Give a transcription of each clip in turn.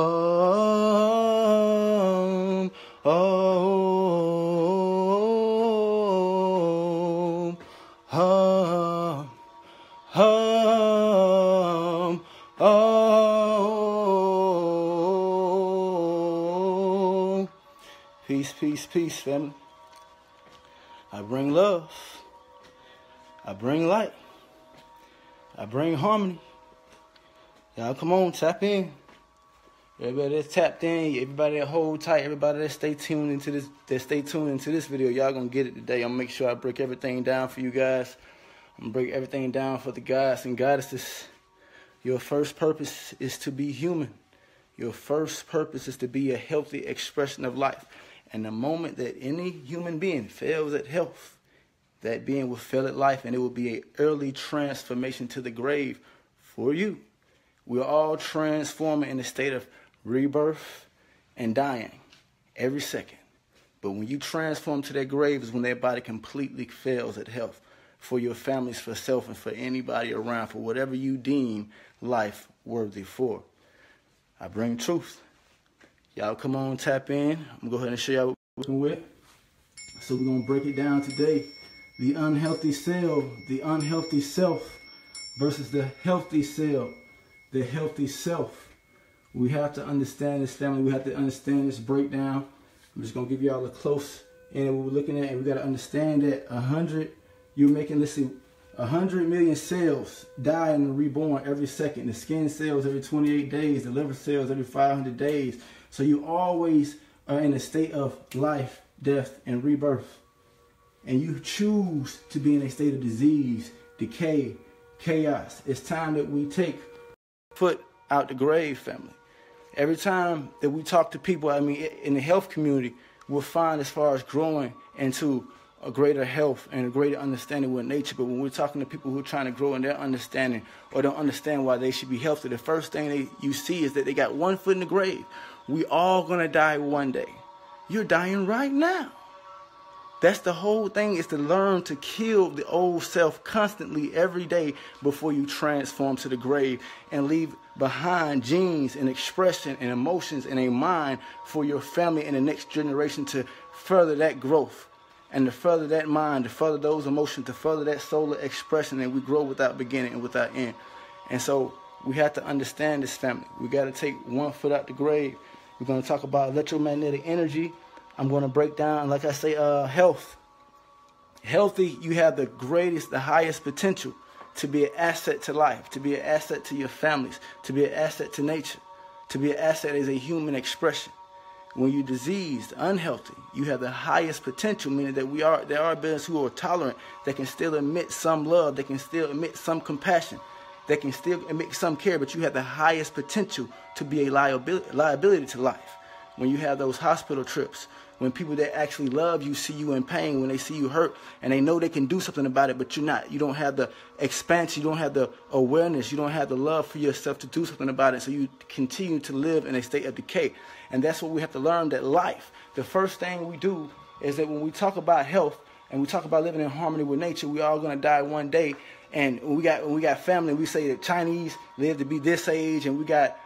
Peace, peace, peace, family. I bring love. I bring light. I bring harmony. Y'all come on, tap in. Everybody that's tapped in, everybody that hold tight, everybody that stay tuned into this, video, y'all gonna get it today. I'm gonna make sure I break everything down for you guys. I'm gonna break everything down for the guys and goddesses. Your first purpose is to be human. Your first purpose is to be a healthy expression of life. And the moment that any human being fails at health, that being will fail at life, and it will be an early transformation to the grave for you. We're all transforming in a state of rebirth and dying every second. But when you transform to that grave is when that body completely fails at health for your families, for self, and for anybody around, for whatever you deem life worthy for. I bring truth. Y'all come on, tap in. I'm going to go ahead and show y'all what we're working with. So we're going to break it down today. The unhealthy cell, the unhealthy self versus the healthy cell, the healthy self. We have to understand this, family. We have to understand this breakdown. I'm just going to give y'all a close in what we're looking at. And we got to understand that 100 million cells die and are reborn every second. The skin cells every 28 days. The liver cells every 500 days. So you always are in a state of life, death, and rebirth. And you choose to be in a state of disease, decay, chaos. It's time that we take foot out the grave, family. Every time that we talk to people, in the health community, we'll find as far as growing into a greater health and a greater understanding with nature. But when we're talking to people who are trying to grow in their understanding or don't understand why they should be healthy, the first thing you see is that they got one foot in the grave. We all gonna die one day. You're dying right now. That's the whole thing, is to learn to kill the old self constantly every day before you transform to the grave and leave behind genes and expression and emotions and a mind for your family and the next generation to further that growth and to further that mind, to further those emotions, to further that solar expression, and we grow without beginning and without end. And so we have to understand this, family. We got to take one foot out the grave. We're going to talk about electromagnetic energy. I'm going to break down, like I say, health. Healthy, you have the greatest, the highest potential to be an asset to life, to be an asset to your families, to be an asset to nature, to be an asset as a human expression. When you're diseased, unhealthy, you have the highest potential, meaning that there are beings who are tolerant, that can still emit some love, that can still emit some compassion, that can still emit some care, but you have the highest potential to be a liability to life. When you have those hospital trips, when people that actually love you see you in pain, when they see you hurt, and they know they can do something about it, but you're not. You don't have the expansion, you don't have the awareness, you don't have the love for yourself to do something about it, so you continue to live in a state of decay. And that's what we have to learn, that life, the first thing we do is that when we talk about health and we talk about living in harmony with nature, we all going to die one day. And when we got family, we say that Chinese live to be this age, and we got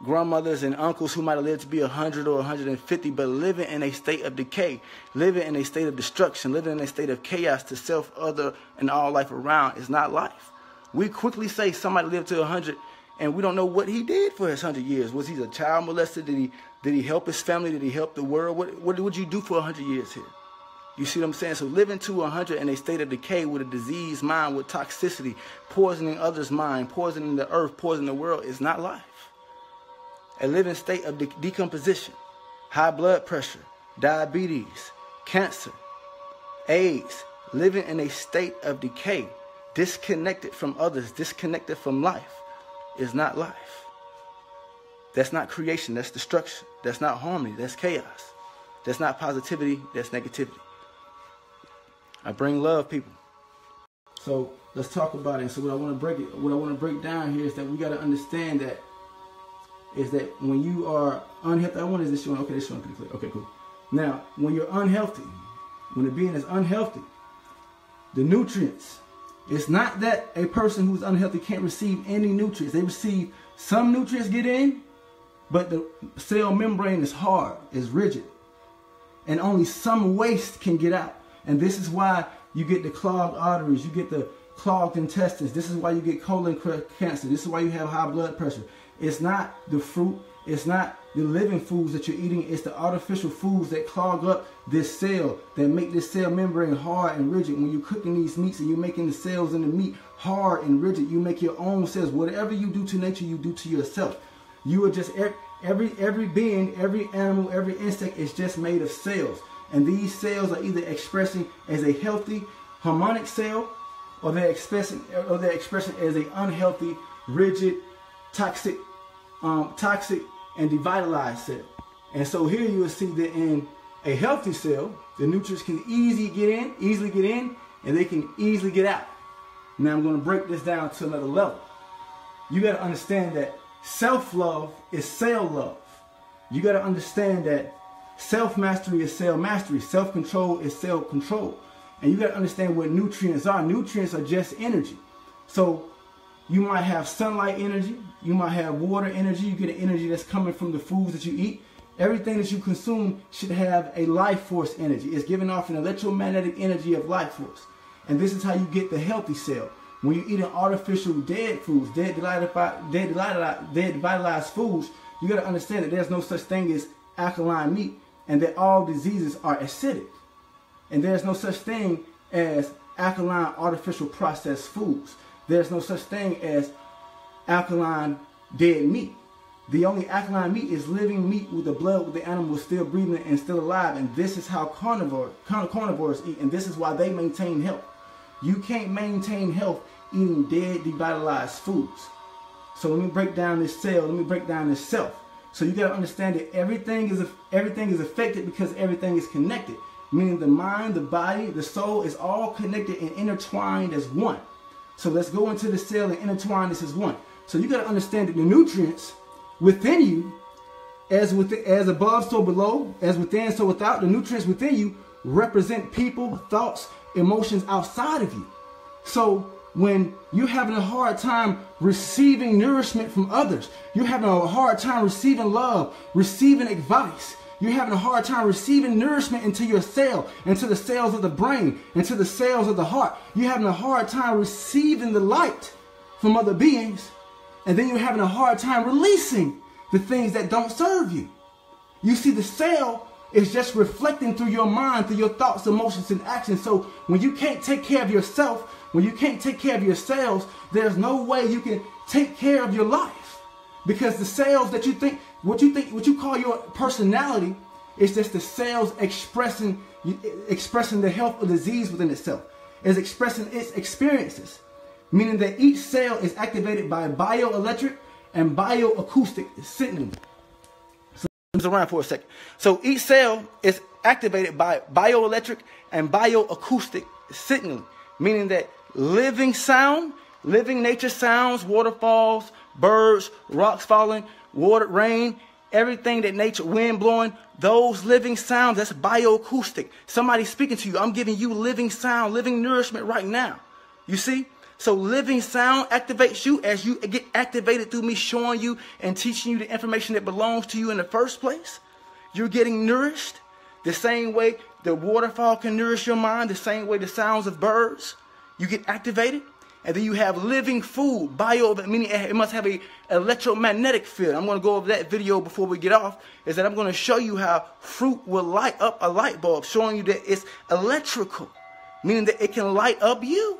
grandmothers and uncles who might have lived to be 100 or 150, but living in a state of decay, living in a state of destruction, living in a state of chaos to self, other, and all life around is not life. We quickly say somebody lived to 100, and we don't know what he did for his 100 years. Was he a child molester? Did he help his family? Did he help the world? What would you do for 100 years here? You see what I'm saying? So living to 100 in a state of decay with a diseased mind, with toxicity, poisoning others' mind, poisoning the earth, poisoning the world is not life. A living state of decomposition, high blood pressure, diabetes, cancer, AIDS, living in a state of decay, disconnected from others, disconnected from life, is not life. That's not creation, that's destruction. That's not harmony, that's chaos. That's not positivity, that's negativity. I bring love, people. So let's talk about it. So what I want to break down here is that we got to understand that when you are unhealthy, is this showing? Okay, this showing pretty clear. Okay, cool. Now, when you're unhealthy, when the being is unhealthy, the nutrients, it's not that a person who's unhealthy can't receive any nutrients. They receive some nutrients, get in, but the cell membrane is hard, is rigid, and only some waste can get out. And this is why you get the clogged arteries, you get the clogged intestines. This is why you get colon cancer. This is why you have high blood pressure. It's not the fruit, it's not the living foods that you're eating, it's the artificial foods that clog up this cell, that make this cell membrane hard and rigid. When you're cooking these meats and you're making the cells in the meat hard and rigid, you make your own cells. Whatever you do to nature, you do to yourself. You are just, every being, every animal, every insect is just made of cells. And these cells are either expressing as a healthy, harmonic cell, or they're expressing as an unhealthy, rigid, toxic, and devitalized cell. And so here you will see that in a healthy cell, the nutrients can easily get in, and they can easily get out. Now I'm going to break this down to another level. You got to understand that self-love is cell love. You got to understand that self-mastery is cell mastery. Self-control is cell control. And you got to understand what nutrients are. Nutrients are just energy. So you might have sunlight energy. You might have water energy. You get an energy that's coming from the foods that you eat. Everything that you consume should have a life force energy. It's giving off an electromagnetic energy of life force. And this is how you get the healthy cell. When you eat an artificial dead foods, dead devitalized foods, you got to understand that there's no such thing as alkaline meat, and that all diseases are acidic. And there's no such thing as alkaline artificial processed foods. There's no such thing as alkaline dead meat. The only alkaline meat is living meat with the blood with the animal still breathing and still alive. And this is how carnivores eat, and this is why they maintain health. You can't maintain health eating dead, devitalized foods. So let me break down this cell. Let me break down this self. So you got to understand that everything is affected because everything is connected. Meaning the mind, the body, the soul is all connected and intertwined as one. So let's go into the cell and intertwine this as one. So you got to understand that the nutrients within you, as above so below, as within so without, the nutrients within you represent people, thoughts, emotions outside of you. So when you're having a hard time receiving nourishment from others, you're having a hard time receiving love, receiving advice, you're having a hard time receiving nourishment into your cell, into the cells of the brain, into the cells of the heart. You're having a hard time receiving the light from other beings, and then you're having a hard time releasing the things that don't serve you. You see, the cell is just reflecting through your mind, through your thoughts, emotions, and actions. So when you can't take care of yourself, when you can't take care of your cells, there's no way you can take care of your life. Because the cells that you think, what you call your personality, is just the cells expressing the health or disease within itself. It's expressing its experiences. Meaning that each cell is activated by bioelectric and bioacoustic signaling. So let's around for a second. So each cell is activated by bioelectric and bioacoustic signaling. Meaning that living sound, living nature sounds, waterfalls, birds, rocks falling, water, rain, everything that nature, wind blowing, those living sounds, that's bioacoustic. Somebody speaking to you, I'm giving you living sound, living nourishment right now. You see? So living sound activates you as you get activated through me showing you and teaching you the information that belongs to you in the first place. You're getting nourished the same way the waterfall can nourish your mind, the same way the sounds of birds. You get activated. And then you have living food, meaning it must have an electromagnetic field. I'm going to go over that video before we get off, is that I'm going to show you how fruit will light up a light bulb, showing you that it's electrical, meaning that it can light up you.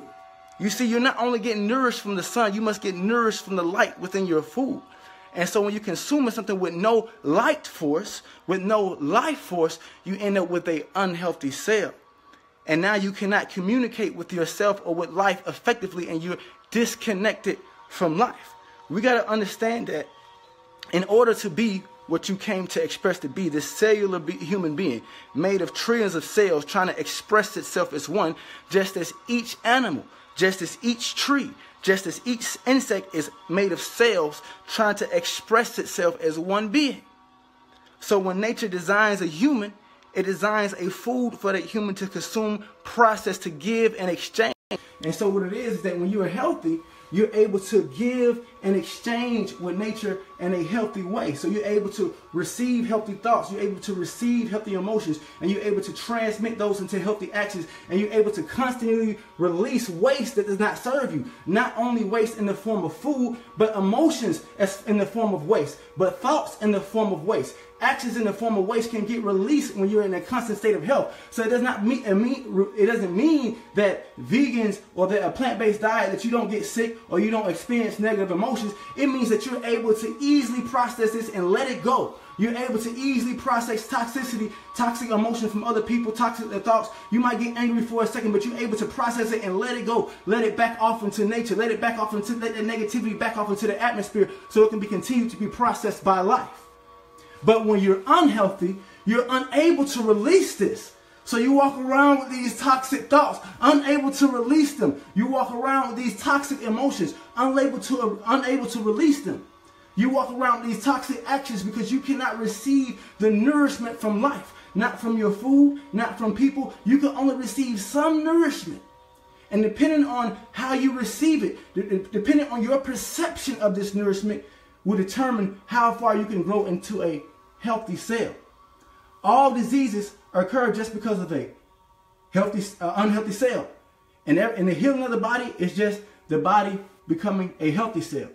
You see, you're not only getting nourished from the sun, you must get nourished from the light within your food. And so when you're consuming something with no light force, with no life force, you end up with an unhealthy cell. And now you cannot communicate with yourself or with life effectively, and you're disconnected from life. We got to understand that in order to be what you came to express to be, this cellular human being made of trillions of cells trying to express itself as one, just as each animal, just as each tree, just as each insect is made of cells trying to express itself as one being. So when nature designs a human, it designs a food for that human to consume, process, to give, and exchange. And so what it is that when you are healthy, you're able to give and exchange with nature in a healthy way. So you're able to receive healthy thoughts, you're able to receive healthy emotions, and you're able to transmit those into healthy actions, and you're able to constantly release waste that does not serve you. Not only waste in the form of food, but emotions as in the form of waste, but thoughts in the form of waste. Actions in the form of waste can get released when you're in a constant state of health. So it does not mean it doesn't mean that vegans or that a plant-based diet that you don't get sick or you don't experience negative emotions. It means that you're able to easily process this and let it go. You're able to easily process toxicity, toxic emotions from other people, toxic thoughts. You might get angry for a second, but you're able to process it and let it go. Let it back off into nature. Let that negativity back off into the atmosphere so it can be continued to be processed by life. But when you're unhealthy, you're unable to release this. So you walk around with these toxic thoughts, unable to release them. You walk around with these toxic emotions, unable to release them. You walk around with these toxic actions because you cannot receive the nourishment from life. Not from your food, not from people. You can only receive some nourishment. And depending on how you receive it, depending on your perception of this nourishment, will determine how far you can grow into a healthy cell. All diseases occur just because of a unhealthy cell. And the healing of the body is just the body becoming a healthy cell.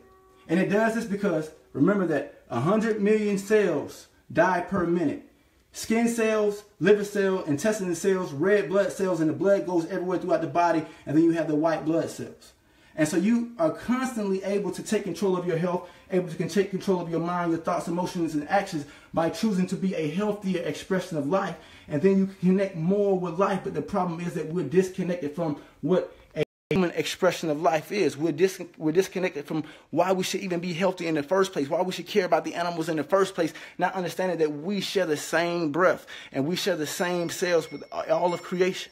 And it does this because, remember that 100 million cells die per minute. Skin cells, liver cells, intestinal cells, red blood cells, and the blood goes everywhere throughout the body. And then you have the white blood cells. And so you are constantly able to take control of your health, able to take control of your mind, your thoughts, emotions, and actions by choosing to be a healthier expression of life. And then you can connect more with life. But the problem is that we're disconnected from what a human expression of life is. We're disconnected from why we should even be healthy in the first place, why we should care about the animals in the first place, not understanding that we share the same breath and we share the same cells with all of creation.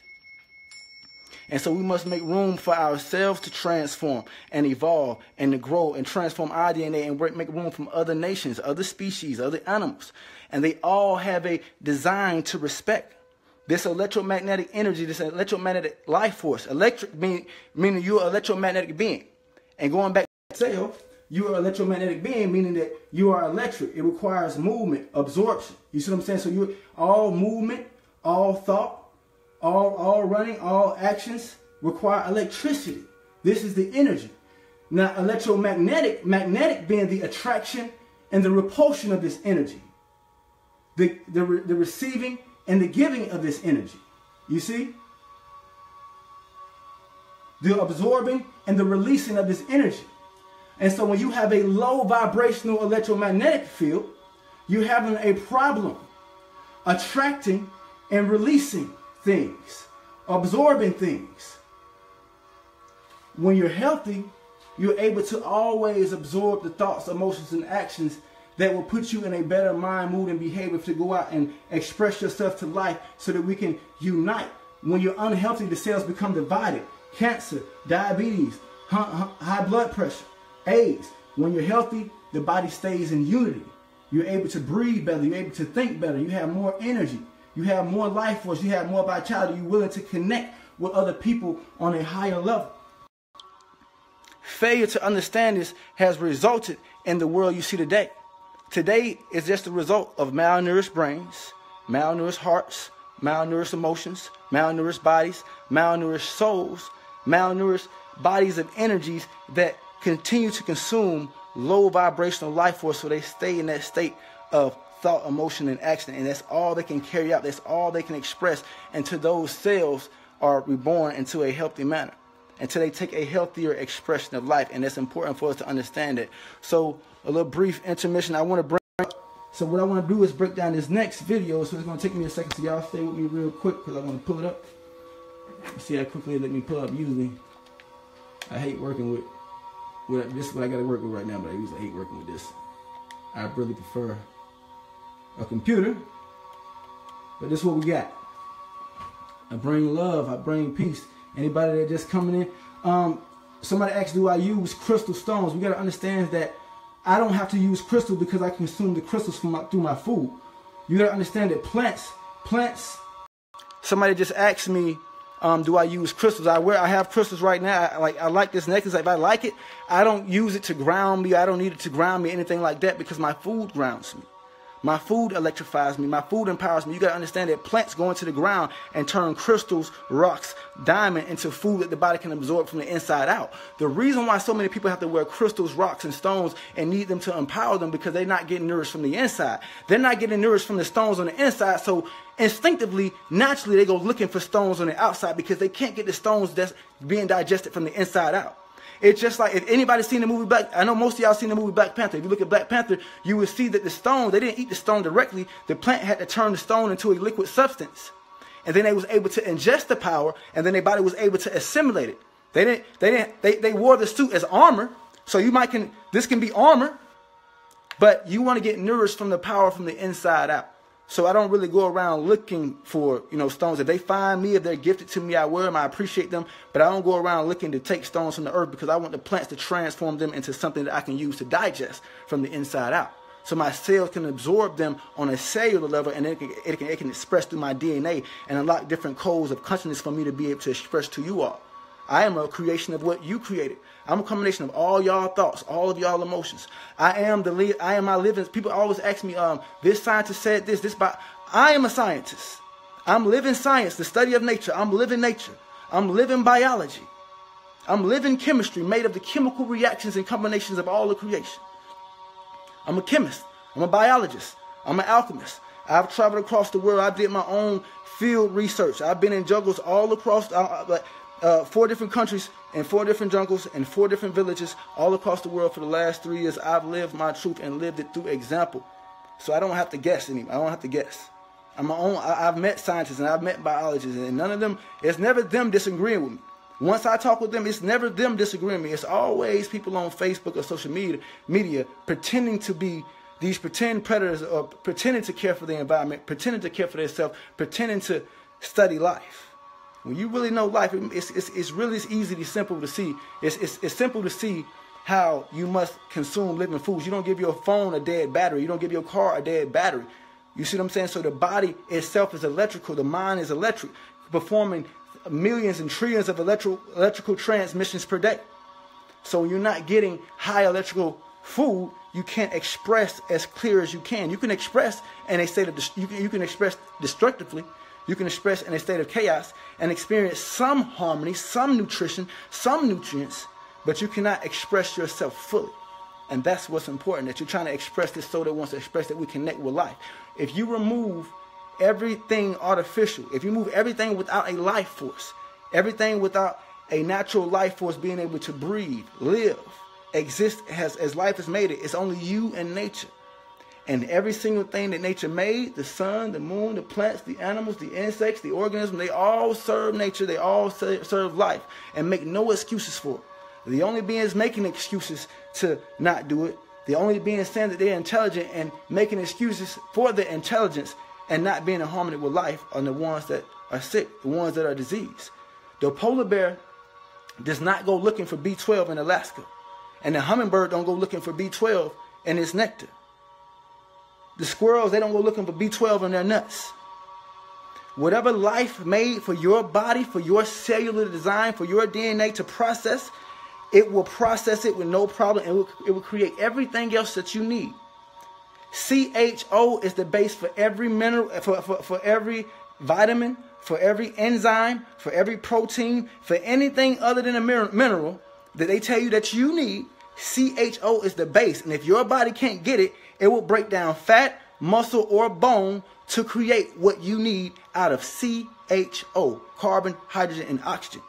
And so we must make room for ourselves to transform and evolve and to grow and transform our DNA and make room from other nations, other species, other animals. And they all have a design to respect this electromagnetic energy, this electromagnetic life force. Electric meaning you're an electromagnetic being. And going back to cell, you are an electromagnetic being, meaning that you are electric. It requires movement, absorption. You see what I'm saying? So you're all movement, all thought, all running, all actions require electricity. This is the energy. Now, electromagnetic, magnetic being the attraction and the repulsion of this energy. The receiving and the giving of this energy. You see? The absorbing and the releasing of this energy. And so when you have a low vibrational electromagnetic field, you're having a problem attracting and releasing things, absorbing things. When you're healthy, you're able to always absorb the thoughts, emotions, and actions that will put you in a better mind, mood, and behavior to go out and express yourself to life so that we can unite. When you're unhealthy, the cells become divided. Cancer, diabetes, high blood pressure, AIDS. When you're healthy, the body stays in unity. You're able to breathe better. You're able to think better. You have more energy. You have more life force. You have more vitality. You're willing to connect with other people on a higher level. Failure to understand this has resulted in the world you see today. Today is just the result of malnourished brains, malnourished hearts, malnourished emotions, malnourished bodies, malnourished souls, malnourished bodies of energies that continue to consume low vibrational life force, so they stay in that state of thought, emotion, and action, and that's all they can carry out. That's all they can express until those cells are reborn into a healthy manner, until they take a healthier expression of life. And that's important for us to understand it. So a little brief intermission I want to bring up. So what I want to do is break down this next video. So it's going to take me a second, so y'all stay with me real quick because I want to pull it up. See how quickly it let me pull up. Usually I hate working with this is what I got to work with right now, but I usually hate working with this. I really prefer a computer, but this is what we got. I bring love, I bring peace. Anybody that just coming in, somebody asked, do I use crystal stones? We got to understand that I don't have to use crystal because I consume the crystals through my food. You got to understand that plants. Somebody just asked me, do I use crystals? I have crystals right now. I like this necklace. If I like it, I don't use it to ground me. I don't need it to ground me, anything like that, because my food grounds me. My food electrifies me. My food empowers me. You got to understand that plants go into the ground and turn crystals, rocks, diamond into food that the body can absorb from the inside out. The reason why so many people have to wear crystals, rocks, and stones and need them to empower them, because they're not getting nourished from the inside. They're not getting nourished from the stones on the inside. So instinctively, naturally, they go looking for stones on the outside because they can't get the stones that's being digested from the inside out. It's just like, if anybody's seen the movie I know most of y'all seen the movie Black Panther. If you look at Black Panther, you will see that the stone, they didn't eat the stone directly. The plant had to turn the stone into a liquid substance. And then they was able to ingest the power, and then their body was able to assimilate it. They wore the suit as armor. So this can be armor, but you want to get nourished from the power from the inside out. So I don't really go around looking for, stones. If they find me, if they're gifted to me, I wear them. I appreciate them. But I don't go around looking to take stones from the earth, because I want the plants to transform them into something that I can use to digest from the inside out. So my cells can absorb them on a cellular level, and it can express through my DNA and unlock different codes of consciousness for me to be able to express to you all. I am a creation of what you created. I'm a combination of all y'all thoughts, all of y'all emotions. I am my living. People always ask me, this scientist said this, I am a scientist. I'm living science, the study of nature. I'm living nature. I'm living biology. I'm living chemistry, made of the chemical reactions and combinations of all of creation. I'm a chemist. I'm a biologist. I'm an alchemist. I've traveled across the world. I did my own field research. I've been in jungles all across 4 different countries and 4 different jungles and 4 different villages all across the world for the last 3 years. I've lived my truth and lived it through example. So I don't have to guess anymore. I don't have to guess. I've met scientists and I've met biologists, and none of them, it's never them disagreeing with me. Once I talk with them, it's never them disagreeing with me. It's always people on Facebook or social media pretending to be these pretend predators, or pretending to care for the environment, pretending to care for themselves, pretending to study life. When you really know life, it's really easy, simple to see. It's simple to see how you must consume living foods. You don't give your phone a dead battery. You don't give your car a dead battery. You see what I'm saying? So the body itself is electrical. The mind is electric, performing millions and trillions of electrical transmissions per day. So when you're not getting high electrical food, you can't express as clear as you can. You can express in a state of you can express destructively. You can express in a state of chaos and experience some harmony, some nutrition, some nutrients, but you cannot express yourself fully. And that's what's important, that you're trying to express this soul that wants to express that we connect with life. If you remove everything artificial, if you move everything without a life force, everything without a natural life force being able to breathe, live, exist as life has made it, it's only you and nature. And every single thing that nature made, the sun, the moon, the plants, the animals, the insects, the organisms, they all serve nature. They all serve life and make no excuses for it. The only beings making excuses to not do it, the only beings saying that they're intelligent and making excuses for their intelligence and not being in harmony with life, are the ones that are sick, the ones that are diseased. The polar bear does not go looking for B12 in Alaska. And the hummingbird don't go looking for B12 in its nectar. The squirrels, they don't go looking for B12 in their nuts. Whatever life made for your body, for your cellular design, for your DNA to process, it will process it with no problem, and it will create everything else that you need. CHO is the base for every mineral, for every vitamin, for every enzyme, for every protein, for anything other than a mineral that they tell you that you need. CHO is the base, and if your body can't get it, it will break down fat, muscle, or bone to create what you need out of CHO, carbon, hydrogen, and oxygen,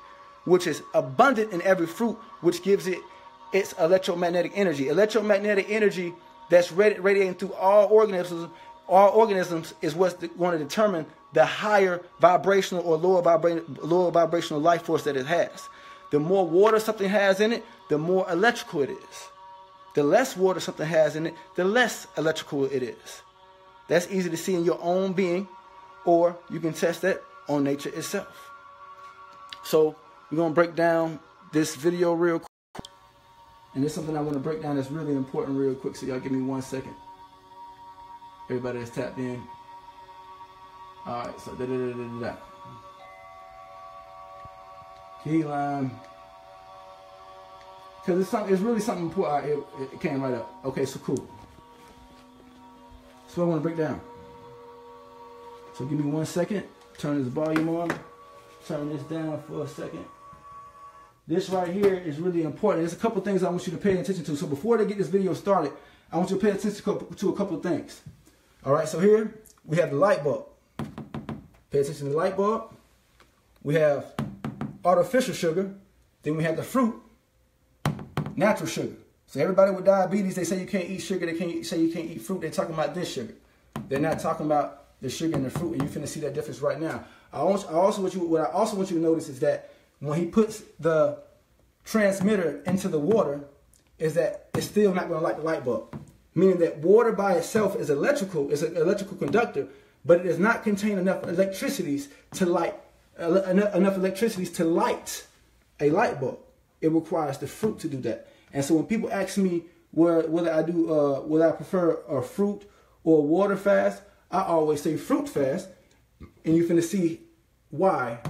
which is abundant in every fruit, which gives it its electromagnetic energy. Electromagnetic energy that's radiating through all organisms is what's going to determine the higher vibrational or lower vibrational life force that it has. The more water something has in it, the more electrical it is. The less water something has in it, the less electrical it is. That's easy to see in your own being, or you can test that on nature itself. So we're going to break down this video real quick. And there's something I want to break down that's really important real quick, so y'all give me 1 second. Everybody that's tapped in. Alright, so Key lime. Because it's really something important. It came right up. Okay, so cool. So I want to break down. So give me 1 second. Turn this volume on. Turn this down for a second. This right here is really important. There's a couple things I want you to pay attention to. So before they get this video started, I want you to pay attention to a couple of things. All right, so here we have the light bulb. Pay attention to the light bulb. We have artificial sugar. Then we have the fruit, natural sugar. So everybody with diabetes, they say you can't eat sugar. They say you can't eat fruit. They're talking about this sugar. They're not talking about the sugar and the fruit. And you're finna see that difference right now. What I also want you to notice is that when he puts the transmitter into the water, is that it's still not going to light the light bulb. Meaning that water by itself is an electrical conductor, but it does not contain enough electricities to light a light bulb. It requires the fruit to do that. And so when people ask me whether I prefer a fruit or a water fast, I always say fruit fast, and you're finna see why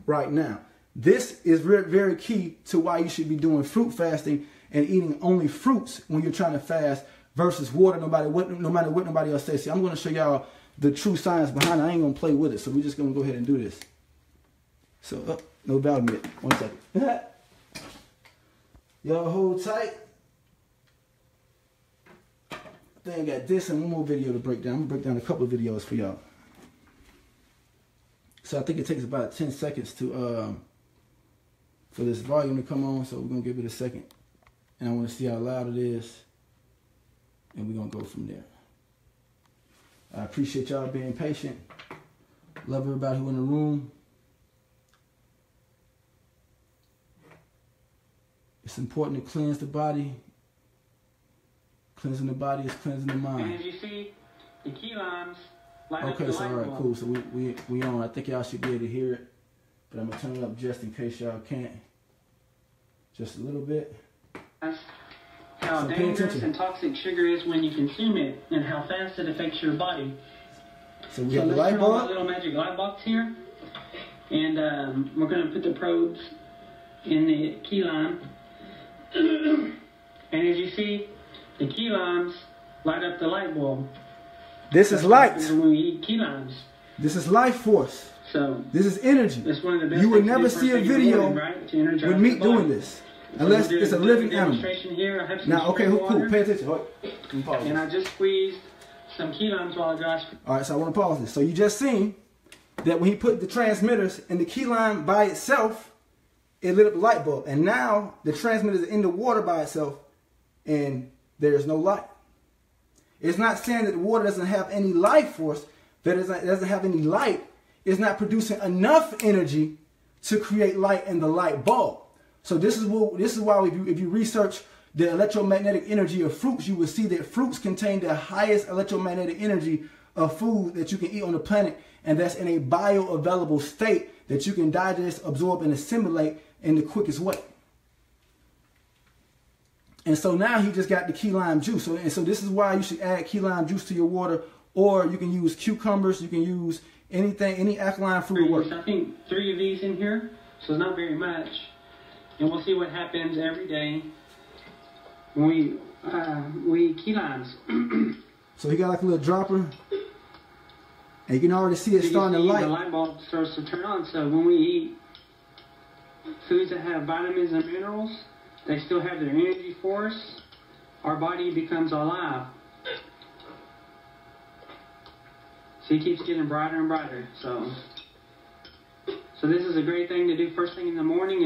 right now. This is very, very key to why you should be doing fruit fasting and eating only fruits when you're trying to fast versus water, no matter what nobody else says. See, I'm going to show y'all the true science behind it. I ain't going to play with it, so we're just going to go ahead and do this. So, no value yet. 1 second. Y'all hold tight. Then I got this and one more video to break down. I'm going to break down a couple of videos for y'all. So I think it takes about 10 seconds to for this volume to come on, so we're going to give it a second. And I want to see how loud it is. And we're going to go from there. I appreciate y'all being patient. Love everybody who in the room. It's important to cleanse the body. Cleansing the body is cleansing the mind. And as you see, the key limes light up okay, the so light all right, bulb. cool. So we on. I think y'all should be able to hear it. But I'm going to turn it up just in case y'all can't. Just a little bit. How dangerous and toxic sugar is when you consume it, and how fast it affects your body. So we have the light let's turn on bulb. the little magic light box here, and we're going to put the probes in the key lime. And as you see, the key limes light up the light bulb. This is light. When we eat key limes. This is life force. So this is energy. That's one of the best you would things to never do see a first thing in the video morning, right? To energize with me the body. doing this. Unless it's a living animal. Here. I have some Now, okay, spring cool. water, Pay attention. Hold. and I just squeezed some key limes while I dry. All right, so I want to pause this. So you just seen that when he put the transmitters in the key lime by itself, it lit up the light bulb. And now the transmitter is in the water by itself, and there is no light. It's not saying that the water doesn't have any life force, that it doesn't have any light. It's not producing enough energy to create light in the light bulb. So this is why if you research the electromagnetic energy of fruits, you will see that fruits contain the highest electromagnetic energy of food that you can eat on the planet, and that's in a bioavailable state that you can digest, absorb, and assimilate in the quickest way. And so now he just got the key lime juice. So this is why you should add key lime juice to your water, or you can use cucumbers, you can use anything, any alkaline fruit will work. I think 3 of these in here, so it's not very much. And we'll see what happens every day when we eat key limes. So he got like a little dropper, and you can already see it starting to light. The light bulb starts to turn on. So when we eat foods that have vitamins and minerals, they still have their energy for us. Our body becomes alive. So it keeps getting brighter and brighter. So this is a great thing to do first thing in the morning.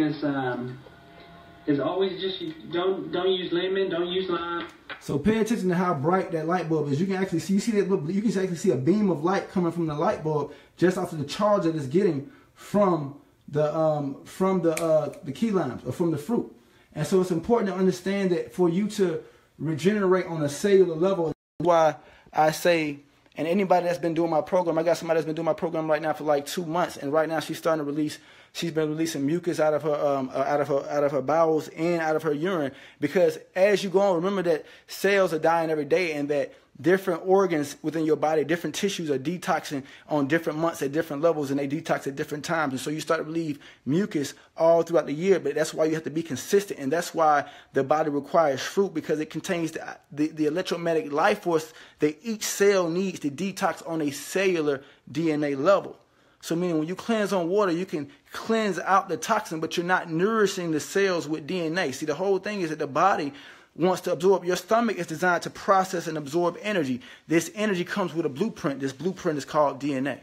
Is always just don't use lemon, don't use lime. So pay attention to how bright that light bulb is. You can actually see you can actually see a beam of light coming from the light bulb just off of the charge that it's getting from the key limes or from the fruit. And so it's important to understand that for you to regenerate on a cellular level, why I say, and anybody that's been doing my program, I got somebody that's been doing my program right now for like 2 months, and right now she's starting to release. She's been releasing mucus out of her bowels and out of her urine, because as you go on, remember that cells are dying every day, and that different organs within your body, different tissues are detoxing on different months at different levels, and they detox at different times. And so you start to relieve mucus all throughout the year, but that's why you have to be consistent. And that's why the body requires fruit, because it contains the electromagnetic life force that each cell needs to detox on a cellular DNA level. So meaning when you cleanse on water, you can cleanse out the toxin, but you're not nourishing the cells with DNA. See, the whole thing is that the body wants to absorb. Your stomach is designed to process and absorb energy. This energy comes with a blueprint. This blueprint is called DNA.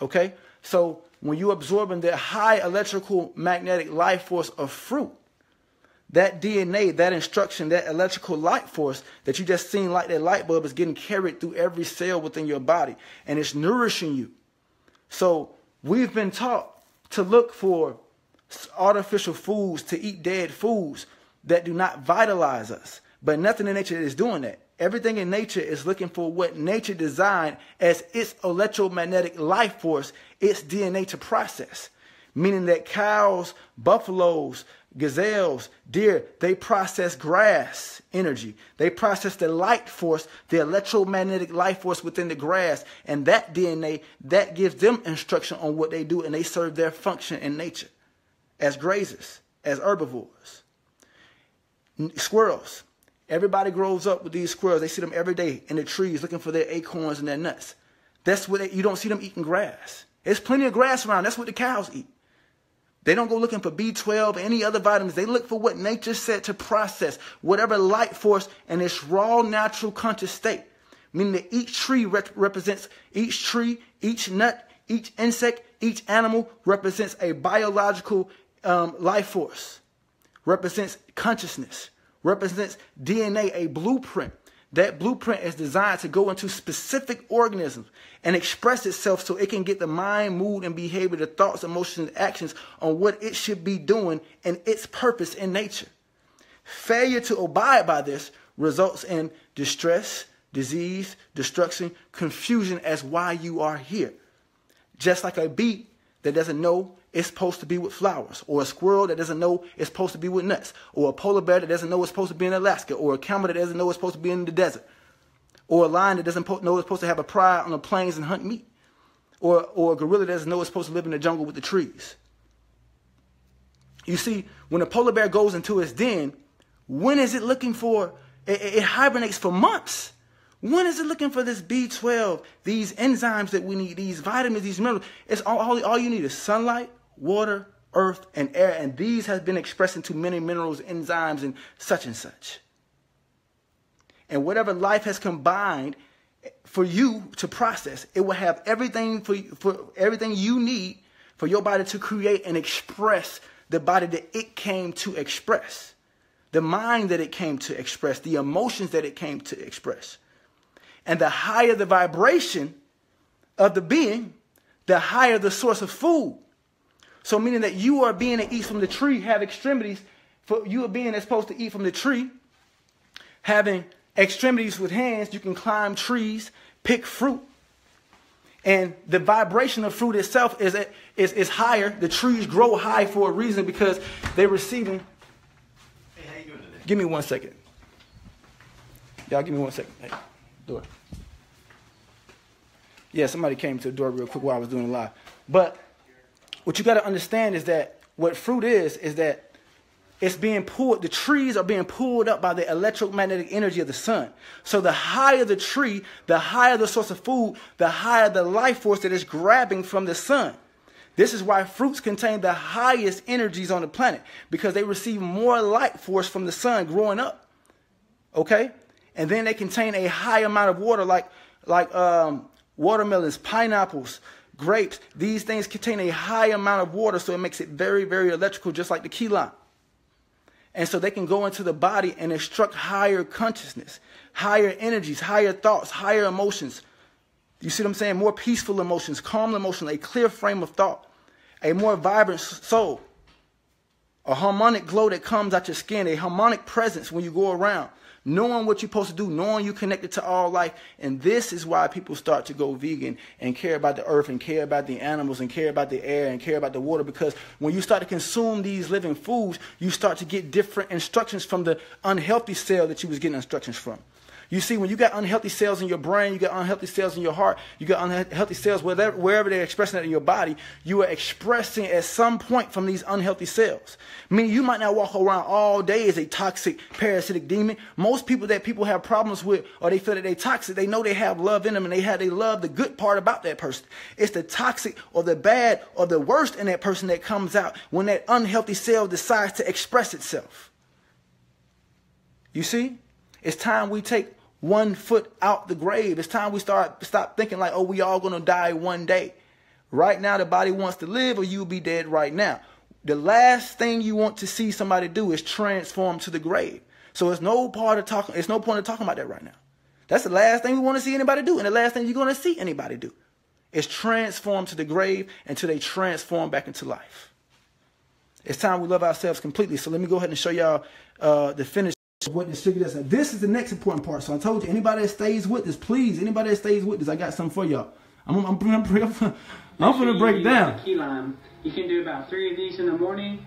Okay? So when you absorbing the high electrical magnetic life force of fruit, that DNA, that instruction, that electrical light force that you just seen like that light bulb is getting carried through every cell within your body, and it's nourishing you. So we've been taught to look for artificial foods, to eat dead foods that do not vitalize us. But nothing in nature is doing that. Everything in nature is looking for what nature designed as its electromagnetic life force, its DNA to process. Meaning that cows, buffaloes, gazelles, deer, they process grass energy. They process the light force, the electromagnetic life force within the grass. And that DNA, that gives them instruction on what they do, and they serve their function in nature as grazers, as herbivores. Squirrels. Everybody grows up with these squirrels. They see them every day in the trees looking for their acorns and their nuts. That's what you don't see them eating grass. There's plenty of grass around. That's what the cows eat. They don't go looking for B12 or any other vitamins. They look for what nature said to process, whatever light force in its raw, natural, conscious state. Meaning that each tree represents, each tree, each nut, each insect, each animal represents a biological life force, represents consciousness, represents DNA, a blueprint. That blueprint is designed to go into specific organisms and express itself so it can get the mind, mood, and behavior, the thoughts, emotions, and actions on what it should be doing and its purpose in nature. Failure to abide by this results in distress, disease, destruction, confusion as why you are here. Just like a bee that doesn't know it's supposed to be with flowers, or a squirrel that doesn't know it's supposed to be with nuts, or a polar bear that doesn't know it's supposed to be in Alaska, or a camel that doesn't know it's supposed to be in the desert, or a lion that doesn't know it's supposed to have a pride on the plains and hunt meat, or a gorilla that doesn't know it's supposed to live in the jungle with the trees. You see, when a polar bear goes into its den, when is it looking for? It hibernates for months. When is it looking for this B12, these enzymes that we need, these vitamins, these minerals? It's all you need is sunlight, water, earth, and air. And these have been expressed into many minerals, enzymes, and such. And whatever life has combined for you to process, it will have everything for everything you need for your body to create and express the body that it came to express, the mind that it came to express, the emotions that it came to express. And the higher the vibration of the being, the higher the source of food. So meaning that you are a being that eats from the tree, have extremities. For you a being that's supposed to eat from the tree, having extremities with hands, you can climb trees, pick fruit. And the vibration of fruit itself is higher. The trees grow high for a reason, because they're receiving. Hey, how you doing today? Give me 1 second. Y'all give me 1 second. Hey, door. Yeah, somebody came to the door real quick while I was doing the live. But what you got to understand is that what fruit is that it's being pulled, the trees are being pulled up by the electromagnetic energy of the sun. So the higher the tree, the higher the source of food, the higher the life force that is grabbing from the sun. This is why fruits contain the highest energies on the planet, because they receive more light force from the sun growing up. Okay? And then they contain a high amount of water, like watermelons, pineapples, grapes. These things contain a high amount of water, so it makes it very, very electrical, just like the key lime. And so they can go into the body and instruct higher consciousness, higher energies, higher thoughts, higher emotions. You see what I'm saying? More peaceful emotions, calm emotions, a clear frame of thought, a more vibrant soul, a harmonic glow that comes out your skin, a harmonic presence when you go around, knowing what you're supposed to do, knowing you're connected to all life. And this is why people start to go vegan and care about the earth and care about the animals and care about the air and care about the water. Because when you start to consume these living foods, you start to get different instructions from the unhealthy cell that you was getting instructions from. You see, when you got unhealthy cells in your brain, you got unhealthy cells in your heart, you got unhealthy cells wherever they're expressing it in your body, you are expressing at some point from these unhealthy cells. Meaning you might not walk around all day as a toxic, parasitic demon. Most people that people have problems with, or they feel that they're toxic, they know they have love in them, and they love the good part about that person. It's the toxic or the bad or the worst in that person that comes out when that unhealthy cell decides to express itself. You see? It's time we take one foot out the grave. It's time we stop thinking like, oh, we all going to die one day. Right now, the body wants to live, or you'll be dead right now. The last thing you want to see somebody do is transform to the grave. So it's no point of talking about that right now. That's the last thing we want to see anybody do. And the last thing you're going to see anybody do is transform to the grave until they transform back into life. It's time we love ourselves completely. So let me go ahead and show y'all the finish of what this sugar does. Now, this is the next important part. So I told you, anybody that stays with this, please, anybody that stays with this, I got something for y'all. I'm going to break down. Key lime. You can do about 3 of these in the morning.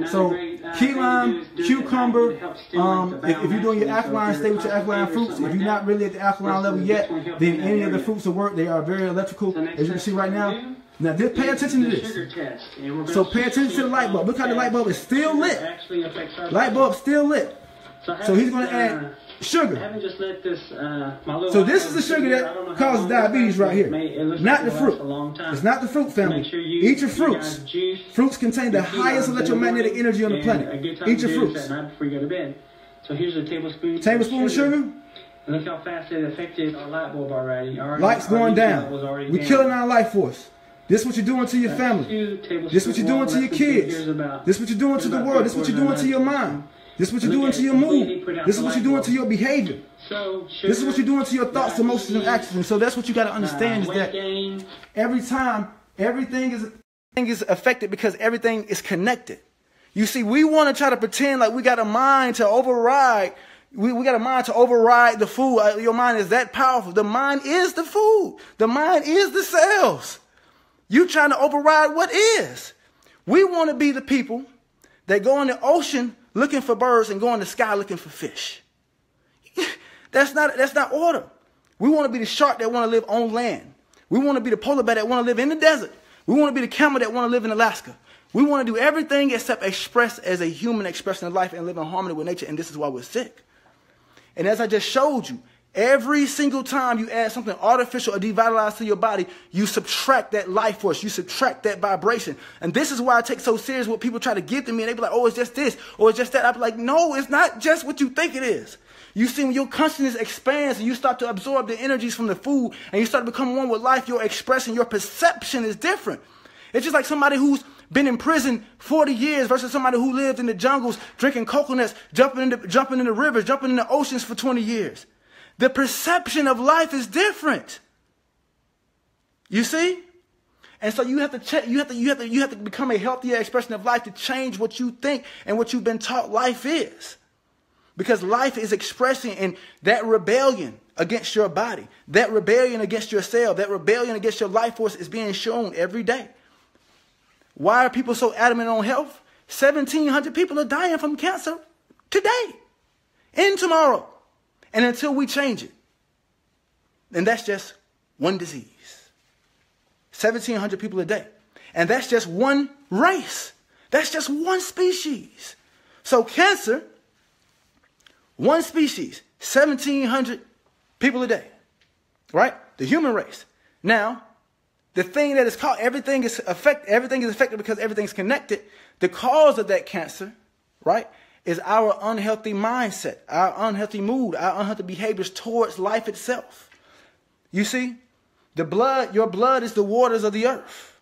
So key lime, cucumber, if you're doing your alkaline, stay with your alkaline fruits. If you're not really at the alkaline level yet, then any of the fruits will work. They are very electrical, as you can see right now. Now, just pay attention to this. So pay attention to the light bulb. Look how the light bulb is still lit. Light bulb still lit. So he's going to add sugar. So this is the sugar that causes diabetes right here. Not the fruit. It's not the fruit family. Eat your fruits. Fruits contain the highest electromagnetic energy on the planet. Eat your fruits. So here's a tablespoon. Tablespoon of sugar. And look how fast it affected our light bulb already. Light's going down. We're killing our life force. This is what you're doing to your family. This is what you're doing to your kids. This is what you're doing to the world. This is what you're doing to your mind. This is what you're doing to your mood. This is what you're doing to your behavior. This is what you're doing to your thoughts, emotions, and actions. And so that's what you got to understand is that every time, everything is affected because everything is connected. You see, we want to try to pretend like we got a mind to override. We got a mind to override the food. Your mind is that powerful. The mind is the food. The mind is the cells. You trying to override what is. We want to be the people that go in the ocean looking for birds and go in the sky looking for fish. That's not order. We want to be the shark that want to live on land. We want to be the polar bear that want to live in the desert. We want to be the camel that want to live in Alaska. We want to do everything except express as a human expression of life and live in harmony with nature. And this is why we're sick. And as I just showed you, every single time you add something artificial or devitalized to your body, you subtract that life force. You subtract that vibration. And this is why I take so serious what people try to give to me. And they be like, oh, it's just this or it's just that. I be like, no, it's not just what you think it is. You see, when your consciousness expands and you start to absorb the energies from the food and you start to become one with life, your expression, your perception is different. It's just like somebody who's been in prison 40 years versus somebody who lived in the jungles, drinking coconuts, jumping in the rivers, jumping in the oceans for 20 years. The perception of life is different. You see? And so you have to check, you have to become a healthier expression of life to change what you think and what you've been taught life is. Because life is expressing in that rebellion against your body, that rebellion against your cell, that rebellion against your life force is being shown every day. Why are people so adamant on health? 1,700 people are dying from cancer today and tomorrow. And until we change it, then that's just one disease. 1,700 people a day. And that's just one race. That's just one species. So cancer, one species, 1,700 people a day. Right? The human race. Now, the thing that is called, everything is affected because everything's connected. The cause of that cancer, right, is our unhealthy mindset, our unhealthy mood, our unhealthy behaviors towards life itself. You see, your blood is the waters of the earth.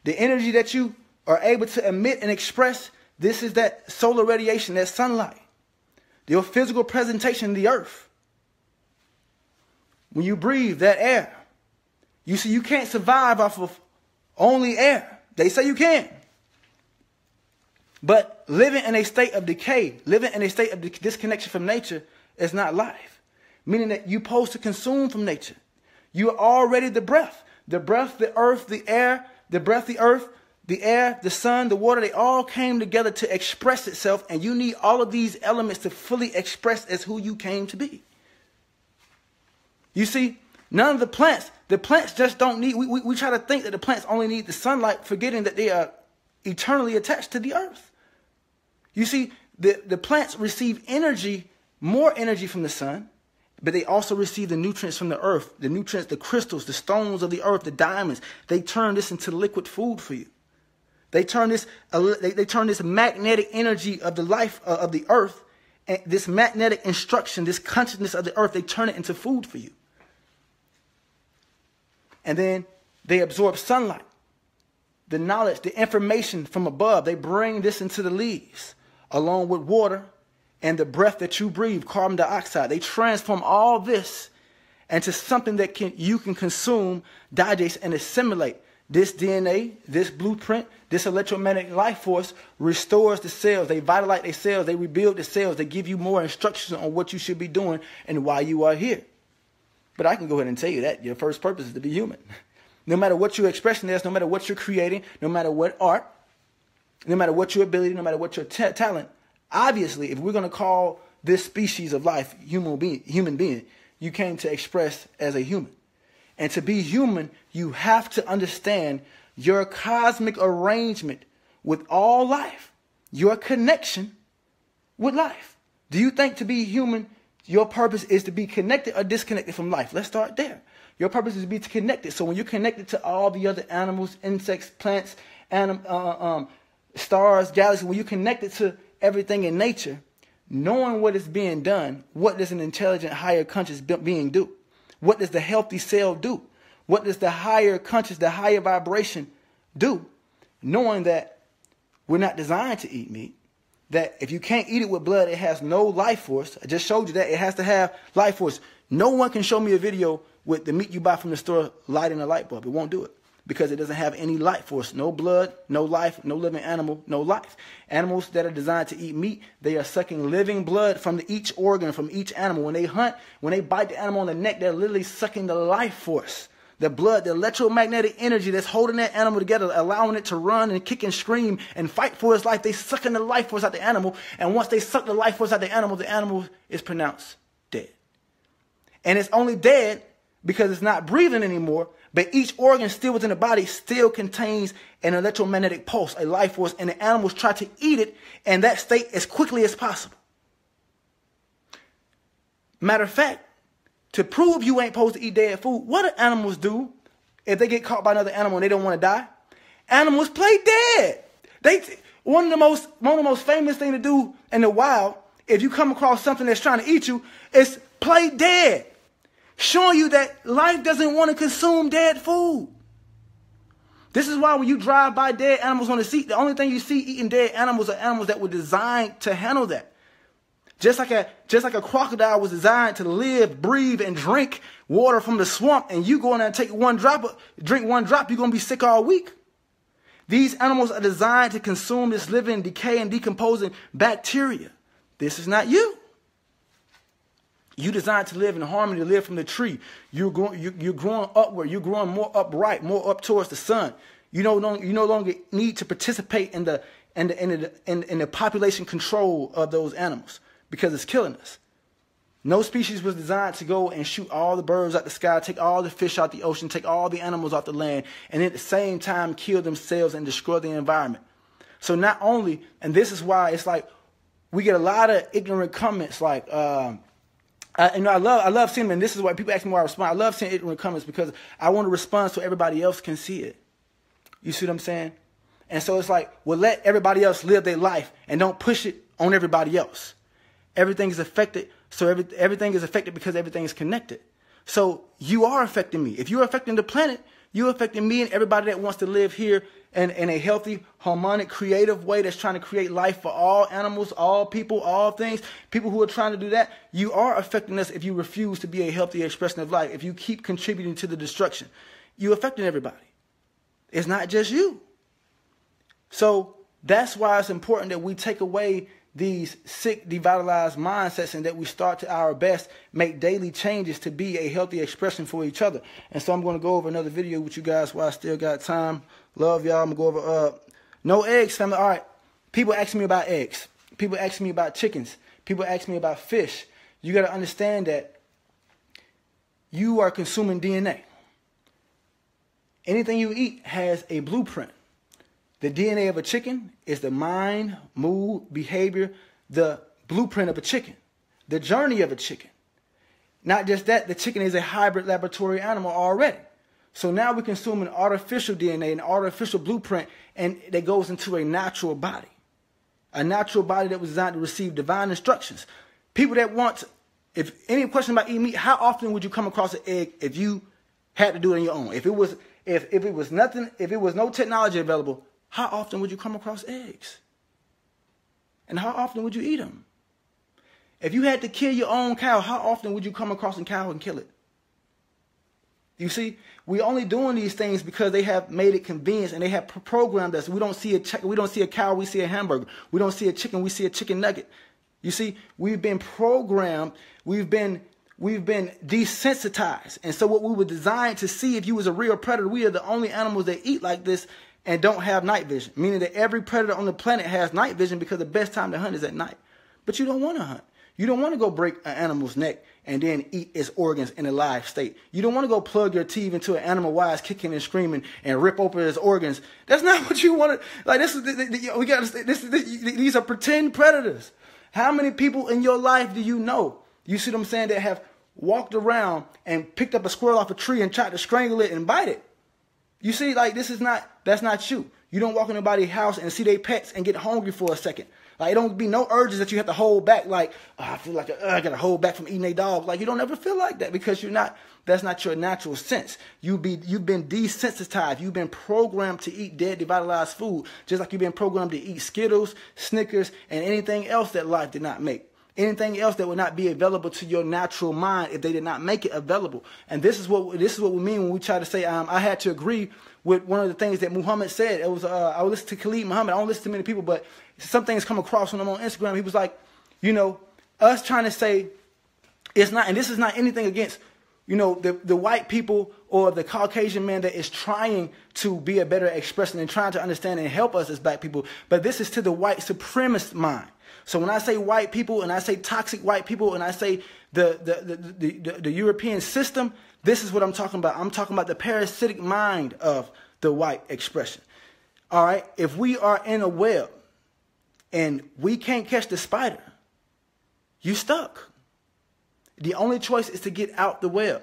The energy that you are able to emit and express, this is that solar radiation, that sunlight. Your physical presentation in the earth. When you breathe that air, you see, you can't survive off of only air. They say you can. But living in a state of decay, living in a state of disconnection from nature is not life. Meaning that you're supposed to consume from nature. You are already the breath. The breath, the earth, the air, the breath, the earth, the air, the sun, the water, they all came together to express itself. And you need all of these elements to fully express as who you came to be. You see, none of the plants just don't need, we try to think that the plants only need the sunlight, forgetting that they are eternally attached to the earth. You see, the plants receive energy, more energy from the sun, but they also receive the nutrients from the earth, the nutrients, the crystals, the stones of the earth, the diamonds. They turn this into liquid food for you. They turn this magnetic energy of the life of the earth, and this magnetic instruction, this consciousness of the earth, they turn it into food for you. And then they absorb sunlight, the knowledge, the information from above. They bring this into the leaves, along with water and the breath that you breathe, carbon dioxide. They transform all this into something that you can consume, digest, and assimilate. This DNA, this blueprint, this electromagnetic life force restores the cells. They vitalize their cells. They rebuild the cells. They give you more instructions on what you should be doing and why you are here. But I can go ahead and tell you that your first purpose is to be human. No matter what your expression is, no matter what you're creating, no matter what art, no matter what your ability, no matter what your talent, obviously, if we're going to call this species of life human being, you came to express as a human. And to be human, you have to understand your cosmic arrangement with all life, your connection with life. Do you think to be human, your purpose is to be connected or disconnected from life? Let's start there. Your purpose is to be connected. So when you're connected to all the other animals, insects, plants, stars, galaxies, when you're connected to everything in nature, knowing what is being done, what does an intelligent, higher conscious being do? What does the healthy cell do? What does the higher conscious, the higher vibration do? Knowing that we're not designed to eat meat, that if you can't eat it with blood, it has no life force. I just showed you that it has to have life force. No one can show me a video with the meat you buy from the store lighting a light bulb. It won't do it because it doesn't have any life force. No blood, no life, no living animal, no life. Animals that are designed to eat meat, they are sucking living blood from each organ, from each animal. When they hunt, when they bite the animal on the neck, they're literally sucking the life force. The blood, the electromagnetic energy that's holding that animal together, allowing it to run and kick and scream and fight for its life. They're sucking the life force out the animal. And once they suck the life force out the animal is pronounced dead. And it's only dead because it's not breathing anymore. But each organ still within the body still contains an electromagnetic pulse, a life force. And the animals try to eat it in that state as quickly as possible. Matter of fact, to prove you ain't supposed to eat dead food, what do animals do if they get caught by another animal and they don't want to die? Animals play dead. One of the most famous thing to do in the wild, if you come across something that's trying to eat you, is play dead. Showing you that life doesn't want to consume dead food. This is why when you drive by dead animals on the street, the only thing you see eating dead animals are animals that were designed to handle that. Just like a crocodile was designed to live, breathe, and drink water from the swamp, and you go in there and drink one drop, you're going to be sick all week. These animals are designed to consume this living, decaying, decomposing bacteria. This is not you. You're designed to live in harmony, to live from the tree. You're growing upward. You're growing more upright, more up towards the sun. You no longer need to participate in the population control of those animals, because it's killing us. No species was designed to go and shoot all the birds out the sky, take all the fish out the ocean, take all the animals off the land, and at the same time kill themselves and destroy the environment. So not only, and this is why it's like we get a lot of ignorant comments like, I love seeing them, and this is why people ask me why I respond. I love seeing ignorant comments because I want to respond so everybody else can see it. You see what I'm saying? And so it's like, well, let everybody else live their life and don't push it on everybody else. Everything is affected, so everything is affected because everything is connected. So you are affecting me. If you're affecting the planet, you're affecting me and everybody that wants to live here in a healthy, harmonic, creative way that's trying to create life for all animals, all people, all things. People who are trying to do that, you are affecting us if you refuse to be a healthy expression of life. If you keep contributing to the destruction, you're affecting everybody. It's not just you. So that's why it's important that we take away these sick, devitalized mindsets and that we start to our best, make daily changes to be a healthy expression for each other. And so I'm going to go over another video with you guys while I still got time. Love y'all. I'm going to go over no eggs, family. All right. People ask me about eggs. People ask me about chickens. People ask me about fish. You got to understand that you are consuming DNA. Anything you eat has a blueprint. The DNA of a chicken is the mind, mood, behavior, the blueprint of a chicken, the journey of a chicken. Not just that, the chicken is a hybrid laboratory animal already. So now we're consuming artificial DNA, an artificial blueprint, and that goes into a natural body. A natural body that was designed to receive divine instructions. People that want, if any question about eating meat, how often would you come across an egg if you had to do it on your own? If it was nothing, if it was no technology available, how often would you come across eggs? And how often would you eat them? If you had to kill your own cow, how often would you come across a cow and kill it? You see, we're only doing these things because they have made it convenient and they have programmed us. We don't see a cow, we see a hamburger. We don't see a chicken, we see a chicken nugget. You see, we've been programmed, we've been desensitized. And so what we were designed to see, if you was a real predator, we are the only animals that eat like this and don't have night vision. Meaning that every predator on the planet has night vision because the best time to hunt is at night. But you don't want to hunt. You don't want to go break an animal's neck and then eat its organs in a live state. You don't want to go plug your teeth into an animal while it's kicking and screaming and rip open its organs. That's not what you want to. Like these are pretend predators. How many people in your life do you know? You see what I'm saying? That have walked around and picked up a squirrel off a tree and tried to strangle it and bite it. You see, like that's not you. You don't walk in anybody's house and see their pets and get hungry for a second. Like, it don't be no urges that you have to hold back. Like, oh, I feel like I got to hold back from eating a dog. Like, you don't ever feel like that because that's not your natural sense. You've been desensitized. You've been programmed to eat dead, devitalized food, just like you've been programmed to eat Skittles, Snickers, and anything else that life did not make. Anything else that would not be available to your natural mind if they did not make it available. And this is what we mean when we try to say, I had to agree with one of the things that Muhammad said. It was, I would listen to Khalid Muhammad. I don't listen to many people, but some things come across when I'm on Instagram. He was like, us trying to say it's not, and this is not anything against, the white people or the Caucasian man that is trying to be a better expression and trying to understand and help us as black people. But this is to the white supremacist mind. So when I say white people and I say toxic white people and I say the European system, this is what I'm talking about. I'm talking about the parasitic mind of the white expression. All right. If we are in a web and we can't catch the spider, you stuck. The only choice is to get out the web.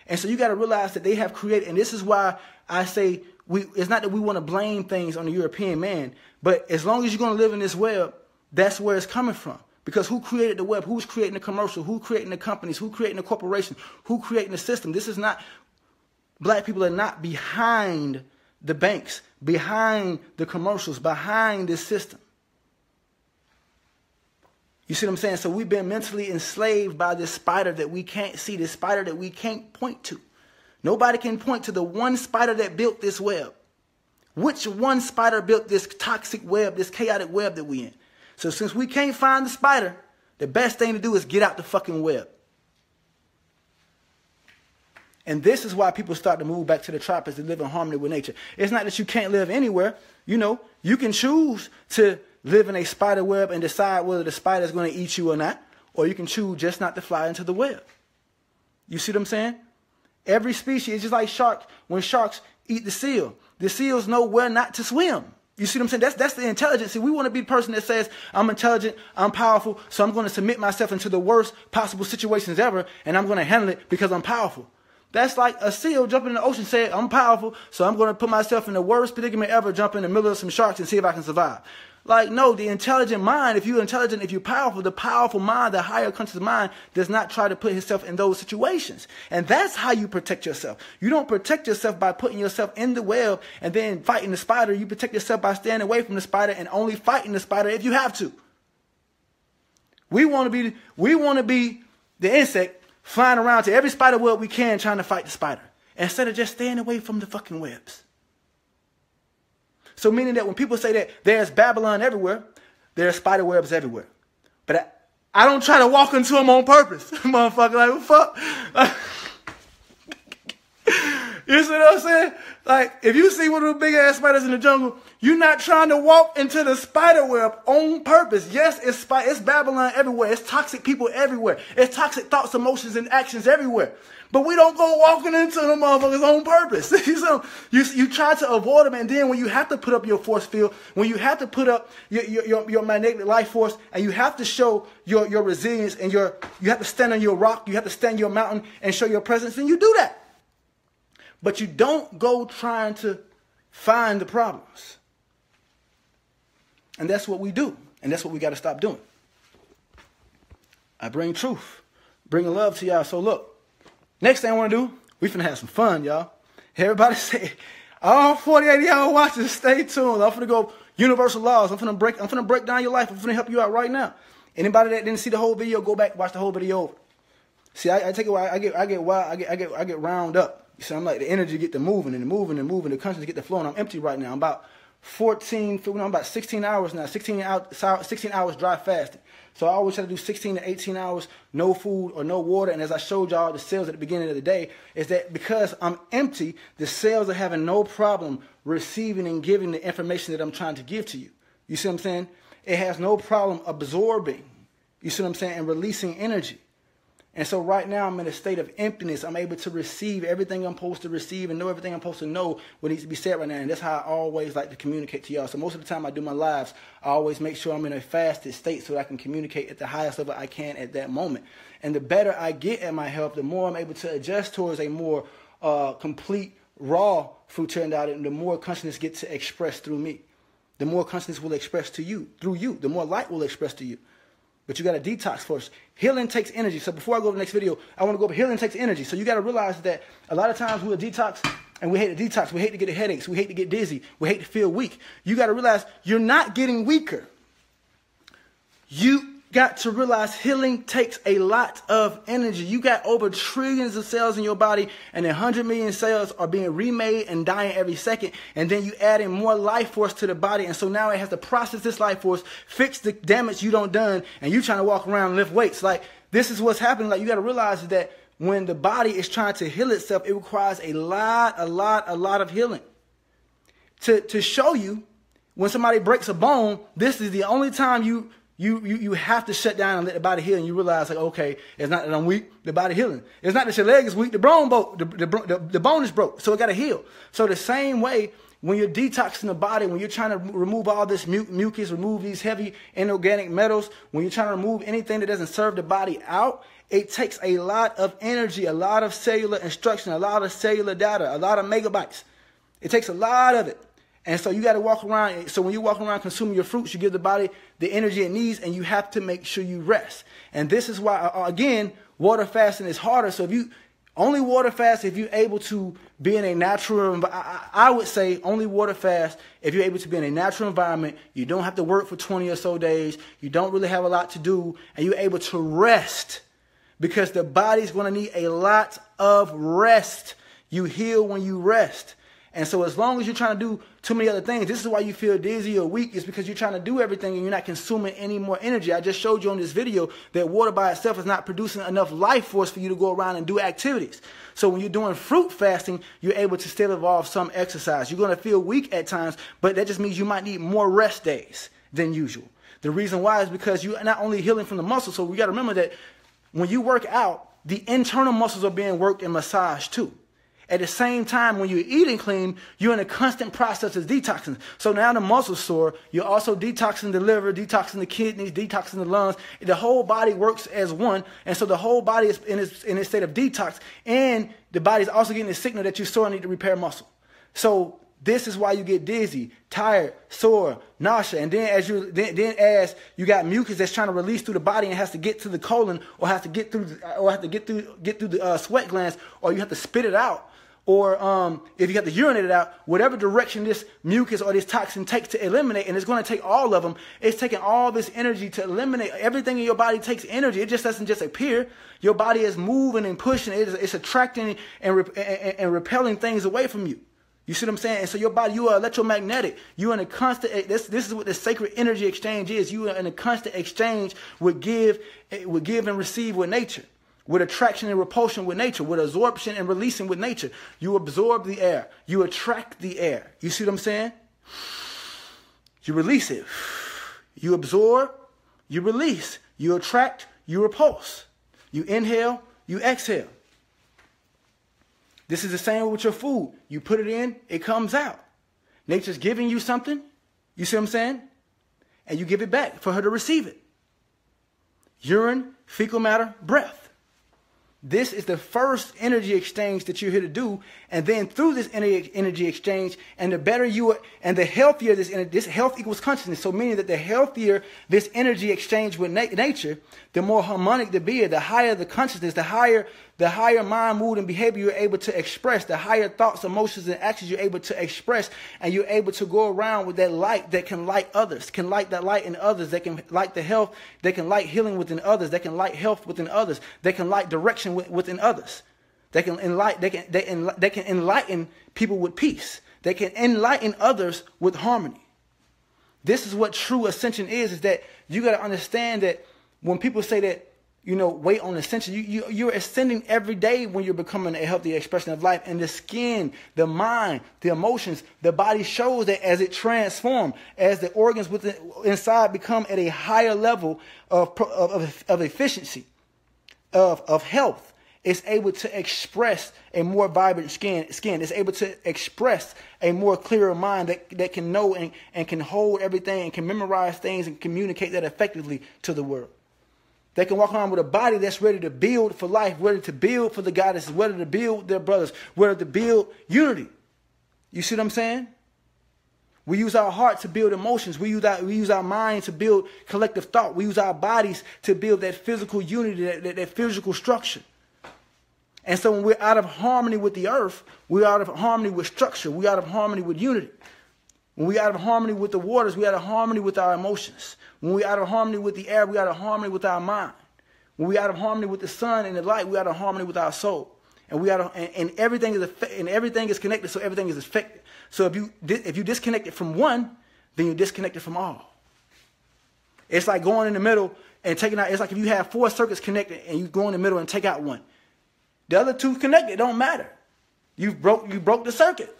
And so you got to realize that they have created, and this is why I say it's not that we want to blame things on the European man, but as long as you're going to live in this web, that's where it's coming from. Because who created the web? Who's creating the commercial? Who creating the companies? Who creating the corporation? Who creating the system? This is not, black people are not behind the banks, behind the commercials, behind this system. You see what I'm saying? So we've been mentally enslaved by this spider that we can't see, this spider that we can't point to. Nobody can point to the one spider that built this web. Which one spider built this toxic web, this chaotic web that we in? So since we can't find the spider, the best thing to do is get out the fucking web. And this is why people start to move back to the tropics to live in harmony with nature. It's not that you can't live anywhere. You can choose to live in a spider web and decide whether the spider is going to eat you or not. Or you can choose just not to fly into the web. You see what I'm saying? Every species, it's just like sharks. When sharks eat the seals know where not to swim. You see what I'm saying? That's the intelligence. See, we want to be the person that says, I'm intelligent, I'm powerful, so I'm going to submit myself into the worst possible situations ever, and I'm going to handle it because I'm powerful. That's like a seal jumping in the ocean saying, I'm powerful, so I'm going to put myself in the worst predicament ever, jump in the middle of some sharks and see if I can survive. Like, no, the intelligent mind, if you're intelligent, if you're powerful, the powerful mind, the higher conscious mind, does not try to put himself in those situations. And that's how you protect yourself. You don't protect yourself by putting yourself in the web and then fighting the spider. You protect yourself by staying away from the spider and only fighting the spider if you have to. We want to be the insect flying around to every spider web we can trying to fight the spider instead of just staying away from the fucking webs. So meaning that when people say that there's Babylon everywhere, there's spider webs everywhere. But I don't try to walk into them on purpose. Motherfucker, like, what fuck? You see what I'm saying? Like, if you see one of the big ass spiders in the jungle, You're not trying to walk into the spider web on purpose. Yes, it's Babylon everywhere. It's toxic people everywhere. It's toxic thoughts, emotions, and actions everywhere. But we don't go walking into the motherfuckers on purpose. So you try to avoid them, and then when you have to put up your force field, when you have to put up your magnetic life force, and you have to show your resilience, and you have to stand on your rock, you have to stand on your mountain and show your presence, then you do that. But you don't go trying to find the problems. And that's what we do. And that's what we got to stop doing. I bring truth, bringing love to y'all. So look, next thing I want to do, we finna have some fun, y'all. Everybody say, all 48 of y'all watching, stay tuned. I'm finna go universal laws. I'm finna break down your life. I'm finna help you out right now. Anybody that didn't see the whole video, go back, watch the whole video over. See, I take it while I get wild, I get round up. You see, I'm like, the energy get to moving and moving and moving. The consciousness get to flowing. I'm empty right now. I'm about 16 hours now. 16 hours dry fasting. So I always try to do 16 to 18 hours, no food or no water. And as I showed y'all the cells at the beginning of the day, is that because I'm empty, the cells are having no problem receiving and giving the information that I'm trying to give to you. You see what I'm saying? It has no problem absorbing, you see what I'm saying, and releasing energy. And so right now I'm in a state of emptiness. I'm able to receive everything I'm supposed to receive and know everything I'm supposed to know what needs to be said right now. And that's how I always like to communicate to y'all. So most of the time I do my lives, I always make sure I'm in a fasted state so that I can communicate at the highest level I can at that moment. And the better I get at my health, the more I'm able to adjust towards a more complete, raw fruit turned out, and the more consciousness gets to express through me. The more consciousness will express to you, through you. The more light will express to you. But you got to detox first. Healing takes energy. So before I go to the next video, I want to go over healing takes energy. So you got to realize that a lot of times we'll detox and we hate to detox. We hate to get the headaches. We hate to get dizzy. We hate to feel weak. You got to realize you're not getting weaker. You got to realize healing takes a lot of energy. You got over trillions of cells in your body, and 100 million cells are being remade and dying every second. And then you add in more life force to the body. And so now it has to process this life force, fix the damage you don't done, and you trying to walk around and lift weights. Like, this is what's happening. Like, you got to realize that when the body is trying to heal itself, it requires a lot of healing. To show you, when somebody breaks a bone, this is the only time you have to shut down and let the body heal, and you realize, like, okay, it's not that I'm weak, the body healing. It's not that your leg is weak, the bone is broke, so it got to heal. So the same way, when you're detoxing the body, when you're trying to remove all this mucus, remove these heavy inorganic metals, when you're trying to remove anything that doesn't serve the body out, it takes a lot of energy, a lot of cellular instruction, a lot of cellular data, a lot of megabytes. It takes a lot of it. And so you got to walk around. So when you walk around consuming your fruits, you give the body the energy it needs, and you have to make sure you rest. And this is why, again, water fasting is harder. So if you only water fast if you're able to be in a natural environment. I would say only water fast if you're able to be in a natural environment. You don't have to work for 20 or so days. You don't really have a lot to do, and you're able to rest, because the body's going to need a lot of rest. You heal when you rest. And so as long as you're trying to do too many other things, this is why you feel dizzy or weak, is because you're trying to do everything and you're not consuming any more energy. I just showed you on this video that water by itself is not producing enough life force for you to go around and do activities. So when you're doing fruit fasting, you're able to still involve some exercise. You're going to feel weak at times, but that just means you might need more rest days than usual. The reason why is because you're not only healing from the muscles. So we got to remember that when you work out, the internal muscles are being worked and massaged too. At the same time, when you're eating clean, you're in a constant process of detoxing. So now the muscles sore, you're also detoxing the liver, detoxing the kidneys, detoxing the lungs. The whole body works as one. And so the whole body is in a state of detox. And the body's also getting a signal that you're sore and need to repair muscle. So this is why you get dizzy, tired, sore, nausea. And then as you got mucus that's trying to release through the body and has to get to the colon, or has to get through the sweat glands, or you have to spit it out. Or if you have to urinate it out, whatever direction this mucus or this toxin takes to eliminate, and it's going to take all of them, it's taking all this energy to eliminate. Everything in your body takes energy. It just doesn't just appear. Your body is moving and pushing. It's attracting and repelling things away from you. You see what I'm saying? And so your body, you are electromagnetic. You are in a constant, this is what the sacred energy exchange is. You are in a constant exchange with give and receive with nature. With attraction and repulsion with nature, with absorption and releasing with nature. You absorb the air. You attract the air. You see what I'm saying? you release it. You absorb, you release. You attract, you repulse. You inhale, you exhale. This is the same with your food. You put it in, it comes out. Nature's giving you something, you see what I'm saying? And you give it back for her to receive it. Urine, fecal matter, breath. This is the first energy exchange that you're here to do. And then through this energy exchange, and the better you are, and the healthier this health equals consciousness. So meaning that the healthier this energy exchange with nature, the more harmonic the being, the higher the consciousness, the higher mind, mood, and behavior you're able to express, the higher thoughts, emotions, and actions you're able to express, and you're able to go around with that light that can light others, can light that light in others, that can light the health, that can light healing within others, that can light health within others, that can light direction within others, that can enlighten people with peace, that can enlighten others with harmony. This is what true ascension is that you got to understand that when people say that, wait on ascension, you're ascending every day when you're becoming a healthy expression of life. And the skin, the mind, the emotions, the body shows that as it transforms, as the organs inside become at a higher level of efficiency, of health, it's able to express a more vibrant skin. It's able to express a more clearer mind that can know and can hold everything and can memorize things and communicate that effectively to the world. They can walk around with a body that's ready to build for life, ready to build for the goddesses, ready to build their brothers, ready to build unity. You see what I'm saying? We use our heart to build emotions. We use our mind to build collective thought. We use our bodies to build that physical unity, that physical structure. And so when we're out of harmony with the earth, we're out of harmony with structure. We're out of harmony with unity. When we're out of harmony with the waters, we're out of harmony with our emotions. When we're out of harmony with the air, we're out of harmony with our mind. When we're out of harmony with the sun and the light, we're out of harmony with our soul. And everything is connected, so everything is affected. So if you disconnect it from one, then you're disconnected from all. It's like going in the middle and taking out. It's like if you have 4 circuits connected and you go in the middle and take out one. The other 2 connected, it don't matter. You broke the circuit.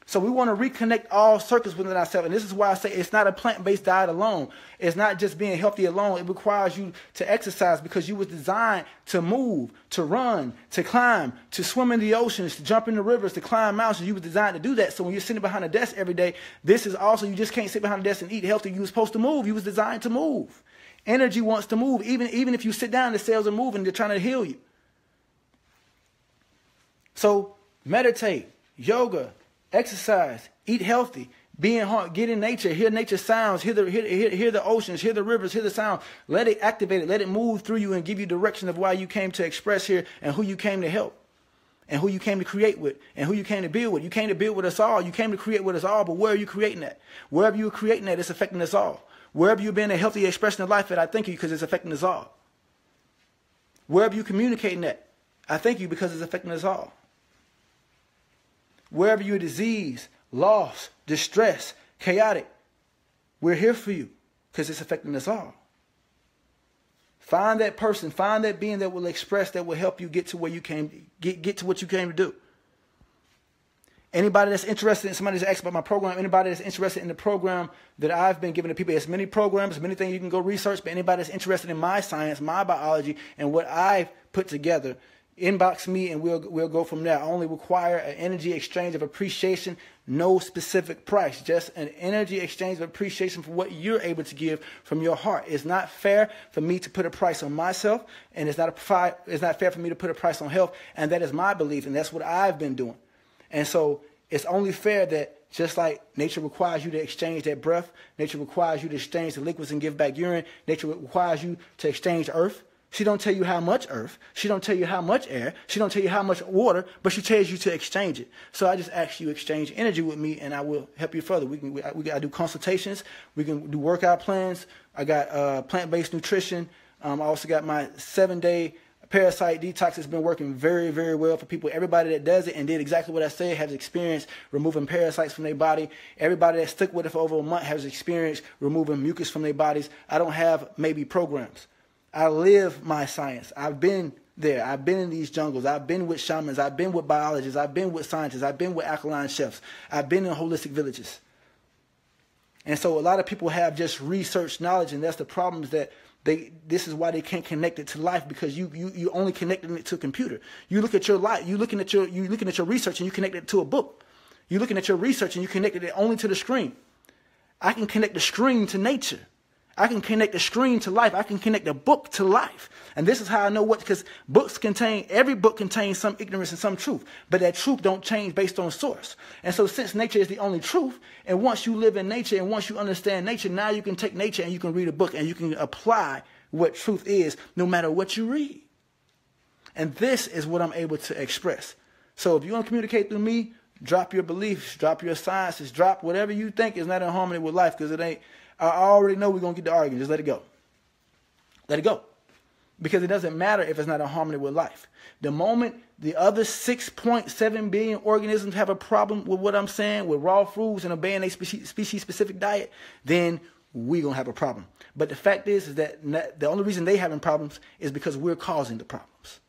So we want to reconnect all circuits within ourselves. And this is why I say it's not a plant-based diet alone. It's not just being healthy alone. It requires you to exercise because you was designed to move, to run, to climb, to swim in the oceans, to jump in the rivers, to climb mountains. You was designed to do that. So when you're sitting behind a desk every day, this is also, you just can't sit behind a desk and eat healthy. You were supposed to move. You was designed to move. Energy wants to move. Even if you sit down, the cells are moving. They're trying to heal you. So meditate, yoga, exercise, eat healthy, be in heart, get in nature, hear nature sounds, hear the oceans, hear the rivers, hear the sound. Let it activate it, let it move through you and give you direction of why you came to express here and who you came to help and who you came to create with and who you came to build with. You came to build with us all. You came to create with us all, but where are you creating that? Wherever you're creating that, it's affecting us all. Wherever you've been a healthy expression of life, I thank you because it's affecting us all. Wherever you're communicating that, I thank you because it's affecting us all. Wherever you're disease, loss, distress, chaotic, we're here for you because it's affecting us all. Find that person, find that being that will express, that will help you get to where you came, get to what you came to do. Anybody that's interested in, somebody that's asked about my program, anybody that's interested in the program that I've been giving to people, there's many programs, many things you can go research, but anybody that's interested in my science, my biology, and what I've put together, inbox me and we'll go from there. I only require an energy exchange of appreciation, no specific price, just an energy exchange of appreciation for what you're able to give from your heart. It's not fair for me to put a price on myself, and it's not fair for me to put a price on health, and that is my belief, and that's what I've been doing. And so it's only fair that just like nature requires you to exchange that breath, nature requires you to exchange the liquids and give back urine, nature requires you to exchange earth. She don't tell you how much earth. She don't tell you how much air. She don't tell you how much water, but she tells you to exchange it. So I just ask you to exchange energy with me, and I will help you further. I do consultations. We can do workout plans. I got plant-based nutrition. I also got my 7-day parasite detox. Has been working very, very well for people. Everybody that does it and did exactly what I said has experienced removing parasites from their body. Everybody that stuck with it for over a month has experienced removing mucus from their bodies. I don't have maybe programs. I live my science. I've been there. I've been in these jungles. I've been with shamans. I've been with biologists. I've been with scientists. I've been with alkaline chefs. I've been in holistic villages. And so a lot of people have just research knowledge, and that's the problem, is that this is why they can't connect it to life, because you only connecting it to a computer. You look at your life, you looking at your research, and you connect it to a book. You're looking at your research and you connected it only to the screen. I can connect the screen to nature. I can connect the screen to life. I can connect the book to life. And this is how I know what, because every book contains some ignorance and some truth, but that truth don't change based on source. And so since nature is the only truth, and once you live in nature and once you understand nature, now you can take nature and you can read a book and you can apply what truth is no matter what you read. And this is what I'm able to express. So if you want to communicate through me, drop your beliefs, drop your sciences, drop whatever you think is not in harmony with life, because it ain't. I already know we're going to get to arguing. Just let it go. Let it go. Because it doesn't matter if it's not in harmony with life. The moment the other 6.7 billion organisms have a problem with what I'm saying, with raw foods and obeying a species-specific diet, then we're going to have a problem. But the fact is that the only reason they're having problems is because we're causing the problems.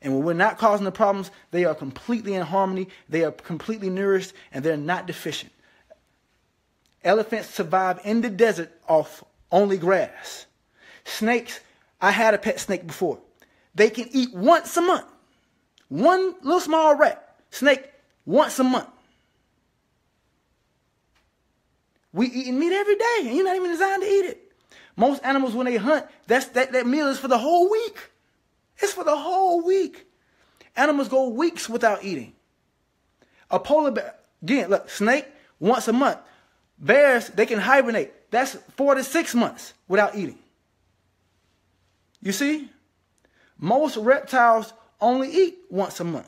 And when we're not causing the problems, they are completely in harmony, they are completely nourished, and they're not deficient. Elephants survive in the desert off only grass. Snakes, I had a pet snake before. They can eat once a month. One little small rat, snake, once a month. We eating meat every day, and you're not even designed to eat it. Most animals, when they hunt, that meal is for the whole week. It's for the whole week. Animals go weeks without eating. A polar bear, again, look, snake, once a month. Bears, they can hibernate. That's 4 to 6 months without eating. You see? Most reptiles only eat once a month.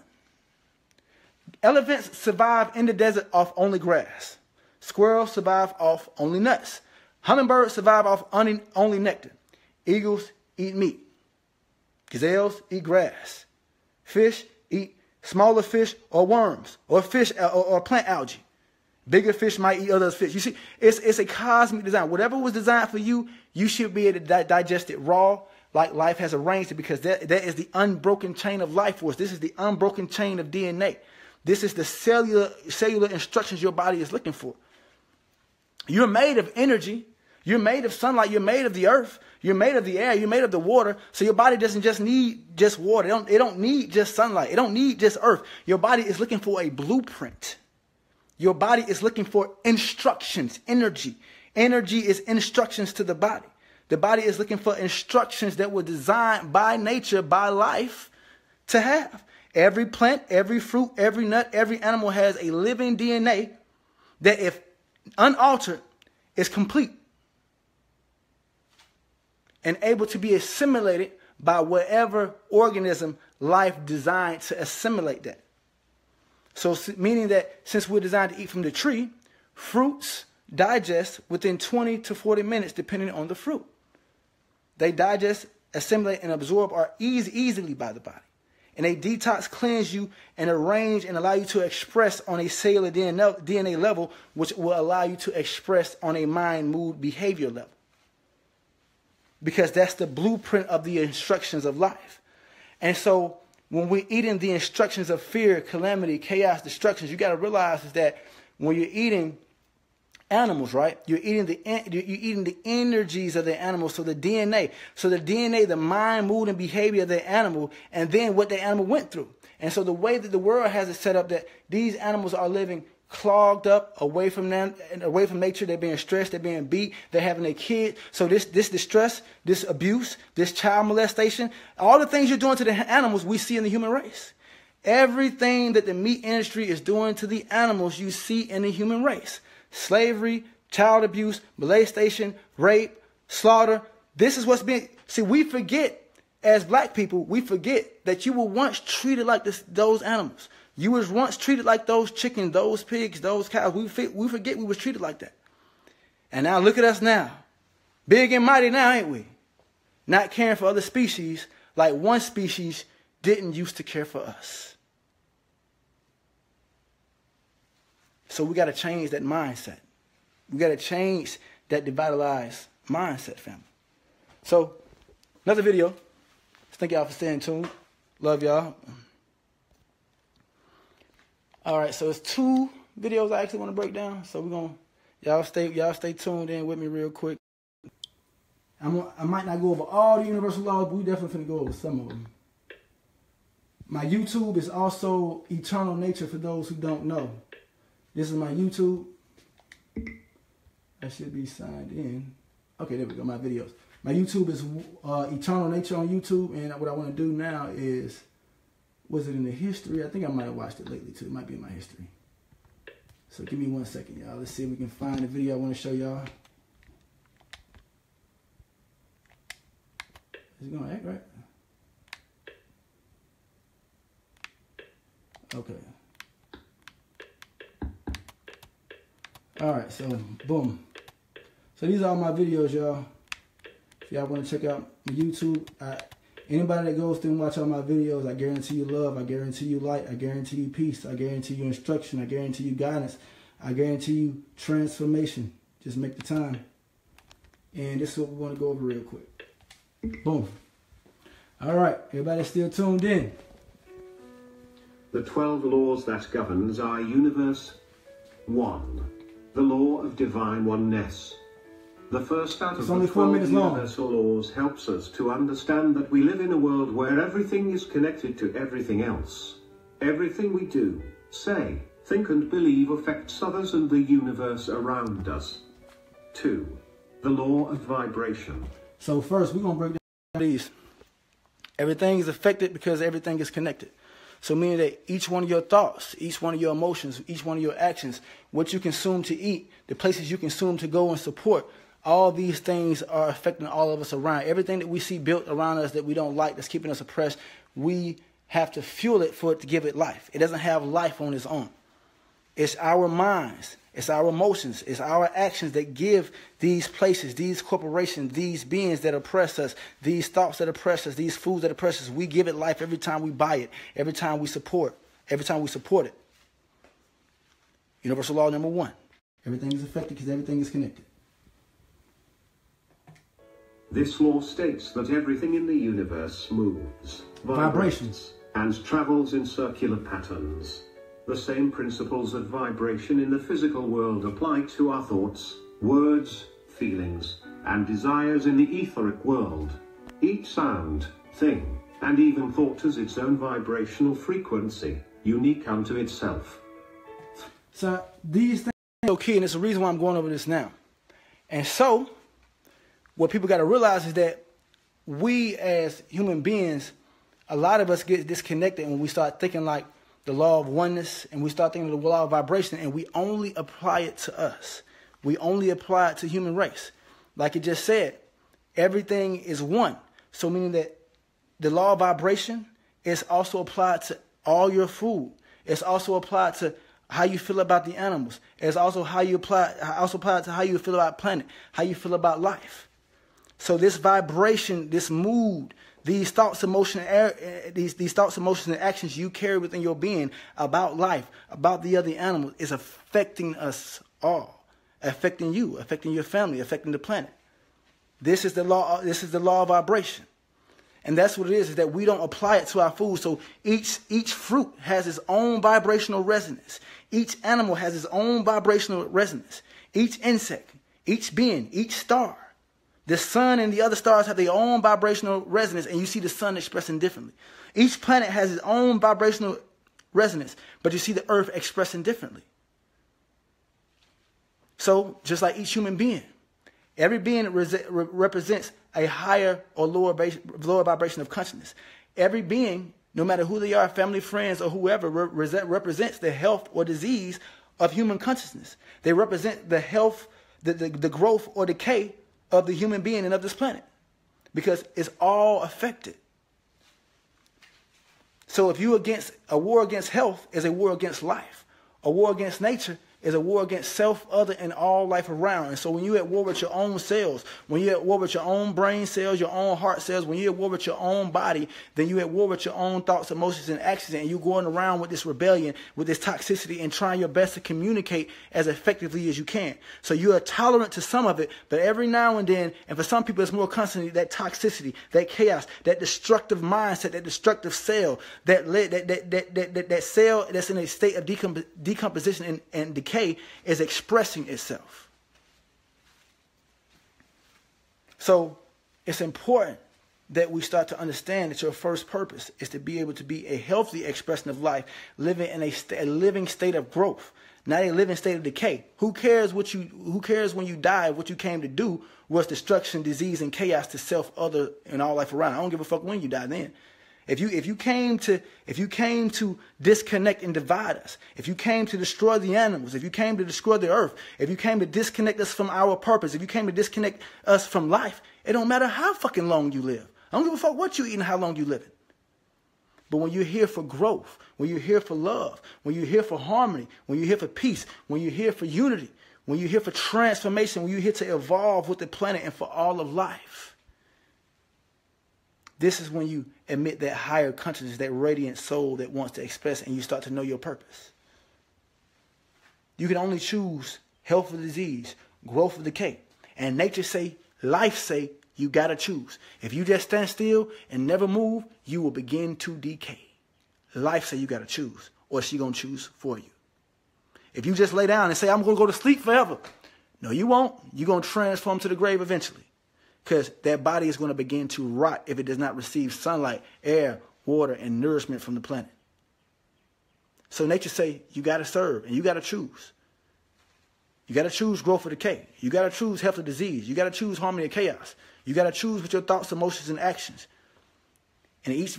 Elephants survive in the desert off only grass. Squirrels survive off only nuts. Hummingbirds survive off only nectar. Eagles eat meat. Gazelles eat grass. Fish eat smaller fish or worms or fish or plant algae. Bigger fish might eat other fish. You see, it's a cosmic design. Whatever was designed for you, you should be able to digest it raw, like life has arranged it, because that is the unbroken chain of life force. This is the unbroken chain of DNA. This is the cellular instructions your body is looking for. You're made of energy. You're made of sunlight. You're made of the earth. You're made of the air. You're made of the water. So your body doesn't just need just water. It don't need just sunlight. It don't need just earth. Your body is looking for a blueprint. Your body is looking for instructions, energy. Energy is instructions to the body. The body is looking for instructions that were designed by nature, by life, to have. Every plant, every fruit, every nut, every animal has a living DNA that, if unaltered, is complete and able to be assimilated by whatever organism life designed to assimilate that. So meaning that since we're designed to eat from the tree, fruits digest within 20 to 40 minutes depending on the fruit. They digest, assimilate, and absorb easily by the body. And they detox, cleanse you, and arrange and allow you to express on a cellular DNA level, which will allow you to express on a mind, mood, behavior level. Because that's the blueprint of the instructions of life. And so when we're eating the instructions of fear, calamity, chaos, destructions, you got to realize is that when you're eating animals, right? You're eating the energies of the animal, so the DNA. So the DNA, the mind, mood, and behavior of the animal, and then what the animal went through. And so the way that the world has it set up, that these animals are living clogged up, away from them, away from nature. They're being stressed, they're being beat, they're having a kid. So this distress, this abuse, this child molestation, all the things you're doing to the animals, we see in the human race. Everything that the meat industry is doing to the animals, you see in the human race. Slavery, child abuse, molestation, rape, slaughter. This is what's being... See, we forget, as black people, we forget that you were once treated like those animals. You was once treated like those chickens, those pigs, those cows. We forget we was treated like that. And now look at us now. Big and mighty now, ain't we? Not caring for other species like one species didn't used to care for us. So we got to change that mindset. We got to change that devitalized mindset, family. So, another video. Thank y'all for staying tuned. Love y'all. All right, so it's 2 videos I actually want to break down. So we're going to Y'all stay tuned in with me real quick. I might not go over all the universal laws, but we definitely finna go over some of them. My YouTube is also Eternal Nature for those who don't know. This is my YouTube. I should be signed in. Okay, there we go, my videos. My YouTube is Eternal Nature on YouTube, and what I want to do now is, was it in the history? I think I might have watched it lately too. It might be in my history. So give me 1 second, y'all. Let's see if we can find the video I want to show y'all. Is it going to act right? Okay. Alright, so boom. So these are all my videos, y'all. If y'all want to check out my YouTube, anybody that goes through and watch all my videos, I guarantee you love, I guarantee you light, I guarantee you peace, I guarantee you instruction, I guarantee you guidance, I guarantee you transformation. Just make the time. And this is what we want to go over real quick. Boom. All right, everybody still tuned in. The 12 laws that governs our universe. 1. The law of divine oneness. The first out of the 12 universal laws helps us to understand that we live in a world where everything is connected to everything else. Everything we do, say, think and believe affects others and the universe around us. 2. The law of vibration. So first, we're going to break down these. Everything is affected because everything is connected. So meaning that each one of your thoughts, each one of your emotions, each one of your actions, what you consume to eat, the places you consume to go and support, all these things are affecting all of us around. Everything that we see built around us that we don't like, that's keeping us oppressed, we have to fuel it for it to give it life. It doesn't have life on its own. It's our minds, it's our emotions, it's our actions that give these places, these corporations, these beings that oppress us, these thoughts that oppress us, these foods that oppress us. We give it life every time we buy it, every time we support it. Universal law number 1. Everything is affected because everything is connected. This law states that everything in the universe moves, vibrates, and travels in circular patterns. The same principles of vibration in the physical world apply to our thoughts, words, feelings, and desires in the etheric world. Each sound, thing, and even thought has its own vibrational frequency, unique unto itself. So these things are okay, and it's the reason why I'm going over this now. And so, what people got to realize is that we as human beings, a lot of us get disconnected when we start thinking like the law of oneness, and we start thinking of the law of vibration, and we only apply it to us. We only apply it to human race. Like it just said, everything is one. So meaning that the law of vibration is also applied to all your food. It's also applied to how you feel about the animals. It's also applied to how you feel about planet, how you feel about life. So this vibration, this mood, these thoughts, emotions, and actions you carry within your being about life, about the other animals, is affecting us all, affecting you, affecting your family, affecting the planet. This is the law. This is the law of vibration, and that's what it is that we don't apply it to our food. So each fruit has its own vibrational resonance. Each animal has its own vibrational resonance. Each insect, each being, each star. The sun and the other stars have their own vibrational resonance, and you see the sun expressing differently. Each planet has its own vibrational resonance, but you see the earth expressing differently. So, just like each human being, every being represents a higher or lower vibration of consciousness. Every being, no matter who they are, family, friends, or whoever, represents the health or disease of human consciousness. They represent the health, the growth or decay of the human being and of this planet, because it's all affected. So if you a war against health is a war against life. A war against nature is a war against self, other, and all life around. And so when you're at war with your own cells, when you're at war with your own brain cells, your own heart cells, when you're at war with your own body, then you're at war with your own thoughts, emotions, and actions, and you're going around with this rebellion, with this toxicity, and trying your best to communicate as effectively as you can. So you are tolerant to some of it, but every now and then, and for some people it's more constantly, that toxicity, that chaos, that destructive mindset, that destructive cell, that cell that's in a state of decomposition and decay is expressing itself. So it's important that we start to understand that your first purpose is to be able to be a healthy expression of life, living in a living state of growth, not a living state of decay. Who cares when you die? What you came to do was destruction, disease, and chaos to self, other, and all life around. I don't give a fuck when you die then. If you came to disconnect and divide us, if you came to destroy the animals, if you came to destroy the earth, if you came to disconnect us from our purpose, if you came to disconnect us from life, it don't matter how fucking long you live. I don't give a fuck what you eat and how long you live. But when you're here for growth, when you're here for love, when you're here for harmony, when you're here for peace, when you're here for unity, when you're here for transformation, when you're here to evolve with the planet and for all of life, this is when you emit that higher consciousness, that radiant soul that wants to express, and you start to know your purpose. You can only choose health or disease, growth or decay. And nature say, life say, you got to choose. If you just stand still and never move, you will begin to decay. Life say you got to choose, or she going to choose for you. If you just lay down and say, I'm going to go to sleep forever. No, you won't. You're going to transform to the grave eventually. Because that body is going to begin to rot if it does not receive sunlight, air, water, and nourishment from the planet. So nature say you got to serve and you got to choose. You got to choose growth or decay. You got to choose health or disease. You got to choose harmony or chaos. You got to choose with your thoughts, emotions, and actions. And each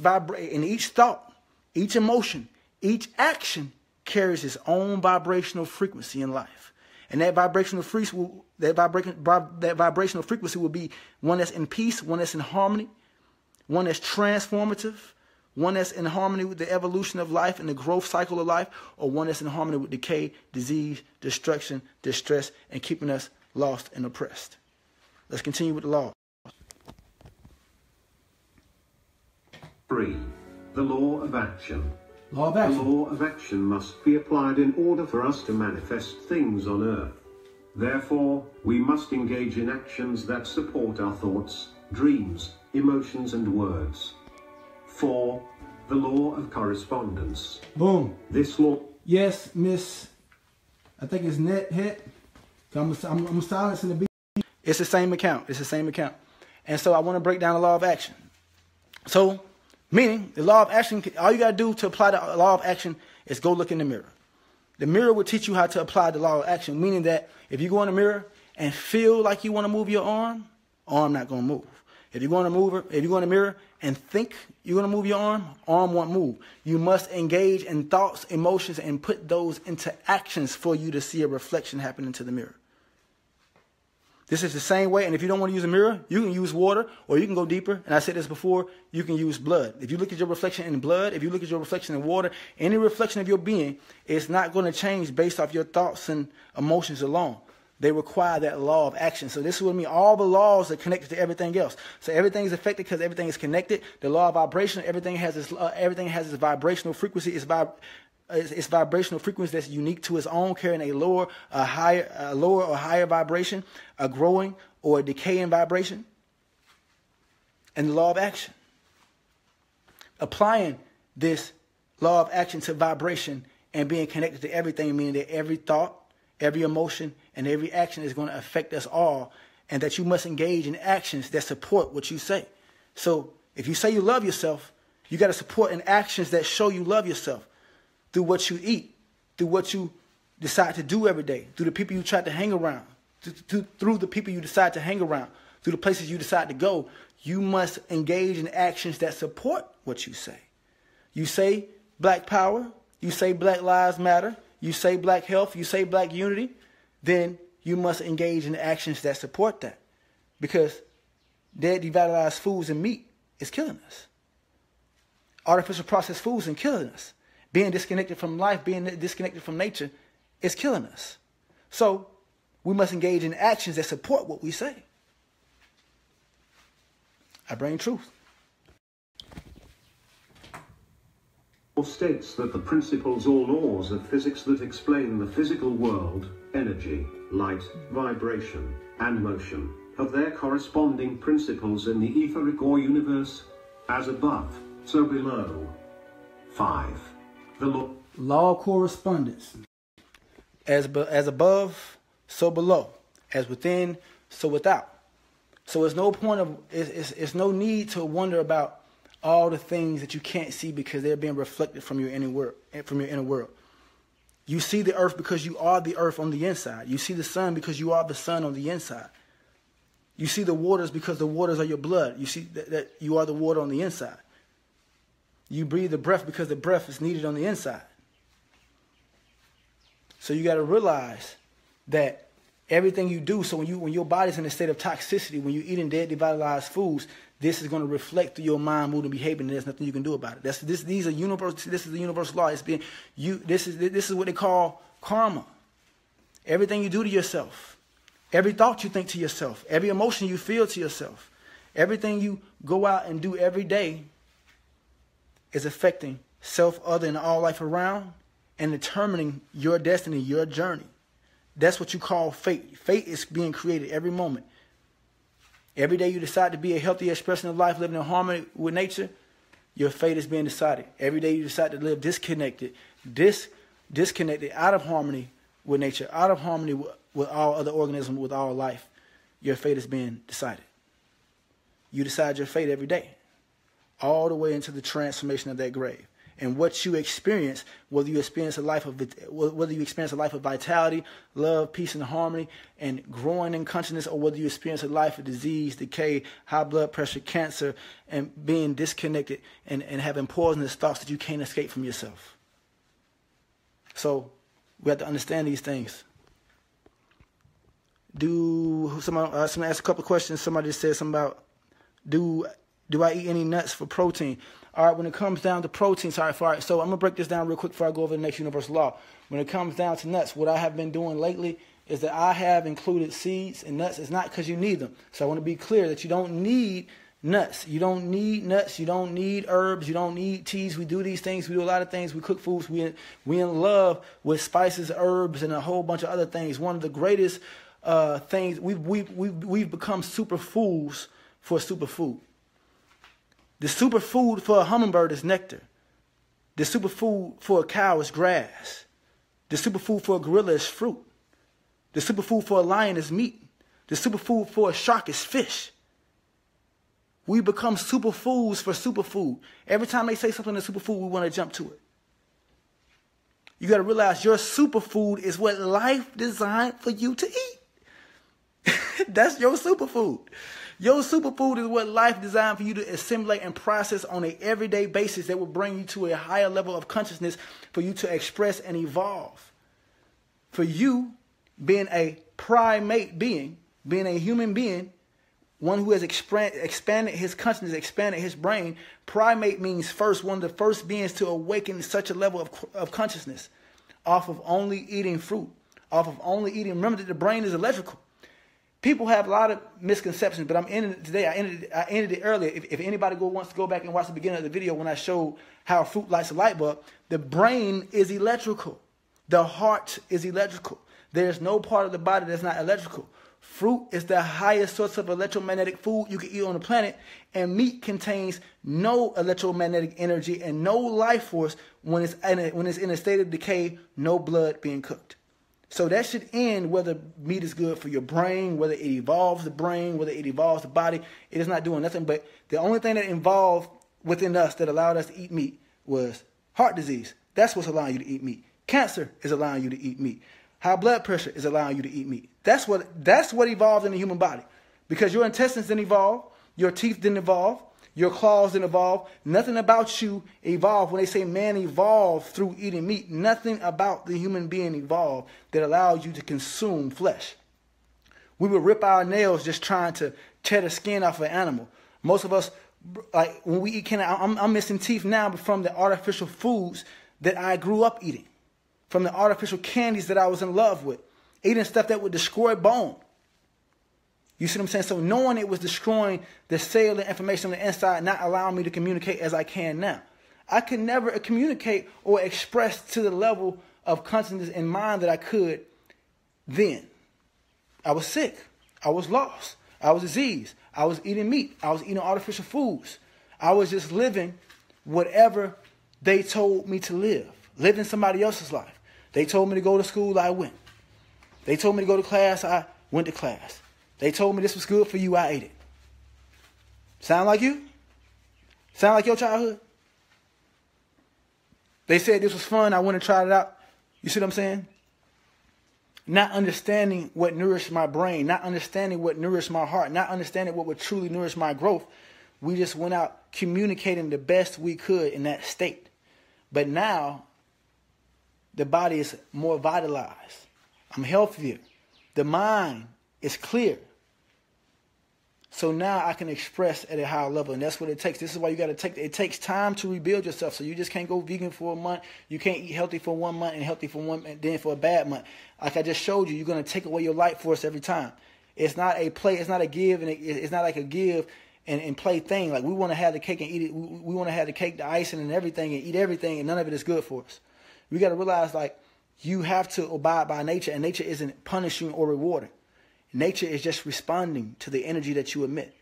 thought, each emotion, each action carries its own vibrational frequency in life. And that vibrational frequency will be one that's in peace, one that's in harmony, one that's transformative, one that's in harmony with the evolution of life and the growth cycle of life, or one that's in harmony with decay, disease, destruction, distress, and keeping us lost and oppressed. Let's continue with the law. 3. The law of action. Law of action. The law of action must be applied in order for us to manifest things on earth. Therefore, we must engage in actions that support our thoughts, dreams, emotions, and words. 4. The law of correspondence. Boom. This law... Yes, Miss... I think it's net hit. I'm silencing the beat. It's the same account. It's the same account. And so I want to break down the law of action. So, meaning, the law of action, all you got to do to apply the law of action is go look in the mirror. The mirror will teach you how to apply the law of action, meaning that if you go in the mirror and feel like you want to move your arm not going to move. If you go in the mirror and think you're going to move your arm won't move. You must engage in thoughts, emotions, and put those into actions for you to see a reflection happen into the mirror. This is the same way, and if you don't want to use a mirror, you can use water, or you can go deeper, and I said this before, you can use blood. If you look at your reflection in blood, if you look at your reflection in water, any reflection of your being, it's not going to change based off your thoughts and emotions alone. They require that law of action. So this is what I mean. All the laws are connected to everything else. So everything is affected because everything is connected. The law of vibration, everything has its vibrational frequency. It's vibrational frequency that's unique to its own, carrying a lower or higher vibration, a growing or a decaying vibration. And the law of action. Applying this law of action to vibration and being connected to everything, meaning that every thought, every emotion, and every action is going to affect us all, and that you must engage in actions that support what you say. So if you say you love yourself, you got to support in actions that show you love yourself. Through what you eat, through what you decide to do every day, through the people you try to hang around, through the people you decide to hang around, through the places you decide to go, you must engage in actions that support what you say. You say black power, you say black lives matter, you say black health, you say black unity, then you must engage in actions that support that. Because dead, devitalized foods and meat is killing us. Artificial processed foods is killing us. Being disconnected from life, being disconnected from nature is killing us. So we must engage in actions that support what we say. I bring truth. States that the principles or laws of physics that explain the physical world, energy, light, vibration, and motion, have their corresponding principles in the etheric or universe, as above, so below. 5. The law of correspondence. As above, so below. As within, so without. So it's no point of, it's no need to wonder about all the things that you can't see because they're being reflected from your inner world. You see the earth because you are the earth on the inside. You see the sun because you are the sun on the inside. You see the waters because the waters are your blood. You see that you are the water on the inside. You breathe the breath because the breath is needed on the inside. So you got to realize that everything you do, so when your body's in a state of toxicity, when you're eating dead, devitalized foods, this is going to reflect through your mind, mood, and behavior, and there's nothing you can do about it. These are universal. This is the universal law. This is what they call karma. Everything you do to yourself, every thought you think to yourself, every emotion you feel to yourself, everything you go out and do every day is affecting self, other, and all life around, and determining your destiny, your journey. That's what you call fate. Fate is being created every moment. Every day you decide to be a healthy expression of life, living in harmony with nature, your fate is being decided. Every day you decide to live disconnected, out of harmony with nature, out of harmony with all other organisms, with all life, your fate is being decided. You decide your fate every day, all the way into the transformation of that grave. And what you experience, whether you experience a life of vitality, love, peace, and harmony, and growing in consciousness, or whether you experience a life of disease, decay, high blood pressure, cancer, and being disconnected and having poisonous thoughts that you can't escape from yourself. So we have to understand these things. Somebody asked a couple of questions. Somebody just said something about, do I eat any nuts for protein? All right, when it comes down to protein, so I'm going to break this down real quick before I go over the next universal law. When it comes down to nuts, what I have been doing lately is that I have included seeds and nuts. It's not because you need them. So I want to be clear that you don't need nuts. You don't need nuts. You don't need herbs. You don't need teas. We do these things. We do a lot of things. We cook foods. We in love with spices, herbs, and a whole bunch of other things. One of the greatest things, we've become superfoods for a superfood. The superfood for a hummingbird is nectar. The superfood for a cow is grass. The superfood for a gorilla is fruit. The superfood for a lion is meat. The superfood for a shark is fish. We become superfoods for superfood. Every time they say something that's superfood, we want to jump to it. You got to realize your superfood is what life designed for you to eat. That's your superfood. Your superfood is what life designed for you to assimilate and process on an everyday basis that will bring you to a higher level of consciousness for you to express and evolve. For you, being a primate being, being a human being, one who has expanded his consciousness, expanded his brain, primate means one of the first beings to awaken such a level of consciousness off of only eating fruit, off of only eating. Remember that the brain is electrical. People have a lot of misconceptions, but I'm ending it today. I ended it earlier. If anybody wants to go back and watch the beginning of the video when I showed how fruit lights a light bulb, the brain is electrical. The heart is electrical. There's no part of the body that's not electrical. Fruit is the highest source of electromagnetic food you can eat on the planet, and meat contains no electromagnetic energy and no life force when it's in a state of decay, no blood being cooked. So that should end whether meat is good for your brain, whether it evolves the brain, whether it evolves the body. It is not doing nothing. But the only thing that involved within us that allowed us to eat meat was heart disease. That's what's allowing you to eat meat. Cancer is allowing you to eat meat. High blood pressure is allowing you to eat meat. That's what evolved in the human body. Because your intestines didn't evolve, your teeth didn't evolve, your claws didn't evolve. Nothing about you evolved. When they say man evolved through eating meat, nothing about the human being evolved that allowed you to consume flesh. We would rip our nails just trying to tear the skin off of an animal. Most of us, like when we eat candy, I'm missing teeth now from the artificial foods that I grew up eating, from the artificial candies that I was in love with, eating stuff that would destroy bone. You see what I'm saying? So knowing it was destroying the cellular information on the inside, not allowing me to communicate as I can now. I could never communicate or express to the level of consciousness and mind that I could then. I was sick. I was lost. I was diseased. I was eating meat. I was eating artificial foods. I was just living whatever they told me to live, living somebody else's life. They told me to go to school, I went. They told me to go to class, I went to class. They told me this was good for you, I ate it. Sound like you? Sound like your childhood? They said this was fun, I went and tried it out. You see what I'm saying? Not understanding what nourished my brain, not understanding what nourished my heart, not understanding what would truly nourish my growth. We just went out communicating the best we could in that state. But now, the body is more vitalized. I'm healthier. The mind is clear. So now I can express at a higher level, and that's what it takes. This is why you got to take. It takes time to rebuild yourself. So you just can't go vegan for a month. You can't eat healthy for 1 month and healthy for one, and then for a bad month. Like I just showed you, you're going to take away your life force every time. It's not a play. It's not a give, and it's not like a give and play thing. Like we want to have the cake and eat it. We want to have the cake, the icing, and everything, and eat everything, and none of it is good for us. We got to realize like you have to abide by nature, and nature isn't punishing or rewarding. Nature is just responding to the energy that you emit.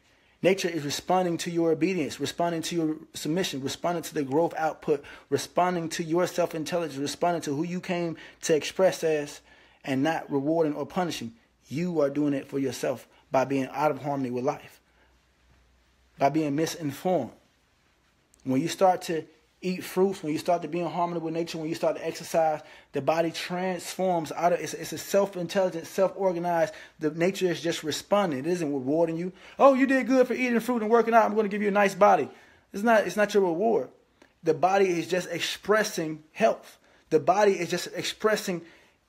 Nature is responding to your obedience, responding to your submission, responding to the growth output, responding to your self-intelligence, responding to who you came to express as, and not rewarding or punishing. You are doing it for yourself by being out of harmony with life, by being misinformed. When you start to eat fruits, when you start to be in harmony with nature, when you start to exercise, the body transforms out of it's a self-intelligent, self-organized. The nature is just responding. It isn't rewarding you. Oh, you did good for eating fruit and working out. I'm going to give you a nice body. It's not your reward. The body is just expressing health. The body is just expressing